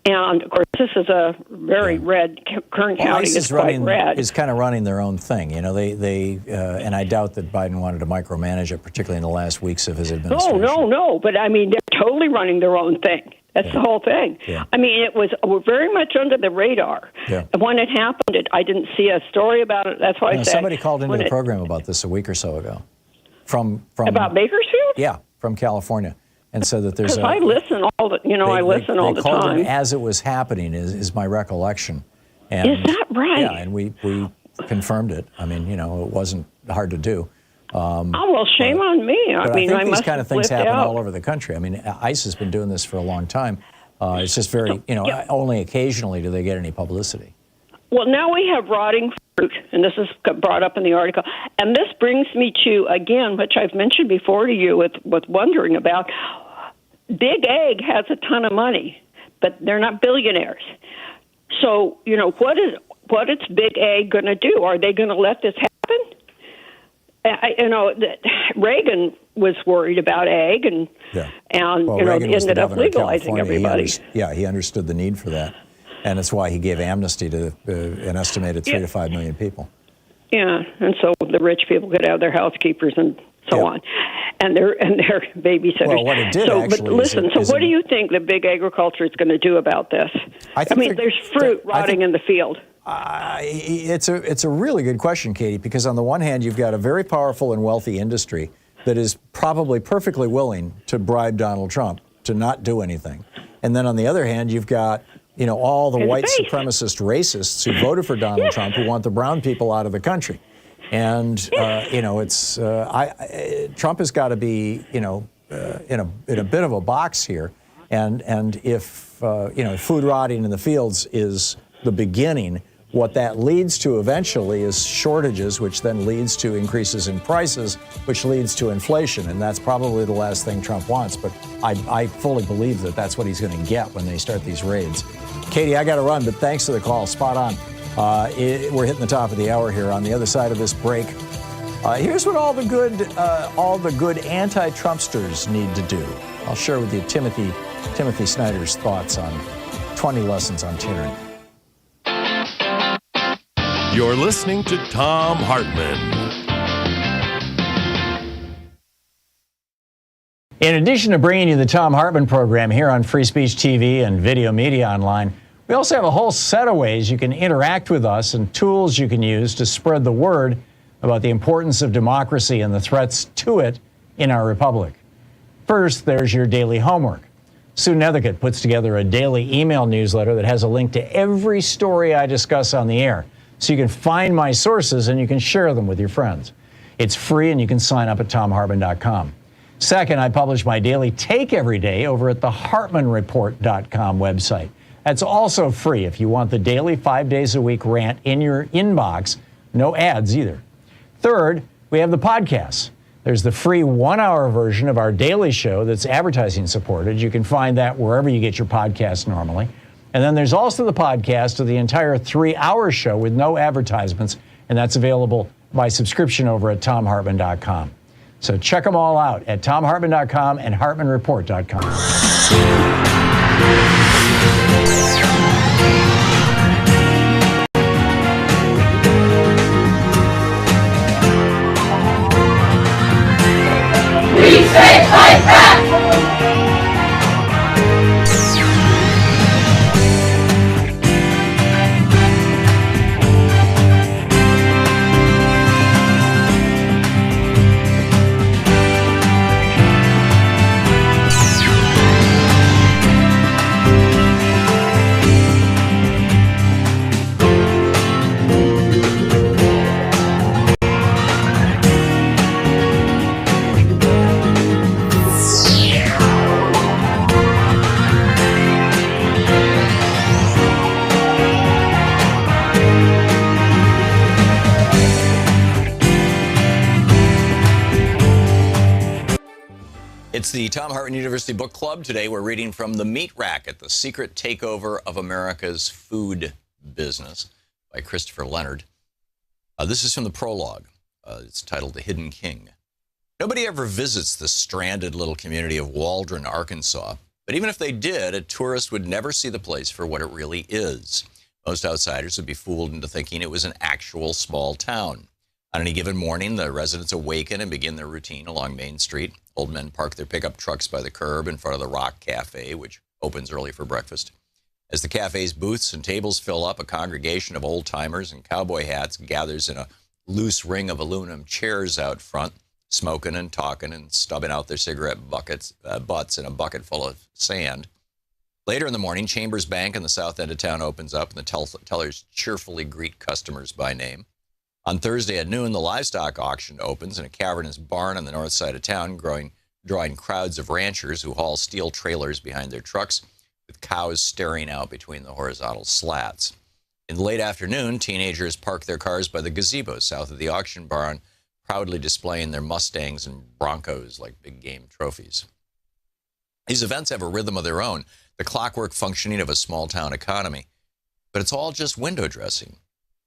and of course, this is a very red. Kern County is quite red. Is kind of running their own thing. They and I doubt that Biden wanted to micromanage it, particularly in the last weeks of his administration. No. But I mean, they're totally running their own thing. That's the whole thing. Yeah. I mean, we're very much under the radar. Yeah. And when it happened, I didn't see a story about it. That's why I said somebody called into the program about this a week or so ago. From about Bakersfield? Yeah, from California, and said that there's. I listen all the I listen all the time. They called him as it was happening. Is my recollection. And, is that right? Yeah, and we confirmed it. I mean, it wasn't hard to do. Well, shame on me. I think these kind of things happen all over the country. I mean, ICE has been doing this for a long time. It's just very, only occasionally do they get any publicity. Well, now we have rotting fruit, and this is brought up in the article. And this brings me to, again, which I've mentioned before to you with wondering about, Big Ag has a ton of money, but they're not billionaires. So, what is Big Ag going to do? Are they going to let this happen? Reagan was worried about ag, and ended up legalizing everybody. He understood the need for that, and that's why he gave amnesty to an estimated 3 to 5 million people. Yeah, and so the rich people could have their housekeepers and so on. and their babysitters. Well, what it did so, actually but listen, is what do you think the big agriculture is going to do about this? I mean, there's fruit rotting in the field. It's a really good question, Katie, because on the one hand, you've got a very powerful and wealthy industry that is probably perfectly willing to bribe Donald Trump to not do anything. And then on the other hand, you've got, all the white supremacist racists who voted for Donald Trump who want the brown people out of the country. And, Trump has got to be, in a bit of a box here. And if, food rotting in the fields is the beginning, what that leads to eventually is shortages, which then leads to increases in prices, which leads to inflation. And that's probably the last thing Trump wants. But I fully believe that that's what he's going to get when they start these raids. Katie, I got to run, but thanks for the call. Spot on. We're hitting the top of the hour here. On the other side of this break, here's what all the good anti-Trumpsters need to do. I'll share with you Timothy Snyder's thoughts on 20 lessons on tyranny. You're listening to Thom Hartmann. In addition to bringing you the Thom Hartmann program here on Free Speech TV and Video Media Online, we also have a whole set of ways you can interact with us and tools you can use to spread the word about the importance of democracy and the threats to it in our republic. First, there's your daily homework. Sue Nethercutt puts together a daily email newsletter that has a link to every story I discuss on the air, so you can find my sources and you can share them with your friends. It's free and you can sign up at thomhartmann.com. Second, I publish my daily take every day over at the hartmannreport.com website. That's also free if you want the daily 5 days a week rant in your inbox. No ads either. Third, we have the podcasts. There's the free 1-hour version of our daily show that's advertising supported. You can find that wherever you get your podcasts normally. And then there's also the podcast of the entire 3-hour show with no advertisements, and that's available by subscription over at thomhartmann.com. So check them all out at thomhartmann.com and hartmannreport.com. We say fight back! It's the Thom Hartmann University Book Club. Today we're reading from The Meat Racket, The Secret Takeover of America's Food Business by Christopher Leonard. This is from the prologue. It's titled The Hidden King. Nobody ever visits the stranded little community of Waldron, Arkansas. But even if they did, a tourist would never see the place for what it really is. Most outsiders would be fooled into thinking it was an actual small town. On any given morning, the residents awaken and begin their routine along Main Street. Old men park their pickup trucks by the curb in front of the Rock Cafe, which opens early for breakfast. As the cafe's booths and tables fill up, a congregation of old-timers in cowboy hats gathers in a loose ring of aluminum chairs out front, smoking and talking and stubbing out their cigarette butts in a bucket full of sand. Later in the morning, Chambers Bank in the south end of town opens up, and the tellers cheerfully greet customers by name. On Thursday at noon, the livestock auction opens in a cavernous barn on the north side of town, drawing crowds of ranchers who haul steel trailers behind their trucks, with cows staring out between the horizontal slats. In the late afternoon, teenagers park their cars by the gazebo south of the auction barn, proudly displaying their Mustangs and Broncos like big game trophies. These events have a rhythm of their own, the clockwork functioning of a small-town economy. But it's all just window dressing.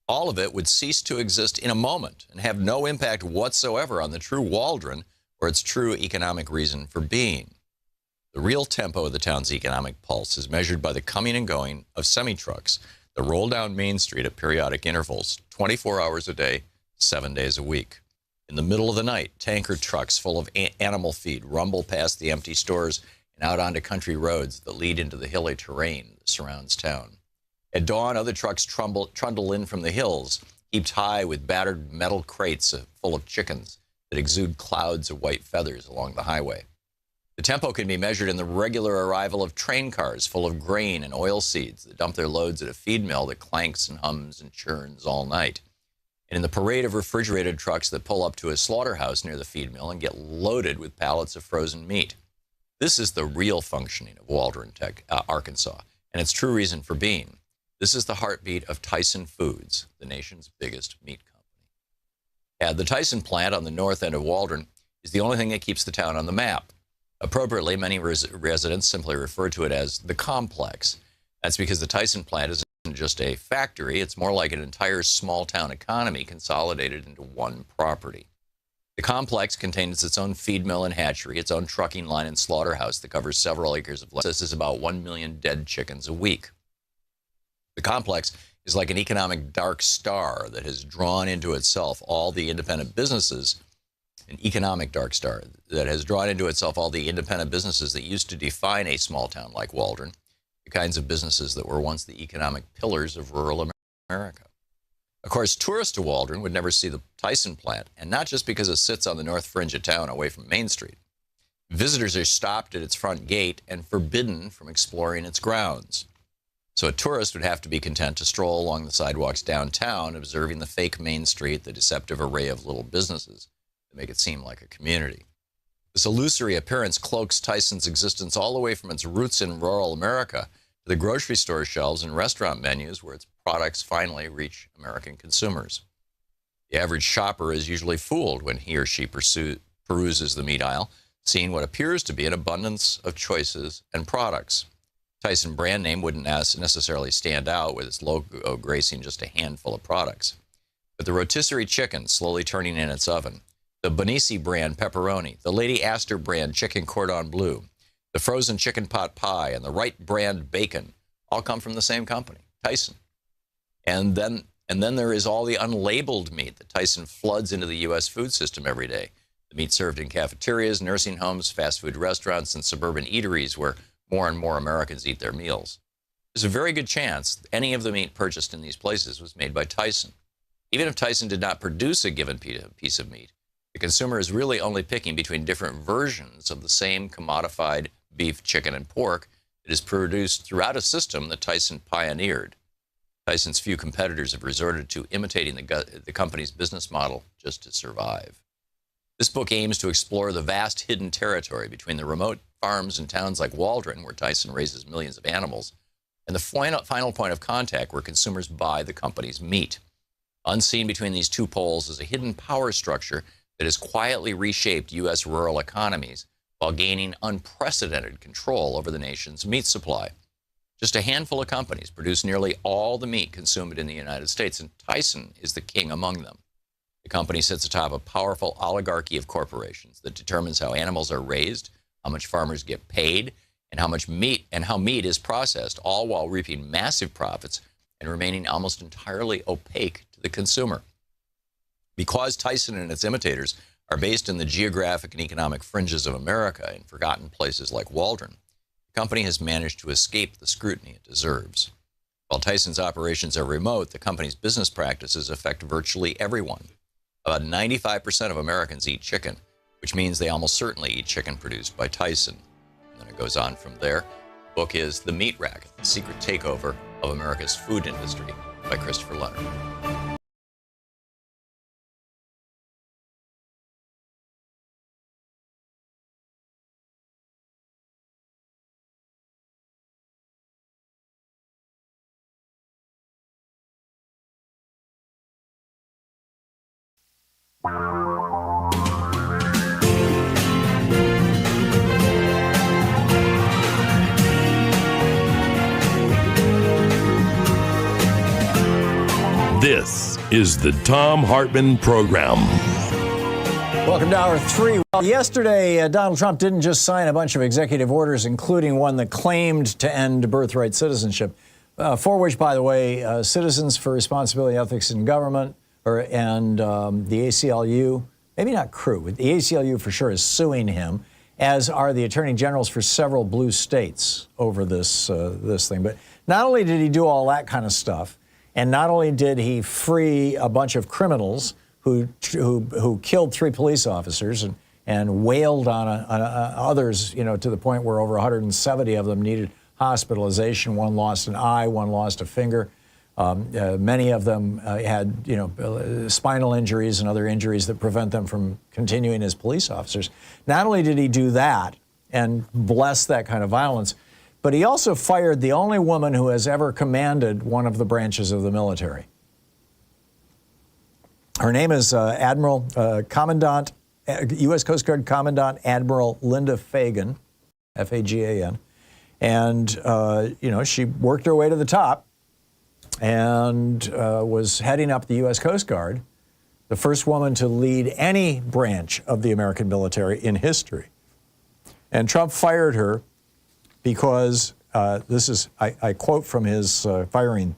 All of it would cease to exist in a moment and have no impact whatsoever on the true Waldron or its true economic reason for being. The real tempo of the town's economic pulse is measured by the coming and going of semi-trucks that roll down Main Street at periodic intervals, 24 hours a day, 7 days a week. In the middle of the night, tanker trucks full of animal feed rumble past the empty stores and out onto country roads that lead into the hilly terrain that surrounds town. At dawn, other trucks trundle in from the hills, heaped high with battered metal crates full of chickens that exude clouds of white feathers along the highway. The tempo can be measured in the regular arrival of train cars full of grain and oil seeds that dump their loads at a feed mill that clanks and hums and churns all night. And in the parade of refrigerated trucks that pull up to a slaughterhouse near the feed mill and get loaded with pallets of frozen meat. This is the real functioning of Waldron, Arkansas, and its true reason for being. This is the heartbeat of Tyson Foods, the nation's biggest meat company. The Tyson plant on the north end of Waldron is the only thing that keeps the town on the map. Appropriately, many residents simply refer to it as the complex. That's because the Tyson plant isn't just a factory, it's more like an entire small town economy consolidated into one property. The complex contains its own feed mill and hatchery, its own trucking line and slaughterhouse that covers several acres of land. This is about 1 million dead chickens a week. The complex is like an economic dark star that has drawn into itself all the independent businesses, an economic dark star that has drawn into itself all the independent businesses that used to define a small town like Waldron, the kinds of businesses that were once the economic pillars of rural America. Of course, tourists to Waldron would never see the Tyson plant, and not just because it sits on the north fringe of town away from Main Street. Visitors are stopped at its front gate and forbidden from exploring its grounds. So a tourist would have to be content to stroll along the sidewalks downtown, observing the fake Main Street, the deceptive array of little businesses that make it seem like a community. This illusory appearance cloaks Tyson's existence all the way from its roots in rural America to the grocery store shelves and restaurant menus where its products finally reach American consumers. The average shopper is usually fooled when he or she peruses the meat aisle, seeing what appears to be an abundance of choices and products. Tyson brand name wouldn't necessarily stand out with its logo gracing just a handful of products. But the rotisserie chicken slowly turning in its oven, the Bonisi brand pepperoni, the Lady Astor brand chicken cordon bleu, the frozen chicken pot pie, and the Wright brand bacon all come from the same company, Tyson. And then there is all the unlabeled meat that Tyson floods into the U.S. food system every day. The meat served in cafeterias, nursing homes, fast food restaurants, and suburban eateries where more and more Americans eat their meals. There's a very good chance any of the meat purchased in these places was made by Tyson. Even if Tyson did not produce a given piece of meat, the consumer is really only picking between different versions of the same commodified beef, chicken, and pork that is produced throughout a system that Tyson pioneered. Tyson's few competitors have resorted to imitating the company's business model just to survive. This book aims to explore the vast hidden territory between the remote farms and towns like Waldron, where Tyson raises millions of animals, and the final point of contact where consumers buy the company's meat. Unseen between these two poles is a hidden power structure that has quietly reshaped U.S. rural economies while gaining unprecedented control over the nation's meat supply. Just a handful of companies produce nearly all the meat consumed in the United States, and Tyson is the king among them. The company sits atop a powerful oligarchy of corporations that determines how animals are raised, how much farmers get paid, and how meat is processed, all while reaping massive profits and remaining almost entirely opaque to the consumer. Because Tyson and its imitators are based in the geographic and economic fringes of America in forgotten places like Waldron, the company has managed to escape the scrutiny it deserves. While Tyson's operations are remote, the company's business practices affect virtually everyone. About 95% of Americans eat chicken, which means they almost certainly eat chicken produced by Tyson. And then it goes on from there. The book is The Meat Racket, The Secret Takeover of America's Food Industry by Christopher Leonard. This is the Thom Hartmann Program. Welcome to Hour 3. Well, yesterday, Donald Trump didn't just sign a bunch of executive orders, including one that claimed to end birthright citizenship, for which, by the way, Citizens for Responsibility, Ethics in Government, and the ACLU, maybe not crew, but the ACLU for sure is suing him, as are the attorney generals for several blue states over this thing. But not only did he do all that kind of stuff, and not only did he free a bunch of criminals who killed 3 police officers and wailed on others, to the point where over 170 of them needed hospitalization. One lost an eye, one lost a finger. Many of them had, spinal injuries and other injuries that prevent them from continuing as police officers. Not only did he do that and bless that kind of violence, but he also fired the only woman who has ever commanded one of the branches of the military. Her name is Commandant, U.S. Coast Guard Commandant Admiral Linda Fagan, F-A-G-A-N. And, she worked her way to the top and was heading up the U.S. Coast Guard, the first woman to lead any branch of the American military in history. And Trump fired her because, I quote from his firing,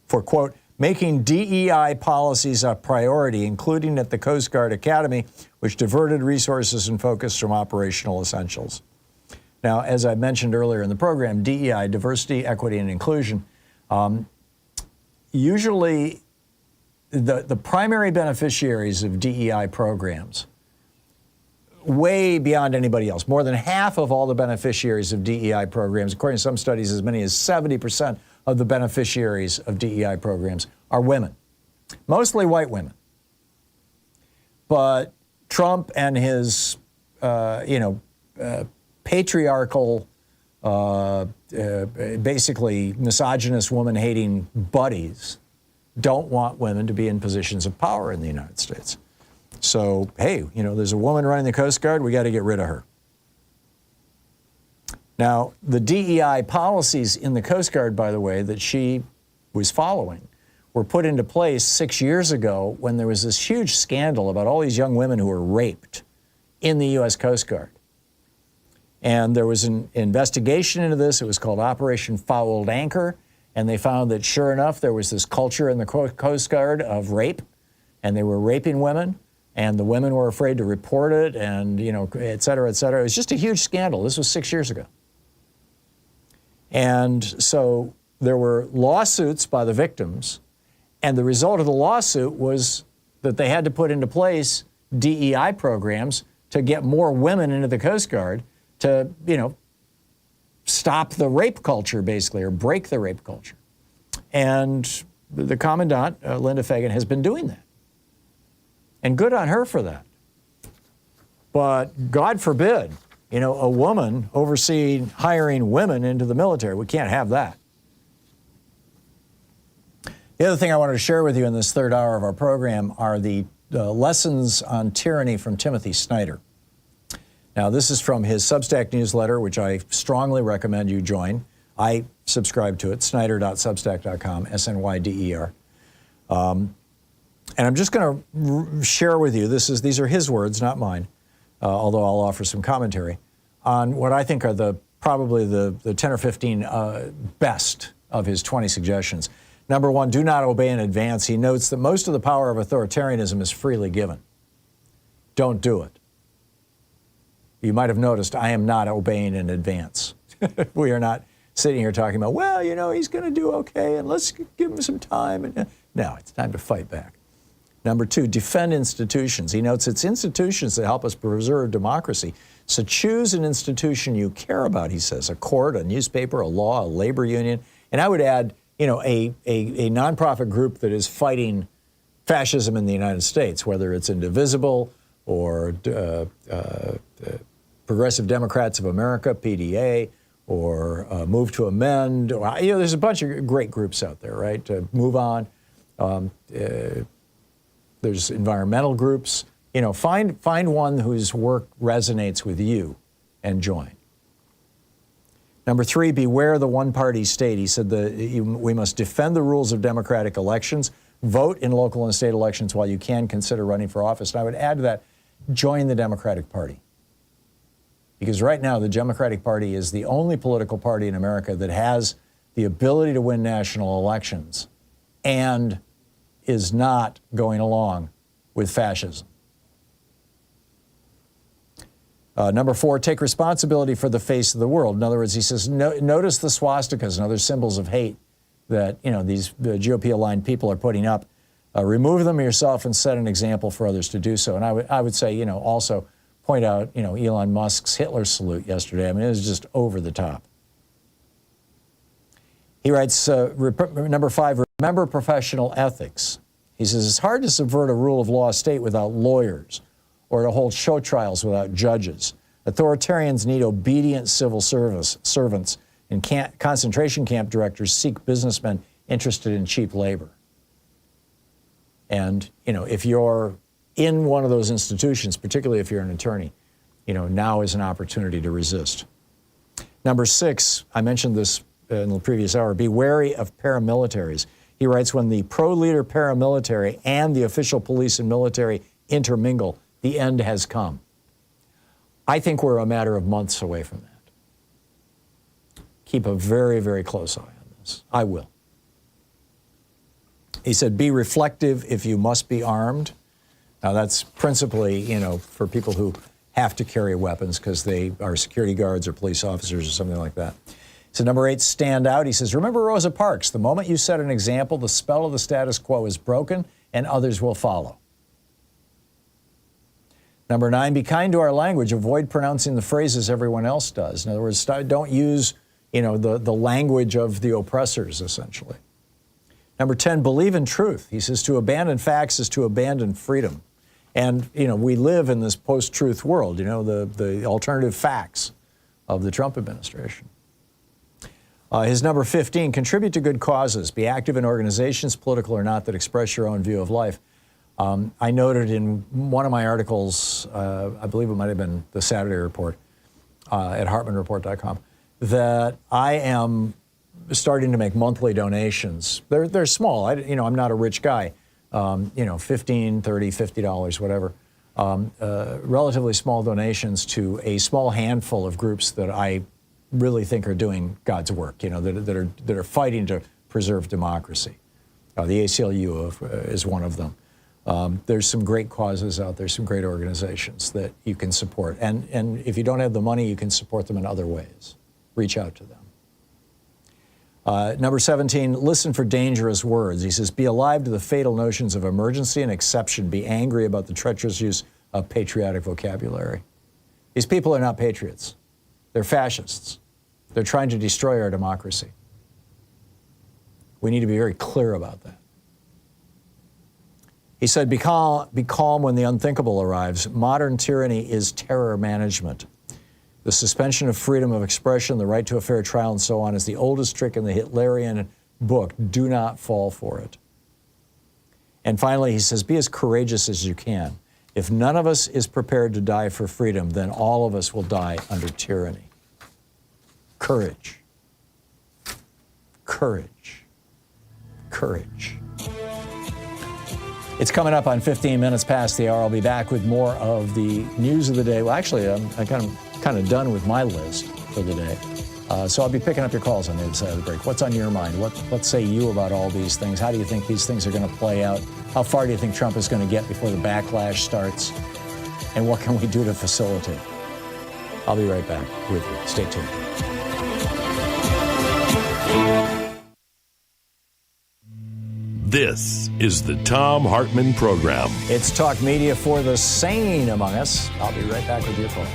for, quote, making DEI policies a priority, including at the Coast Guard Academy, which diverted resources and focus from operational essentials. Now, as I mentioned earlier in the program, DEI, diversity, equity, and inclusion, usually the primary beneficiaries of DEI programs, way beyond anybody else, more than half of all the beneficiaries of DEI programs, according to some studies, as many as 70% of the beneficiaries of DEI programs are women, mostly white women. But Trump and his, patriarchal, basically misogynist, woman-hating buddies don't want women to be in positions of power in the United States. So, hey, there's a woman running the Coast Guard, we got to get rid of her. Now, the DEI policies in the Coast Guard, by the way, that she was following were put into place 6 years ago when there was this huge scandal about all these young women who were raped in the U.S. Coast Guard. And there was an investigation into this. It was called Operation Fouled Anchor. And they found that, sure enough, there was this culture in the Coast Guard of rape, and they were raping women, and the women were afraid to report it, and, et cetera, et cetera. It was just a huge scandal. This was 6 years ago. And so there were lawsuits by the victims, and the result of the lawsuit was that they had to put into place DEI programs to get more women into the Coast Guard to, stop the rape culture, basically, or break the rape culture. And the Commandant, Linda Fagan, has been doing that. And good on her for that. But God forbid, a woman overseeing hiring women into the military. We can't have that. The other thing I wanted to share with you in this third hour of our program are the lessons on tyranny from Timothy Snyder. Now, this is from his Substack newsletter, which I strongly recommend you join. I subscribe to it, snyder.substack.com, S-N-Y-D-E-R. And I'm just going to share with you, these are his words, not mine, although I'll offer some commentary, on what I think are probably the 10 or 15 best of his 20 suggestions. Number one, do not obey in advance. He notes that most of the power of authoritarianism is freely given. Don't do it. You might have noticed I am not obeying in advance. We are not sitting here talking about, he's going to do okay, and let's give him some time. No, it's time to fight back. Number two, defend institutions. He notes it's institutions that help us preserve democracy. So choose an institution you care about, he says, a court, a newspaper, a law, a labor union. And I would add, a nonprofit group that is fighting fascism in the United States, whether it's Indivisible or Progressive Democrats of America, PDA, or Move to Amend. Or, there's a bunch of great groups out there, right? Move On. There's environmental groups. Find one whose work resonates with you and join. Number three, beware the one-party state. He said we must defend the rules of democratic elections, vote in local and state elections while you can consider running for office. And I would add to that, join the Democratic Party. Because right now, the Democratic Party is the only political party in America that has the ability to win national elections and is not going along with fascism. Number 4, take responsibility for the face of the world. In other words, he says, notice the swastikas and other symbols of hate that these GOP-aligned people are putting up. Remove them yourself and set an example for others to do so. And I would say, also point out, Elon Musk's Hitler salute yesterday. I mean, it was just over the top. He writes, number 5, remember professional ethics. He says, it's hard to subvert a rule of law state without lawyers or to hold show trials without judges. Authoritarians need obedient civil servants, and concentration camp directors seek businessmen interested in cheap labor. And, if you're in one of those institutions, particularly if you're an attorney, now is an opportunity to resist. Number 6, I mentioned this in the previous hour, be wary of paramilitaries. He writes, when the pro-leader paramilitary and the official police and military intermingle, the end has come. I think we're a matter of months away from that. Keep a very, very close eye on this. I will. He said, be reflective if you must be armed. Now, that's principally, for people who have to carry weapons because they are security guards or police officers or something like that. So number 8, stand out. He says, remember Rosa Parks. The moment you set an example, the spell of the status quo is broken and others will follow. Number 9, be kind to our language. Avoid pronouncing the phrases everyone else does. In other words, don't use, the language of the oppressors, essentially. Number 10, believe in truth. He says to abandon facts is to abandon freedom. And, we live in this post-truth world, the alternative facts of the Trump administration. His number 15, contribute to good causes. Be active in organizations, political or not, that express your own view of life. I noted in one of my articles, I believe it might have been the Saturday Report at HartmannReport.com, that I am starting to make monthly donations. They're small. I'm not a rich guy. $15, $30, $50, whatever. Relatively small donations to a small handful of groups that I really think are doing God's work, that are fighting to preserve democracy. The ACLU is one of them. There's some great causes out there, some great organizations that you can support. And if you don't have the money, you can support them in other ways. Reach out to them. Number 17, listen for dangerous words. He says, be alive to the fatal notions of emergency and exception. Be angry about the treacherous use of patriotic vocabulary. These people are not patriots. They're fascists. They're trying to destroy our democracy. We need to be very clear about that. He said, be calm when the unthinkable arrives. Modern tyranny is terror management. The suspension of freedom of expression, the right to a fair trial, and so on is the oldest trick in the Hitlerian book. Do not fall for it. And finally, he says, be as courageous as you can. If none of us is prepared to die for freedom, then all of us will die under tyranny. Courage. Courage. Courage. It's coming up on 15 minutes past the hour. I'll be back with more of the news of the day. Well, actually, I'm kind of done with my list for the day. So I'll be picking up your calls on the other side of the break. What's on your mind? What say you about all these things? How do you think these things are going to play out? How far do you think Trump is going to get before the backlash starts? And what can we do to facilitate? I'll be right back with you. Stay tuned. This is the Thom Hartmann Program. It's talk media for the sane among us. I'll be right back with your calls.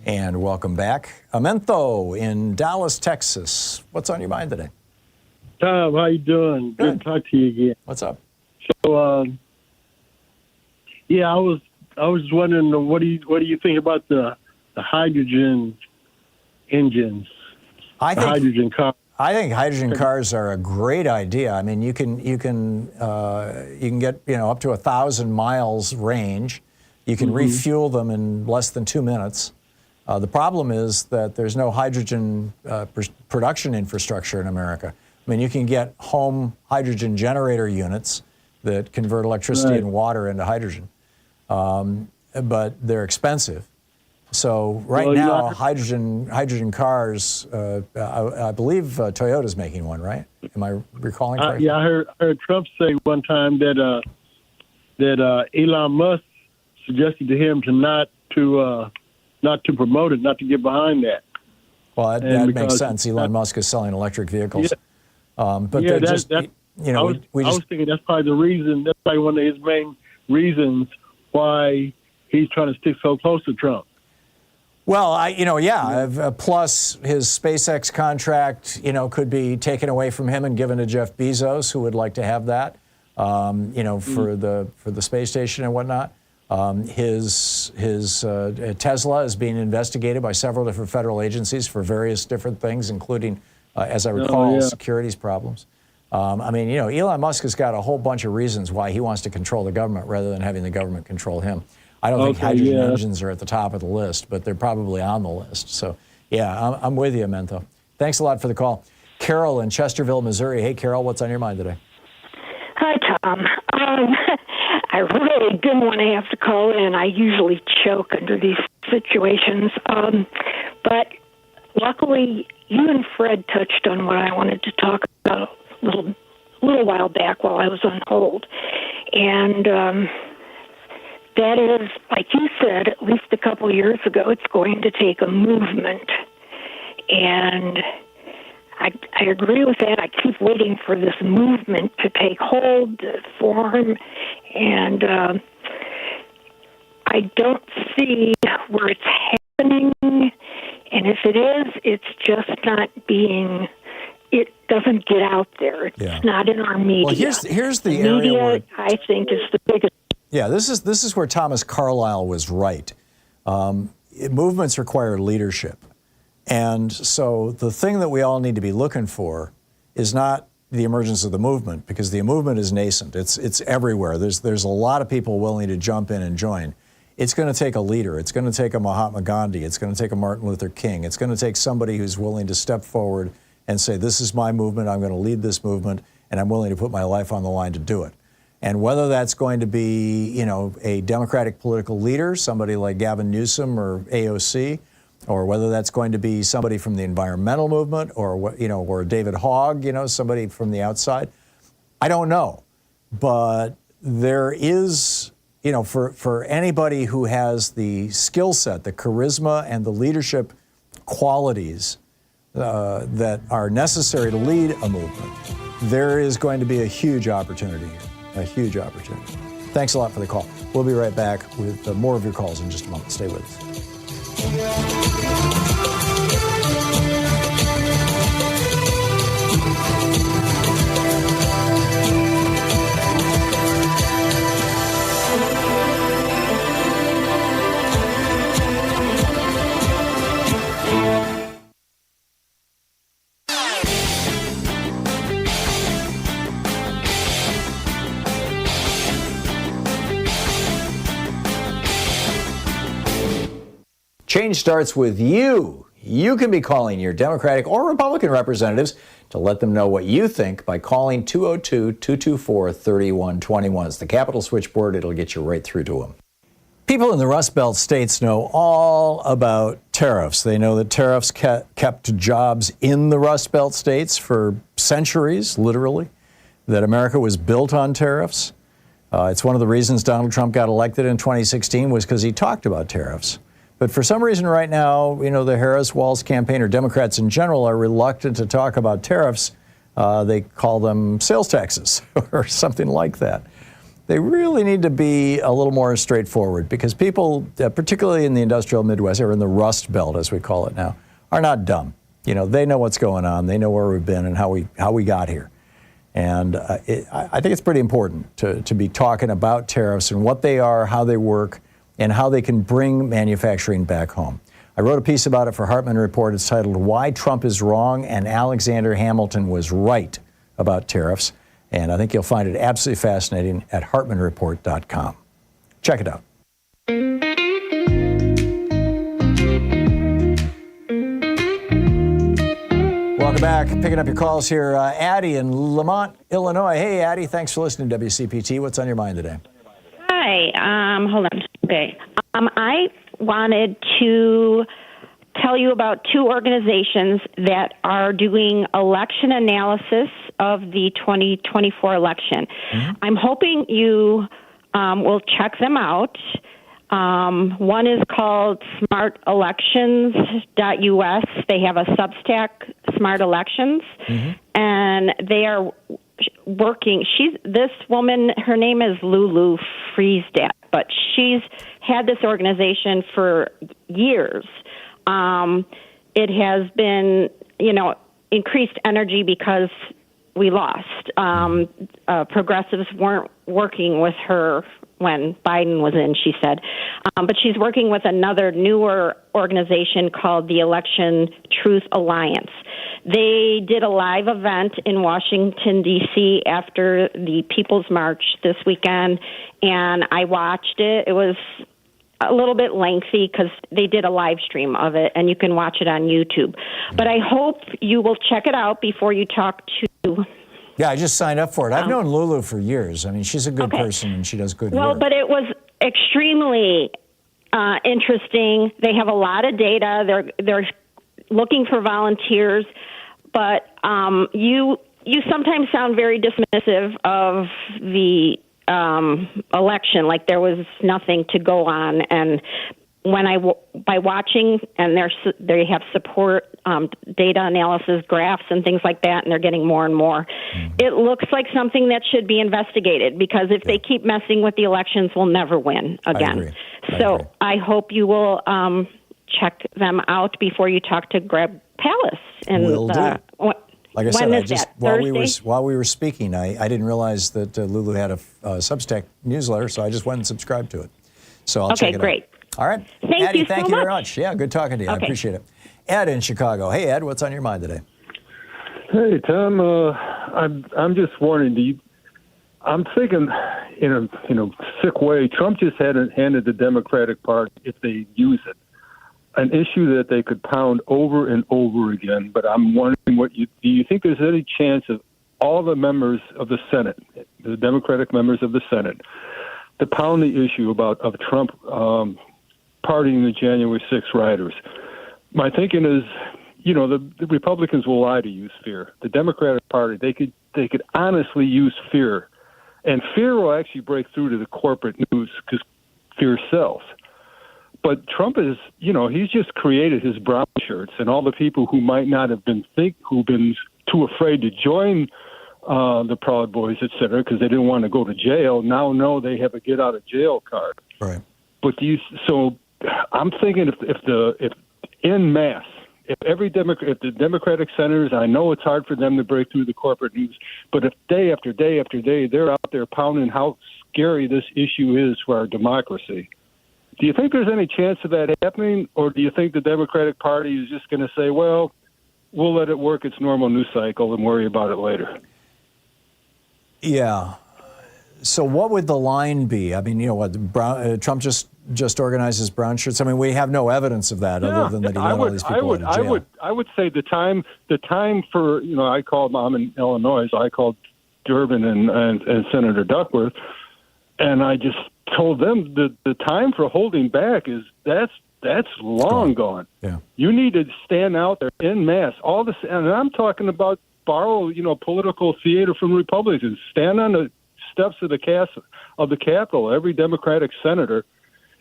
And welcome back. Amento in Dallas, Texas. What's on your mind today? Tom, how you doing? Good to talk to you again. What's up? So, I was wondering, what do you think about the hydrogen engines? Hydrogen cars. I think hydrogen cars are a great idea. I mean, you can get up to 1,000 miles range. You can refuel them in less than 2 minutes. The problem is that there's no hydrogen production infrastructure in America. I mean, you can get home hydrogen generator units that convert electricity and water into hydrogen. but they're expensive. So right now, hydrogen cars. I believe Toyota's making one, right? Am I recalling correctly? Yeah, I heard Trump say one time that Elon Musk suggested to him to not to promote it, not to get behind that. Well, that makes sense. Elon Musk is selling electric vehicles, but they're just I was thinking that's probably the reason. That's probably one of his main reasons why he's trying to stick so close to Trump. Well, plus his SpaceX contract, could be taken away from him and given to Jeff Bezos, who would like to have that, for the space station and whatnot. His Tesla is being investigated by several different federal agencies for various different things, including, as I recall, securities problems. Elon Musk has got a whole bunch of reasons why he wants to control the government rather than having the government control him. I don't think hydrogen engines are at the top of the list, but they're probably on the list. So, yeah, I'm with you, Mento. Thanks a lot for the call. Carol in Chesterville, Missouri. Hey, Carol, what's on your mind today? Hi, Tom. I really didn't want to have to call in. I usually choke under these situations. But luckily, you and Fred touched on what I wanted to talk about a little while back while I was on hold. And that is, like you said, at least a couple years ago, it's going to take a movement. And I agree with that. I keep waiting for this movement to take hold, to form, and I don't see where it's happening. And if it is, it's just not being. It doesn't get out there. It's not in our media. Well, here's the area media, where I think is the biggest. Yeah, this is where Thomas Carlyle was right. Movements require leadership. And so the thing that we all need to be looking for is not the emergence of the movement, because the movement is nascent. It's everywhere. There's a lot of people willing to jump in and join. It's going to take a leader. It's going to take a Mahatma Gandhi. It's going to take a Martin Luther King. It's going to take somebody who's willing to step forward and say, this is my movement, I'm going to lead this movement, and I'm willing to put my life on the line to do it. And whether that's going to be, a Democratic political leader, somebody like Gavin Newsom or AOC, or whether that's going to be somebody from the environmental movement, or David Hogg, somebody from the outside, I don't know. But there is, for anybody who has the skill set, the charisma, and the leadership qualities that are necessary to lead a movement, there is going to be a huge opportunity here. A huge opportunity. Thanks a lot for the call. We'll be right back with more of your calls in just a moment. Stay with us. Change starts with you. You can be calling your Democratic or Republican representatives to let them know what you think by calling 202-224-3121. It's the Capitol switchboard. It'll get you right through to them. People in the Rust Belt states know all about tariffs. They know that tariffs kept jobs in the Rust Belt states for centuries, literally, that America was built on tariffs. It's one of the reasons Donald Trump got elected in 2016 was because he talked about tariffs. But for some reason right now, the Harris-Walz campaign, or Democrats in general, are reluctant to talk about tariffs. They call them sales taxes or something like that. They really need to be a little more straightforward, because people, particularly in the industrial Midwest, or in the Rust Belt, as we call it now, are not dumb. They know what's going on. They know where we've been and how we got here. And I think it's pretty important to be talking about tariffs and what they are, how they work, and how they can bring manufacturing back home. I wrote a piece about it for Hartmann Report. It's titled, Why Trump is Wrong and Alexander Hamilton Was Right About Tariffs. And I think you'll find it absolutely fascinating at hartmannreport.com. Check it out. Welcome back. Picking up your calls here. Addie in Lamont, Illinois. Hey, Addie, thanks for listening to WCPT. What's on your mind today? Hi. Hold on. Okay. I wanted to tell you about two organizations that are doing election analysis of the 2024 election. I'm hoping you will check them out. One is called smartelections.us. They have a Substack, Smart Elections, and they are working. This woman, her name is Lulu Friesdat, but she's had this organization for years. It has been, increased energy because we lost. Progressives weren't working with her when Biden was in, she said. But she's working with another newer organization called the Election Truth Alliance. They did a live event in Washington, D.C. after the People's March this weekend, and I watched it. It was a little bit lengthy because they did a live stream of it, and you can watch it on YouTube. But I hope you will check it out before you talk to... Yeah, I just signed up for it. I've known Lulu for years. I mean, she's a good person, and she does good work. Well, but it was extremely interesting. They have a lot of data. They're looking for volunteers, but you sometimes sound very dismissive of the election, like there was nothing to go on. And when by watching, and they have support, data analysis, graphs, and things like that, and they're getting more and more. It looks like something that should be investigated, because if they keep messing with the elections, we'll never win again. So I hope you will check them out before you talk to Greg Palast. And Will do. Like I said, while we were speaking, I didn't realize that Lulu had a Substack newsletter, so I just went and subscribed to it. So I'll check it out. Great. All right. Thank you thank you very much. Yeah, good talking to you. I appreciate it. Ed in Chicago. Hey, Ed, what's on your mind today? Hey, Tom. I'm just wondering. I'm thinking, in a sick way. Trump just handed the Democratic Party, if they use it, an issue that they could pound over and over again. But I'm wondering, do you think there's any chance of all the members of the Senate, the Democratic members of the Senate, to pound the issue of Trump pardoning the January 6th rioters? My thinking is, the Republicans will lie to use fear. The Democratic Party, they could honestly use fear, and fear will actually break through to the corporate news because fear sells. But Trump is, he's just created his brown shirts, and all the people who might not have who've been too afraid to join the Proud Boys, et cetera, because they didn't want to go to jail, now know they have a get out of jail card. Right. But so I'm thinking if en masse, if the Democratic senators, I know it's hard for them to break through the corporate news, but if day after day after day they're out there pounding how scary this issue is for our democracy, do you think there's any chance of that happening, or do you think the Democratic Party is just going to say, well, we'll let it work its normal news cycle and worry about it later? Yeah. So what would the line be? I mean, Trump just organizes brown shirts. I mean, we have no evidence of that other than that he let all these people out of jail. I would say the time for, I called Mom in Illinois, so I called Durbin and Senator Duckworth, and I just told them the time for holding back that's long gone. Yeah. You need to stand out there en masse. All this, and I'm talking about borrow, political theater from Republicans. Stand on the steps of the Capitol, every Democratic senator,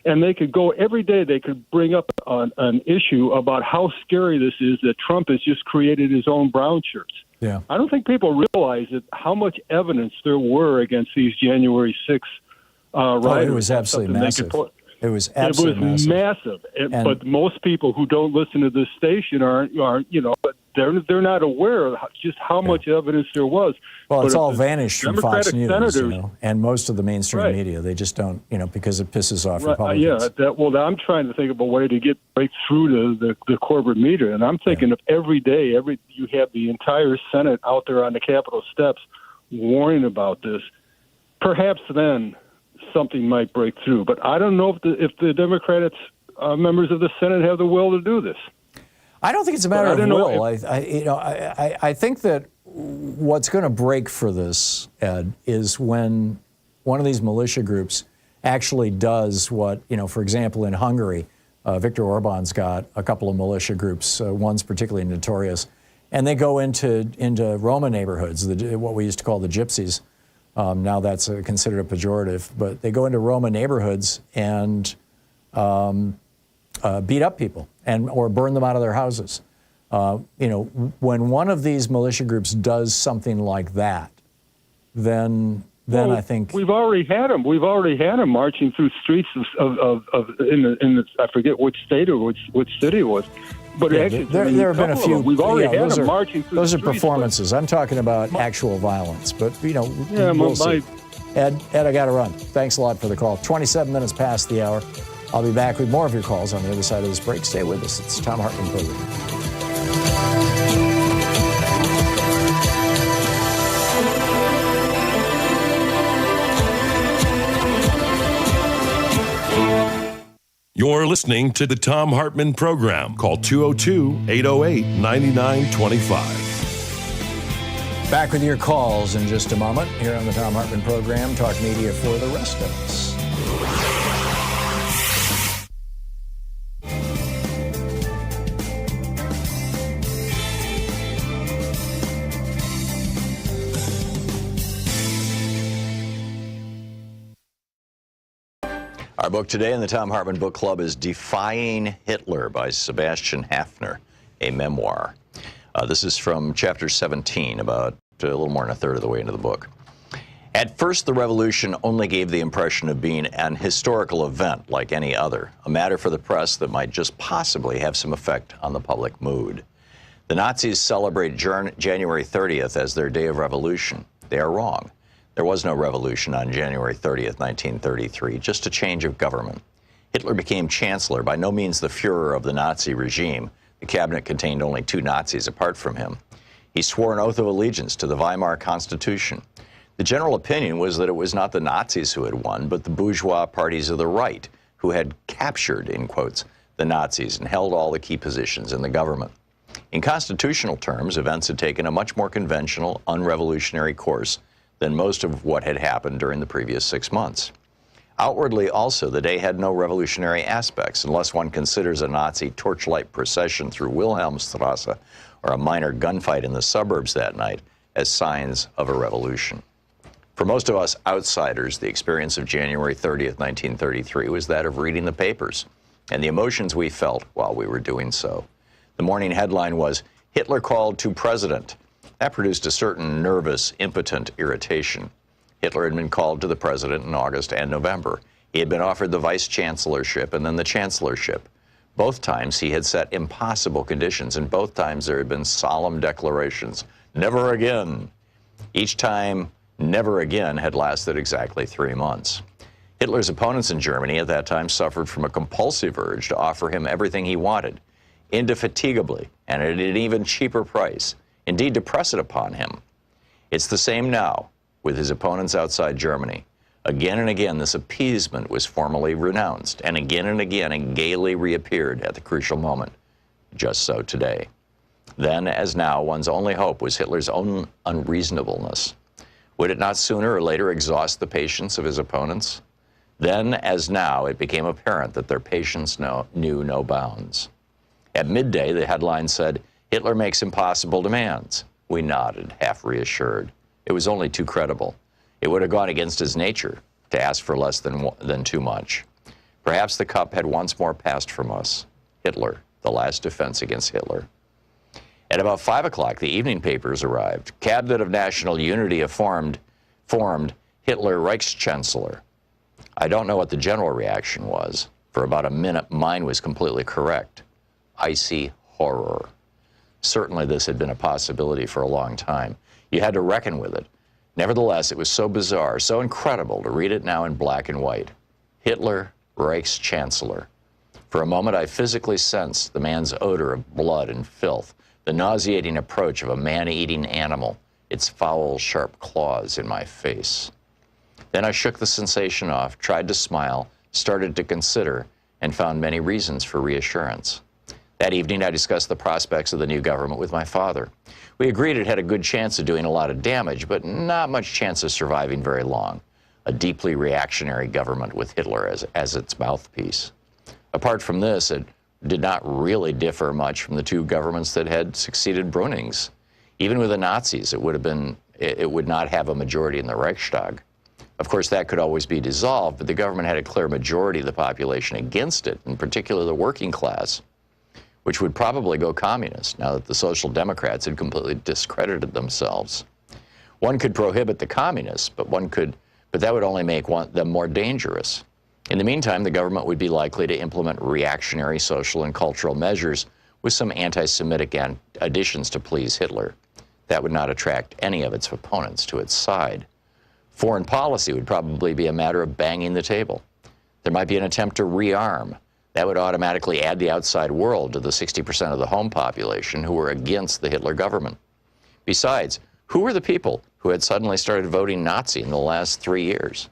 and they could go every day. They could bring up an issue about how scary this is that Trump has just created his own brown shirts. Yeah. I don't think people realize how much evidence there were against these January 6th rioters. It was absolutely massive. It was absolutely massive. But most people who don't listen to this station aren't they're not aware of just how much evidence there was. Well, but it's all vanished from Fox News, and most of the mainstream media. They just don't, because it pisses off Republicans. Yeah, I'm trying to think of a way to break through to the corporate media, and I'm thinking of every day, you have the entire Senate out there on the Capitol steps warning about this. Perhaps then something might break through, but I don't know if the Democrats, members of the Senate, have the will to do this. I don't think it's a matter of will. I think that what's going to break for this, Ed, is when one of these militia groups actually does what, for example, in Hungary, Viktor Orban's got a couple of militia groups, one's particularly notorious, and they go into Roma neighborhoods, what we used to call the gypsies. Now that's considered a pejorative, but they go into Roma neighborhoods and beat up people or burn them out of their houses. When one of these militia groups does something like that, then I think we've already had them. We've already had them marching through streets of I forget which state or which city it was. But actually, there have been a few. We've already had them marching through. Those are performances. I'm talking about actual violence. But we'll see. Ed, I got to run. Thanks a lot for the call. 27 minutes past the hour. I'll be back with more of your calls on the other side of this break. Stay with us. It's the Thom Hartmann Program. You're listening to the Thom Hartmann Program. Call 202-808-9925. Back with your calls in just a moment here on the Thom Hartmann Program. Talk media for the rest of us. Our book today in the Thom Hartmann Book Club is Defying Hitler by Sebastian Haffner, a memoir. This is from chapter 17, about a little more than a third of the way into the book. At first, the revolution only gave the impression of being an historical event like any other, a matter for the press that might just possibly have some effect on the public mood. The Nazis celebrate January 30th as their day of revolution. They are wrong. There was no revolution on January 30th, 1933, just a change of government. Hitler became chancellor, by no means the Führer of the Nazi regime. The cabinet contained only 2 Nazis apart from him. He swore an oath of allegiance to the Weimar Constitution. The general opinion was that it was not the Nazis who had won, but the bourgeois parties of the right, who had captured, in quotes, the Nazis and held all the key positions in the government. In constitutional terms, events had taken a much more conventional, unrevolutionary course than most of what had happened during the previous 6 months. Outwardly also, the day had no revolutionary aspects, unless one considers a Nazi torchlight procession through Wilhelmstrasse or a minor gunfight in the suburbs that night as signs of a revolution. For most of us outsiders, the experience of January 30th, 1933 was that of reading the papers and the emotions we felt while we were doing so. The morning headline was, "Hitler called to president." That produced a certain nervous, impotent irritation. Hitler had been called to the president in August and November. He had been offered the vice-chancellorship and then the chancellorship. Both times he had set impossible conditions, and both times there had been solemn declarations, never again. Each time, never again had lasted exactly 3 months. Hitler's opponents in Germany at that time suffered from a compulsive urge to offer him everything he wanted, indefatigably, and at an even cheaper price. Indeed, to press it upon him. It's the same now with his opponents outside Germany. Again and again, this appeasement was formally renounced, and again it gaily reappeared at the crucial moment. Just so today. Then, as now, one's only hope was Hitler's own unreasonableness. Would it not sooner or later exhaust the patience of his opponents? Then, as now, it became apparent that their patience knew no bounds. At midday, the headline said, "Hitler makes impossible demands." We nodded, half reassured. It was only too credible. It would have gone against his nature to ask for less than too much. Perhaps the cup had once more passed from us. Hitler, the last defense against Hitler. At about 5 o'clock, the evening papers arrived. Cabinet of National Unity formed Hitler Reichschancellor. I don't know what the general reaction was. For about a minute, mine was completely correct. Icy horror. Certainly this had been a possibility for a long time. You had to reckon with it. Nevertheless, it was so bizarre, so incredible to read it now in black and white. Hitler, Reichschancellor. For a moment, I physically sensed the man's odor of blood and filth, the nauseating approach of a man-eating animal, its foul, sharp claws in my face. Then I shook the sensation off, tried to smile, started to consider, and found many reasons for reassurance. That evening, I discussed the prospects of the new government with my father. We agreed it had a good chance of doing a lot of damage, but not much chance of surviving very long. a deeply reactionary government with Hitler as its mouthpiece. Apart from this, it did not really differ much from the two governments that had succeeded Bruning's. Even with the Nazis, it would not have a majority in the Reichstag. Of course, that could always be dissolved, but the government had a clear majority of the population against it, in particular the working class, which would probably go communist now that the Social Democrats had completely discredited themselves. One could prohibit the communists, but that would only make them more dangerous. In the meantime, the government would be likely to implement reactionary social and cultural measures with some anti-Semitic additions to please Hitler. That would not attract any of its opponents to its side. Foreign policy would probably be a matter of banging the table. There might be an attempt to rearm. That would automatically add the outside world to the 60% of the home population who were against the Hitler government. Besides, who were the people who had suddenly started voting Nazi in the last 3 years?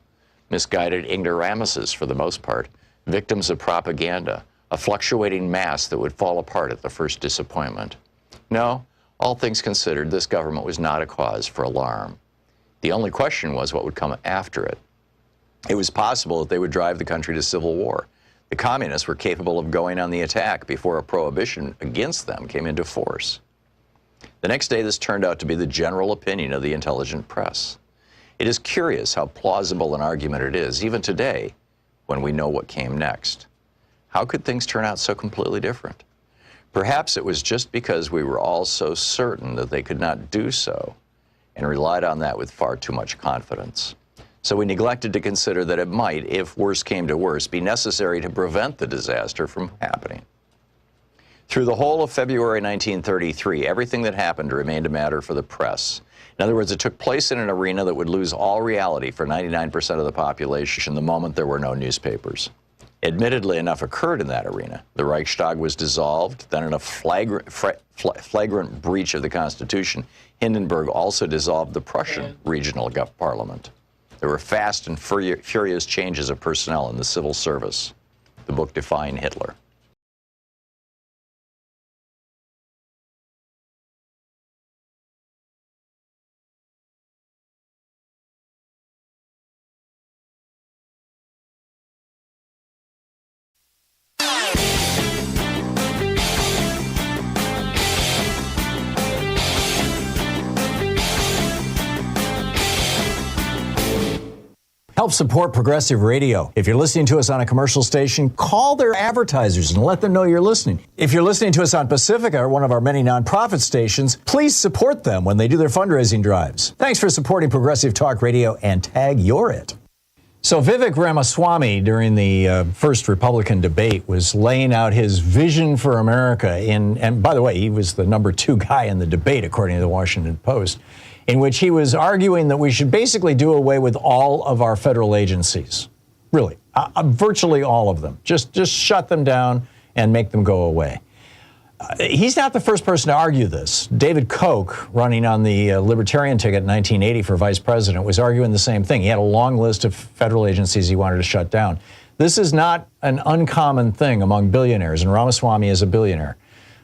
Misguided ignoramuses for the most part, victims of propaganda, a fluctuating mass that would fall apart at the first disappointment. No, all things considered, this government was not a cause for alarm. The only question was what would come after it. It was possible that they would drive the country to civil war. The communists were capable of going on the attack before a prohibition against them came into force. The next day, this turned out to be the general opinion of the intelligent press. It is curious how plausible an argument it is, even today, when we know what came next. How could things turn out so completely different? Perhaps it was just because we were all so certain that they could not do so and relied on that with far too much confidence. So we neglected to consider that it might, if worse came to worse, be necessary to prevent the disaster from happening. Through the whole of February 1933, everything that happened remained a matter for the press. In other words, it took place in an arena that would lose all reality for 99% of the population the moment there were no newspapers. Admittedly, enough occurred in that arena. The Reichstag was dissolved. Then, in a flagrant breach of the Constitution, Hindenburg also dissolved the Prussian regional parliament. There were fast and furious changes of personnel in the civil service. The book defined Hitler. Help support progressive radio. If you're listening to us on a commercial station, call their advertisers and let them know you're listening. If you're listening to us on Pacifica, or one of our many nonprofit stations, please support them when they do their fundraising drives. Thanks for supporting Progressive Talk Radio, and tag you're it. So Vivek Ramaswamy, during the first Republican debate, was laying out his vision for America and by the way, he was the number 2 guy in the debate, according to the Washington Post, in which he was arguing that we should basically do away with all of our federal agencies. Really, virtually all of them. Just shut them down and make them go away. He's not the first person to argue this. David Koch, running on the Libertarian ticket in 1980 for vice president, was arguing the same thing. He had a long list of federal agencies he wanted to shut down. This is not an uncommon thing among billionaires, and Ramaswamy is a billionaire.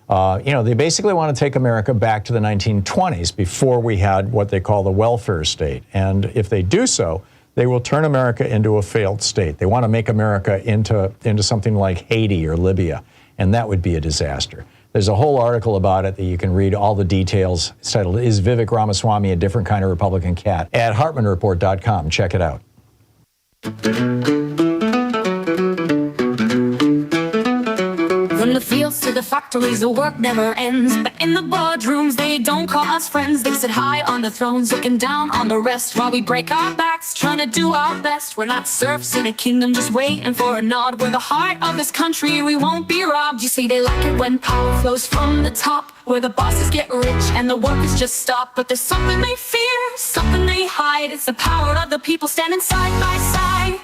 They basically want to take America back to the 1920s, before we had what they call the welfare state. And if they do so, they will turn America into a failed state. They want to make America into something like Haiti or Libya, and that would be a disaster. There's a whole article about it that you can read all the details. It's titled, "Is Vivek Ramaswamy a Different Kind of Republican Cat?" at HartmannReport.com. Check it out. From the fields to the factories, the work never ends. But in the boardrooms, they don't call us friends. They sit high on the thrones, looking down on the rest, while we break our backs, trying to do our best. We're not serfs in a kingdom, just waiting for a nod. We're the heart of this country, we won't be robbed. You see, they like it when power flows from the top, where the bosses get rich and the workers just stop. But there's something they fear, something they hide. It's the power of the people standing side by side.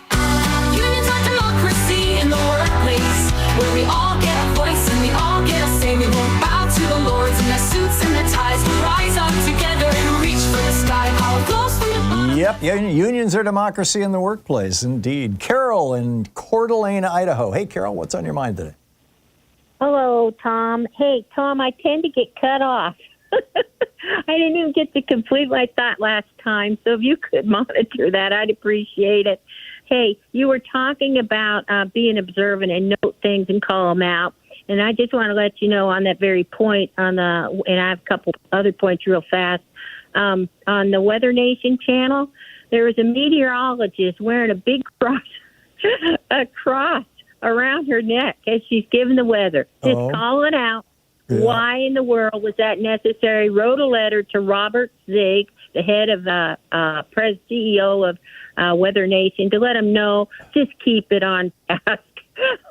Unions are democracy in the workplace, where we all get a voice and we all get a say. We won't bow to the lords in their suits and their ties. We rise up together and reach for the sky. Power flows from the bottom. Yep, unions are democracy in the workplace, indeed. Carol in Coeur d'Alene, Idaho. Hey, Carol, what's on your mind today? Hello, Tom. Hey, Tom, I tend to get cut off. I didn't even get to complete my thought last time, so if you could monitor that, I'd appreciate it. Hey, you were talking about being observant and note things and call them out. And I just want to let you know on that very point, and I have a couple other points real fast. On the Weather Nation channel, there was a meteorologist wearing a big cross around her neck as she's giving the weather, just calling out. Yeah. Why in the world was that necessary? Wrote a letter to Robert Zig, the head of CEO of Weather Nation, to let him know, just keep it on task.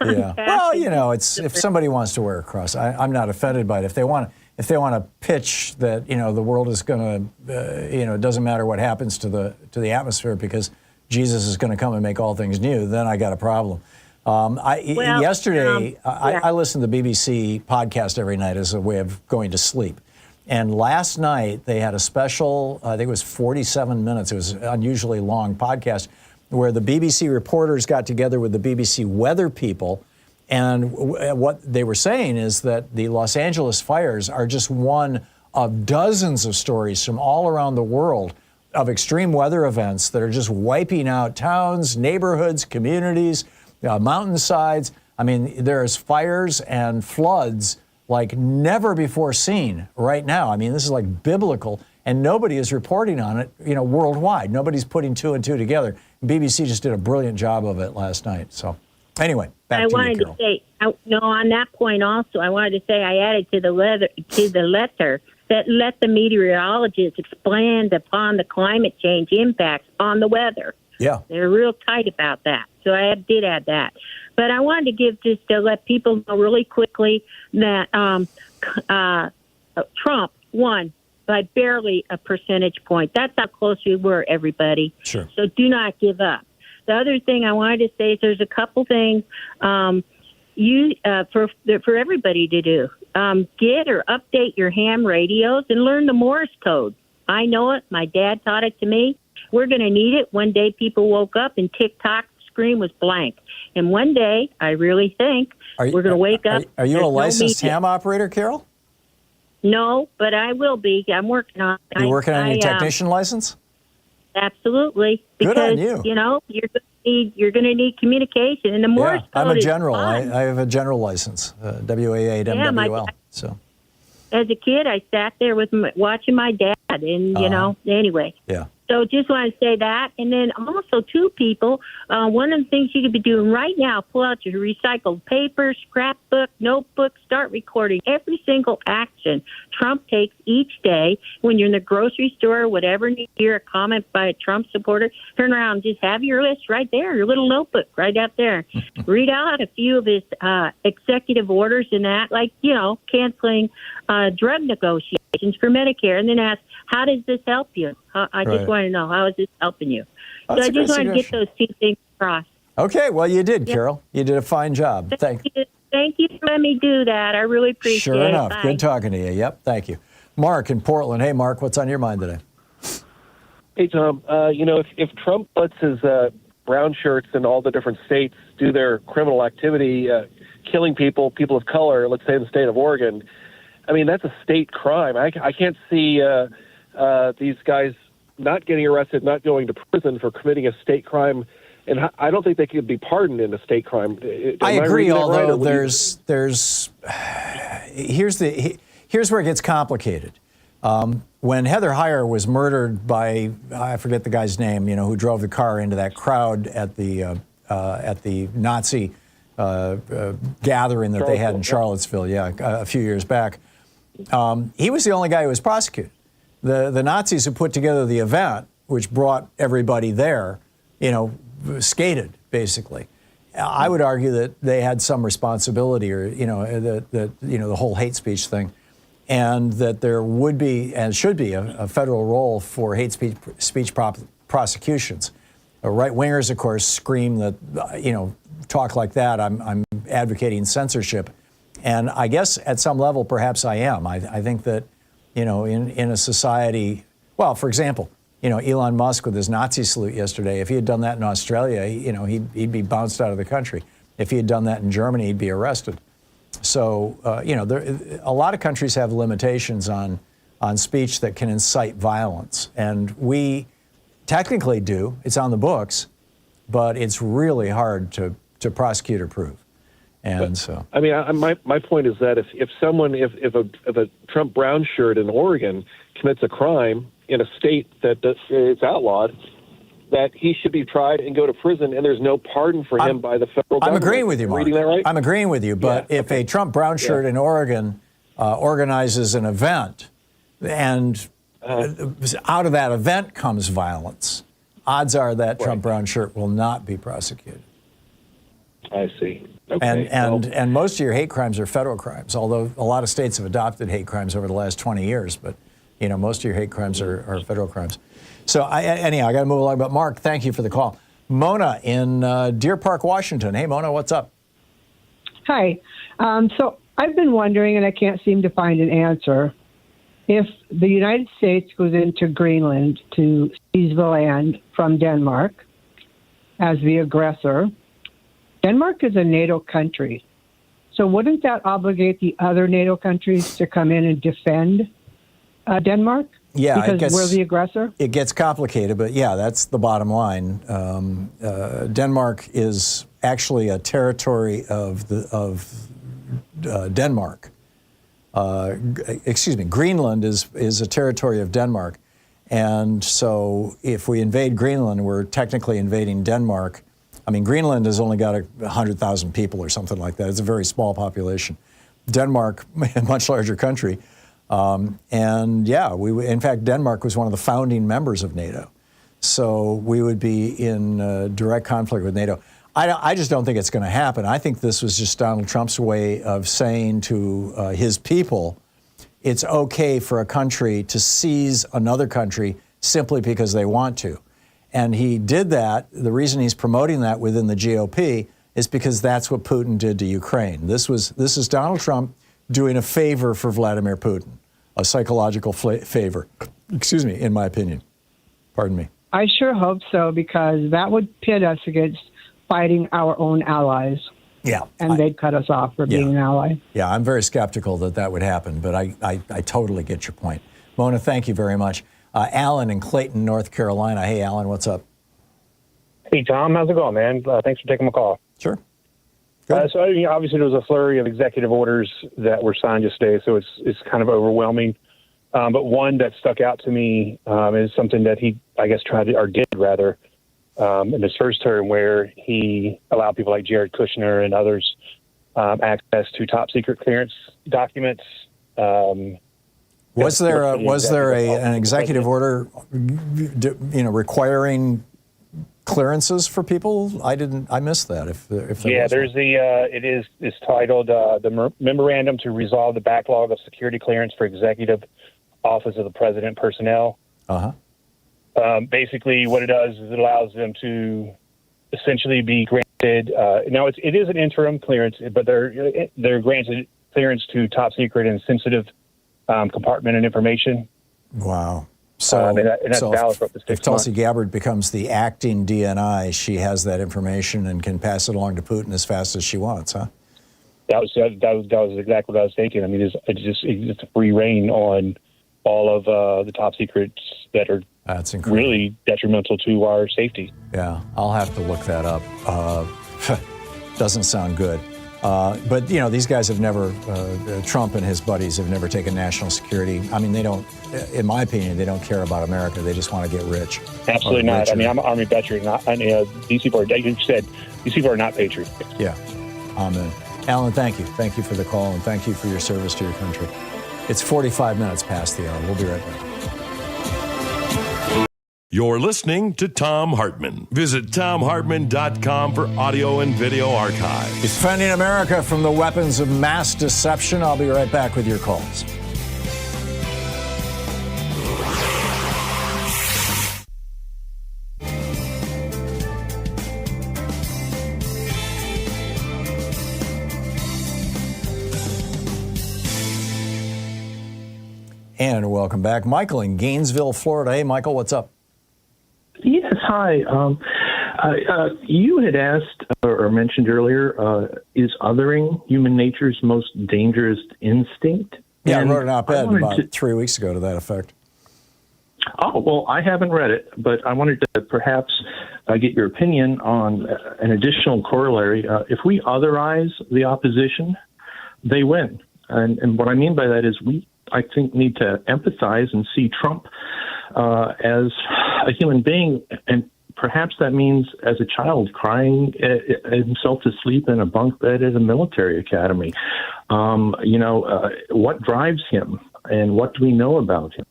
Yeah. Well, you know, it's if somebody wants to wear a cross, I'm not offended by it. If they want to pitch that, you know, the world is going to, you know, it doesn't matter what happens to the atmosphere because Jesus is going to come and make all things new, then I got a problem. Yesterday, I listen to the BBC podcast every night as a way of going to sleep. And last night, they had a special, I think it was 47 minutes, it was an unusually long podcast, where the BBC reporters got together with the BBC weather people. And what they were saying is that the Los Angeles fires are just one of dozens of stories from all around the world of extreme weather events that are just wiping out towns, neighborhoods, communities, mountainsides. I mean, there's fires and floods like never before seen right now. I mean, this is like biblical, and nobody is reporting on it, you know, worldwide. Nobody's putting two and two together. BBC just did a brilliant job of it last night. So anyway, back to you, Carol. To say, on that point also, I wanted to say I added to the letter that let the meteorologists expand upon the climate change impacts on the weather. Yeah. They're real tight about that. So I did add that. But I wanted to give just to let people know really quickly that Trump won by barely a percentage point. That's how close we were, everybody. Sure. So do not give up. The other thing I wanted to say is there's a couple things for everybody to do. Get or update your ham radios and learn the Morse code. I know it. My dad taught it to me. We're going to need it. One day people woke up and TikTok's screen was blank. And one day, I really think, we're going to wake up. Are you a licensed ham operator, Carol? No, but I will be. I'm working on it. You're working on your technician license? Absolutely. Because, good on you. You know, you're going to need communication. And the Morse code I'm a general. is I have a general license, WA8 MWL. So. As a kid, I sat there watching my dad, and, you know, anyway. Yeah. So just want to say that. And then also, too, people, one of the things you could be doing right now, pull out your recycled paper, scrapbook, notebook, start recording every single action Trump takes each day. When you're in the grocery store, whatever, and you hear a comment by a Trump supporter, turn around and just have your list right there, your little notebook right out there. Read out a few of his executive orders and that, like, you know, canceling drug negotiations for Medicare, and then ask, how does this help you? I just want to know, how is this helping you? So I just want to get those two things across. Okay, well, you did, Carol. You did a fine job. Thank you for letting me do that. I really appreciate it. Sure enough. Bye. Good talking to you. Yep, thank you. Mark in Portland. Hey, Mark, what's on your mind today? Hey, Tom. You know, if Trump lets his brown shirts in all the different states do their criminal activity, killing people of color, let's say in the state of Oregon, I mean, that's a state crime. I can't see these guys not getting arrested, not going to prison for committing a state crime, and I don't think they could be pardoned in a state crime. I agree, although here's where it gets complicated. When Heather Heyer was murdered by, I forget the guy's name, you know, who drove the car into that crowd at the Nazi gathering that they had in Charlottesville, a few years back. He was the only guy who was prosecuted. The Nazis who put together the event, which brought everybody there, you know, skated, basically. I would argue that they had some responsibility, or, you know, the whole hate speech thing, and that there would be and should be a federal role for hate speech prosecutions. Right-wingers, of course, scream that, you know, talk like that. I'm advocating censorship. And I guess at some level, perhaps I am. I think that, you know, in a society, well, for example, you know, Elon Musk with his Nazi salute yesterday, if he had done that in Australia, you know, he'd be bounced out of the country. If he had done that in Germany, he'd be arrested. So, you know, a lot of countries have limitations on on speech that can incite violence. And we technically do. It's on the books, but it's really hard to prosecute or prove. And so, I mean, my point is that if a Trump brown shirt in Oregon commits a crime in a state that it's outlawed, that he should be tried and go to prison, and there's no pardon for him by the federal government. I'm agreeing with you, Mark. Reading that right? I'm agreeing with you, but if a Trump brown shirt in Oregon organizes an event, and out of that event comes violence, odds are that Trump brown shirt will not be prosecuted. I see. Okay. And most of your hate crimes are federal crimes, although a lot of states have adopted hate crimes over the last 20 years. But, most of your hate crimes are federal crimes. So, anyhow, I got to move along. But, Mark, thank you for the call. Mona in Deer Park, Washington. Hey, Mona, what's up? Hi. So I've been wondering, and I can't seem to find an answer, if the United States goes into Greenland to seize the land from Denmark as the aggressor. Denmark is a NATO country. So wouldn't that obligate the other NATO countries to come in and defend Denmark? Yeah, because we're the aggressor? It gets complicated, but yeah, that's the bottom line. Denmark is actually a territory of Denmark. Greenland is a territory of Denmark. And so if we invade Greenland, we're technically invading Denmark. I mean, Greenland has only got 100,000 people or something like that. It's a very small population. Denmark, a much larger country. In fact, Denmark was one of the founding members of NATO. So we would be in direct conflict with NATO. I just don't think it's going to happen. I think this was just Donald Trump's way of saying to his people, it's okay for a country to seize another country simply because they want to. And he did that. The reason he's promoting that within the GOP is because that's what Putin did to Ukraine. This is Donald Trump doing a favor for Vladimir Putin, a psychological favor, in my opinion. Pardon me. I sure hope so, because that would pit us against fighting our own allies. Yeah. And they'd cut us off for being an ally. Yeah, I'm very skeptical that would happen, but I totally get your point. Mona, thank you very much. Alan in Clayton, North Carolina. Hey, Alan, what's up? Hey, Tom. How's it going, man? Thanks for taking my call. Sure. Obviously, there was a flurry of executive orders that were signed yesterday, so it's kind of overwhelming. But one that stuck out to me is something that he, I guess, did in his first term, where he allowed people like Jared Kushner and others access to top secret clearance documents. Was there an executive order, requiring clearances for people? I missed that. It's titled the Memorandum to Resolve the Backlog of Security Clearance for Executive Office of the President Personnel. Basically, what it does is it allows them to essentially be granted. Now, it is an interim clearance, but they're granted clearance to top secret and sensitive compartment and information. Wow. So, that's valid for up to 6 if Tulsi Gabbard becomes the acting DNI, she has that information and can pass it along to Putin as fast as she wants, huh? That was exactly what I was thinking. I mean, it's a free reign on all of the top secrets that are really detrimental to our safety. Yeah, I'll have to look that up. Doesn't sound good. But, these guys have never, Trump and his buddies have never taken national security. I mean, they don't, in my opinion, they don't care about America. They just want to get rich. Absolutely not. I mean, I'm an Army veteran. These people are not patriots. Yeah. Amen. Alan, thank you. Thank you for the call, and thank you for your service to your country. It's 45 minutes past the hour. We'll be right back. You're listening to Thom Hartmann. Visit ThomHartmann.com for audio and video archives. Defending America from the weapons of mass deception. I'll be right back with your calls. And welcome back. Michael in Gainesville, Florida. Hey, Michael, what's up? Yes, hi. You had asked or mentioned earlier, is othering human nature's most dangerous instinct? Yeah, And I wrote an op-ed about to, 3 weeks ago to that effect. Oh, well, I haven't read it, but I wanted to perhaps get your opinion on an additional corollary. If we otherize the opposition, they win. And what I mean by that is I think, need to empathize and see Trump as a human being. And perhaps that means as a child crying himself to sleep in a bunk bed at a military academy. What drives him and what do we know about him?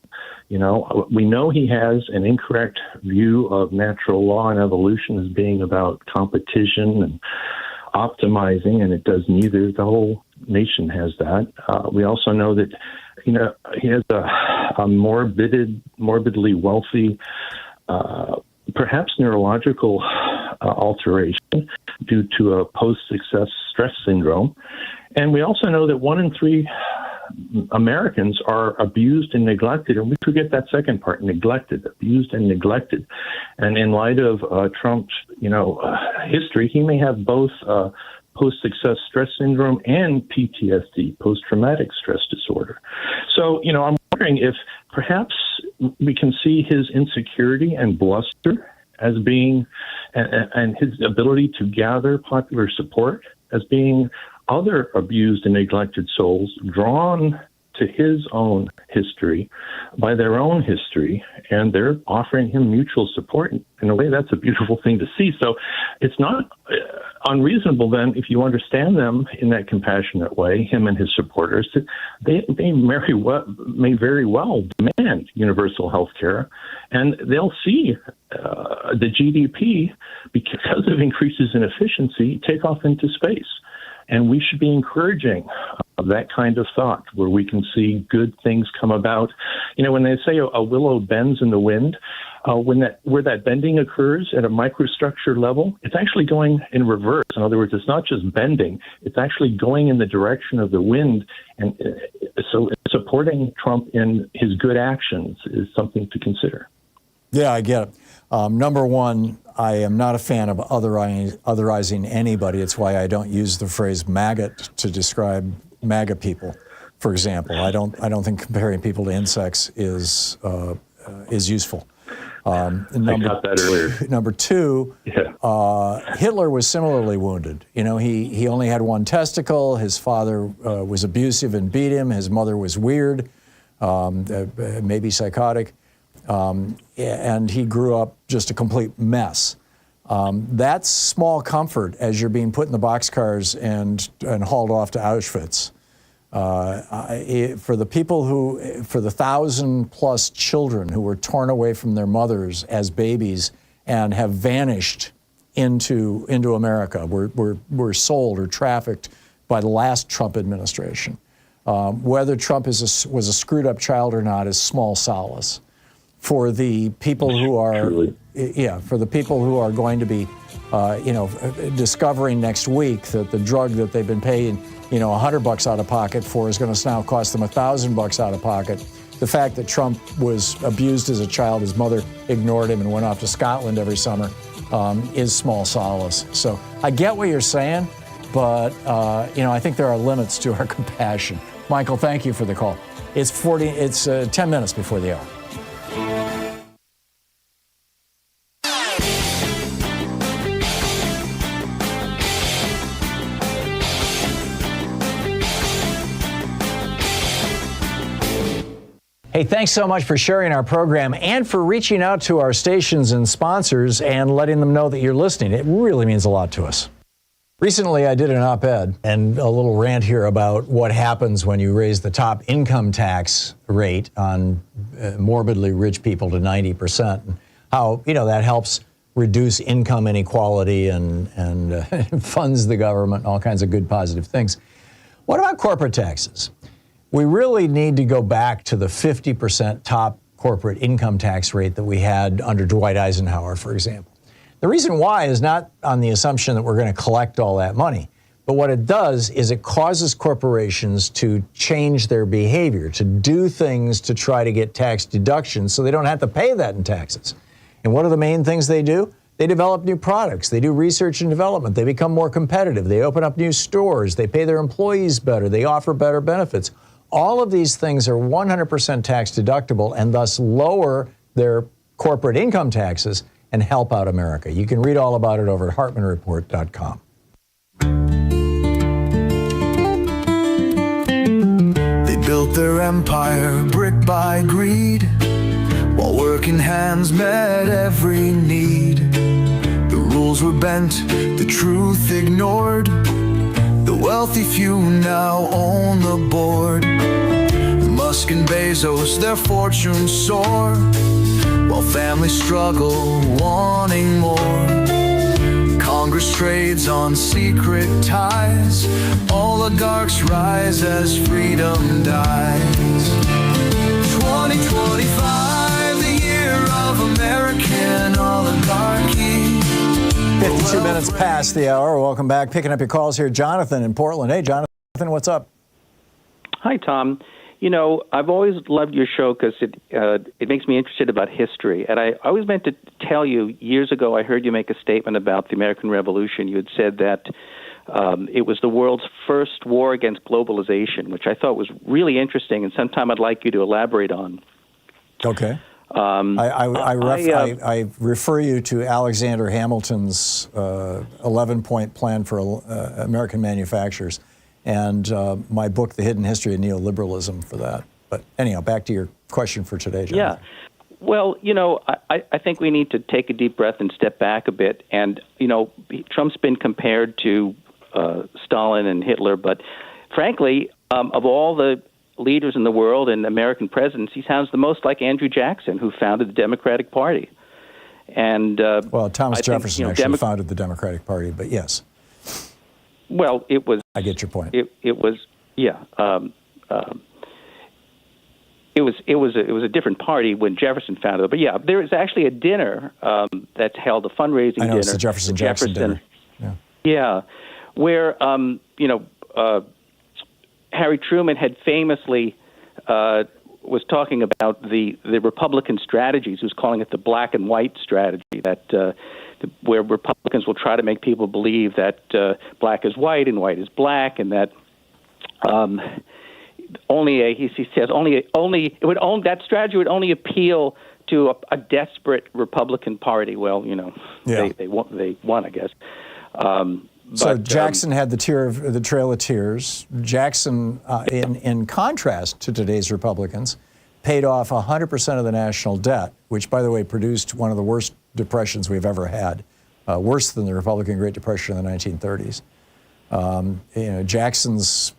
We know he has an incorrect view of natural law and evolution as being about competition and optimizing, and it does neither. The whole nation has that. We also know that, he has a morbidly wealthy, perhaps neurological alteration due to a post-success stress syndrome. And we also know that 1 in 3 Americans are abused and neglected, and we forget that second part: neglected, abused and neglected. And in light of Trump's, history, he may have both post-success stress syndrome and PTSD, post-traumatic stress disorder. So, I'm wondering if perhaps we can see his insecurity and bluster as being, and his ability to gather popular support as being other abused and neglected souls drawn to his own history by their own history, and they're offering him mutual support. In a way, that's a beautiful thing to see. So it's not unreasonable then, if you understand them in that compassionate way, him and his supporters, that they may very well demand universal health care, and they'll see the GDP, because of increases in efficiency, take off into space. And we should be encouraging that kind of thought, where we can see good things come about. When they say a willow bends in the wind, where that bending occurs at a microstructure level, it's actually going in reverse. In other words, it's not just bending; it's actually going in the direction of the wind. And so, supporting Trump in his good actions is something to consider. Yeah, I get it. Number one, I am not a fan of otherizing anybody. It's why I don't use the phrase maggot to describe MAGA people, for example. I don't think comparing people to insects is useful. I got that earlier. Number two, Hitler was similarly wounded. He only had one testicle. His father was abusive and beat him. His mother was weird, maybe psychotic. And he grew up just a complete mess. That's small comfort as you're being put in the boxcars and hauled off to Auschwitz. For the 1,000+ children who were torn away from their mothers as babies and have vanished into America, were sold or trafficked by the last Trump administration. Whether Trump was a screwed up child or not is small solace. For the people who are, for the people who are going to be, discovering next week that the drug that they've been paying, $100 out of pocket for is going to now cost them $1,000 out of pocket. The fact that Trump was abused as a child, his mother ignored him and went off to Scotland every summer, is small solace. So I get what you're saying, but I think there are limits to our compassion. Michael, thank you for the call. It's 10 minutes before the hour. Hey, thanks so much for sharing our program and for reaching out to our stations and sponsors and letting them know that you're listening. It really means a lot to us. Recently, I did an op-ed and a little rant here about what happens when you raise the top income tax rate on morbidly rich people to 90%, and how, that helps reduce income inequality and funds the government, all kinds of good, positive things. What about corporate taxes? We really need to go back to the 50% top corporate income tax rate that we had under Dwight Eisenhower, for example. The reason why is not on the assumption that we're going to collect all that money, but what it does is it causes corporations to change their behavior, to do things to try to get tax deductions so they don't have to pay that in taxes. And what are the main things they do? They develop new products. They do research and development. They become more competitive. They open up new stores. They pay their employees better. They offer better benefits. all of these things are 100% tax deductible and thus lower their corporate income taxes and help out America. You can read all about it over at hartmanreport.com. They built their empire brick by greed, while working hands met every need. The rules were bent, the truth ignored. The wealthy few now own the board. Musk and Bezos, their fortunes soar, while families struggle, wanting more. Congress trades on secret ties. Oligarchs rise as freedom dies. 2025, the year of American oligarchy. 52 minutes past the hour. Welcome back. Picking up your calls here. Jonathan in Portland. Hey, Jonathan, what's up? Hi, Tom. You know, I've always loved your show because it makes me interested about history. And I always meant to tell you, years ago, I heard you make a statement about the American Revolution. You had said that it was the world's first war against globalization, which I thought was really interesting, and sometime I'd like you to elaborate on. Okay. I refer you to Alexander Hamilton's 11-point plan for American manufacturers and my book, The Hidden History of Neoliberalism, for that. But anyhow, back to your question for today, Jonathan. Yeah. Well, you know, I think we need to take a deep breath and step back a bit. And, you know, Trump's been compared to Stalin and Hitler, but frankly, of all the leaders in the world and American presidents, he sounds the most like Andrew Jackson, who founded the Democratic Party. And well, Thomas Jefferson actually founded the Democratic Party, but yes. Well, it was. I get your point. It was, yeah. It was a different party when Jefferson founded it. But yeah, there is actually a dinner that's held, a fundraising dinner. I know, it's the Jefferson-Jackson dinner. Yeah, where Harry Truman had famously was talking about the Republican strategies. He was calling it the black and white strategy, that where Republicans will try to make people believe that black is white and white is black, and that that strategy would only appeal to a desperate Republican Party. Well, you know, they won, I guess. So Jackson had the Trail of Tears. Jackson, in contrast to today's Republicans, paid off 100% of the national debt, which, by the way, produced one of the worst depressions we've ever had, worse than the Republican Great Depression in the 1930s. Jackson's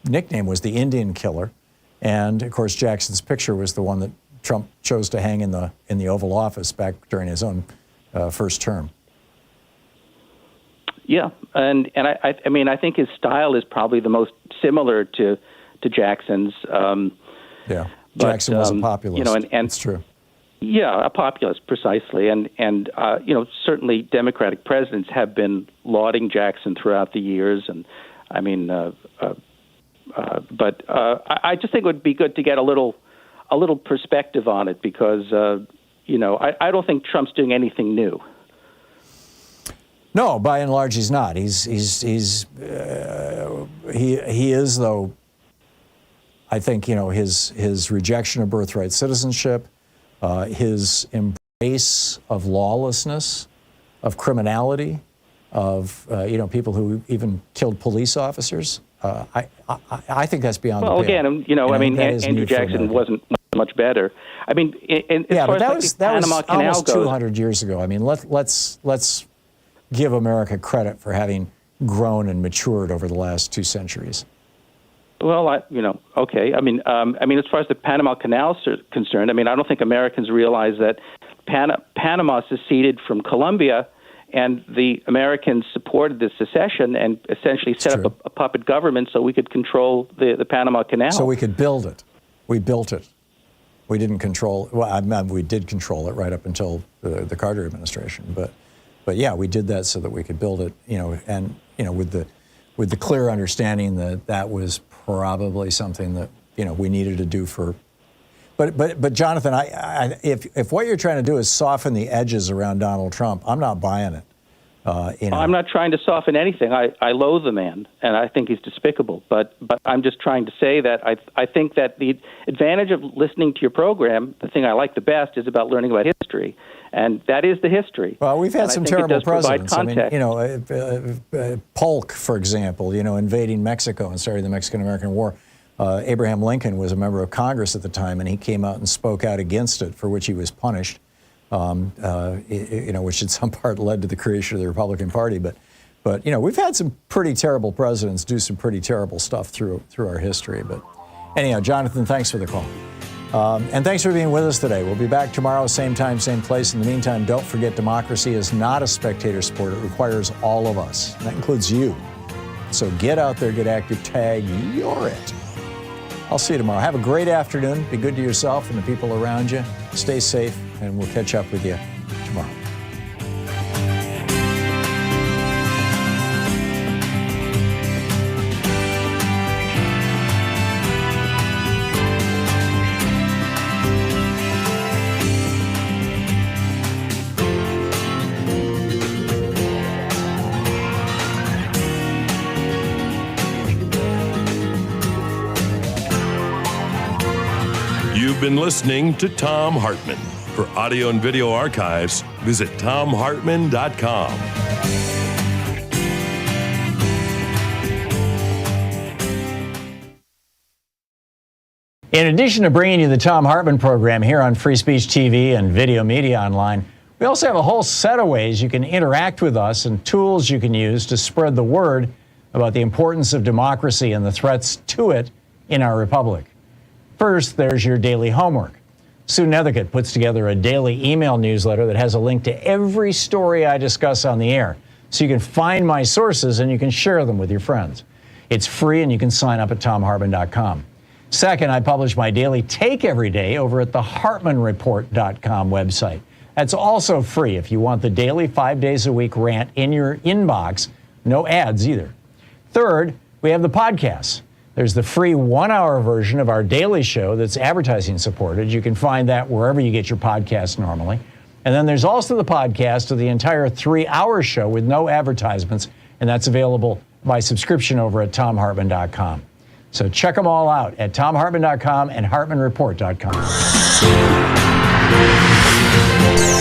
nickname was the Indian Killer, and of course Jackson's picture was the one that Trump chose to hang in the Oval Office back during his own first term. Yeah, and I mean, I think his style is probably the most similar to Jackson's. Jackson was a populist. You know, and it's true. Yeah, a populist, precisely, and you know, certainly Democratic presidents have been lauding Jackson throughout the years, and I mean, but I just think it would be good to get a little perspective on it, because you know, I don't think Trump's doing anything new. No, by and large, he's not. He is, though. I think, you know, his rejection of birthright citizenship, his embrace of lawlessness, of criminality, of people who even killed police officers. I think that's beyond. Well, the pale. again, you know, I mean, Andrew Jackson wasn't much better. I mean, as far as the Panama Canal almost goes, 200 years ago. I mean, let's give America credit for having grown and matured over the last 2 centuries. Well, okay. I mean, as far as the Panama Canal is concerned, I mean, I don't think Americans realize that Panama seceded from Colombia, and the Americans supported the secession and essentially set up a puppet government so we could control the Panama Canal. So we could build it. We built it. We didn't control. Well, we did control it right up until the Carter administration, but yeah, we did that so that we could build it. You know, and you know, with the clear understanding that was probably something that, you know, we needed to do for. But Jonathan, if what you're trying to do is soften the edges around Donald Trump, I'm not buying it. I'm not trying to soften anything. I loathe the man, and I think he's despicable. But I'm just trying to say that I think that the advantage of listening to your program, the thing I like the best, is about learning about history, and that is the history. Well, we've had some terrible presidents. I mean, Polk, for example, invading Mexico and starting the Mexican-American War. Abraham Lincoln was a member of Congress at the time, and he came out and spoke out against it, for which he was punished. Which in some part led to the creation of the Republican Party. But we've had some pretty terrible presidents do some pretty terrible stuff through our history. But anyhow, Jonathan, thanks for the call. And thanks for being with us today. We'll be back tomorrow, same time, same place. In the meantime, don't forget democracy is not a spectator sport. It requires all of us. And that includes you. So get out there, get active, tag, you're it. I'll see you tomorrow. Have a great afternoon. Be good to yourself and the people around you. Stay safe, and we'll catch up with you tomorrow. You've been listening to Thom Hartmann. For audio and video archives, visit thomhartmann.com. In addition to bringing you the Thom Hartmann program here on Free Speech TV and Video Media Online, we also have a whole set of ways you can interact with us and tools you can use to spread the word about the importance of democracy and the threats to it in our republic. First, there's your daily homework. Sue Nethercutt puts together a daily email newsletter that has a link to every story I discuss on the air, so you can find my sources and you can share them with your friends. It's free and you can sign up at thomhartmann.com. Second, I publish my daily take every day over at the hartmannreport.com website. That's also free if you want the daily 5 days a week rant in your inbox. No ads either. Third, we have the podcasts. There's the free 1-hour version of our daily show that's advertising supported. You can find that wherever you get your podcasts normally. And then there's also the podcast of the entire 3-hour show with no advertisements, and that's available by subscription over at thomhartmann.com. So check them all out at thomhartmann.com and hartmannreport.com.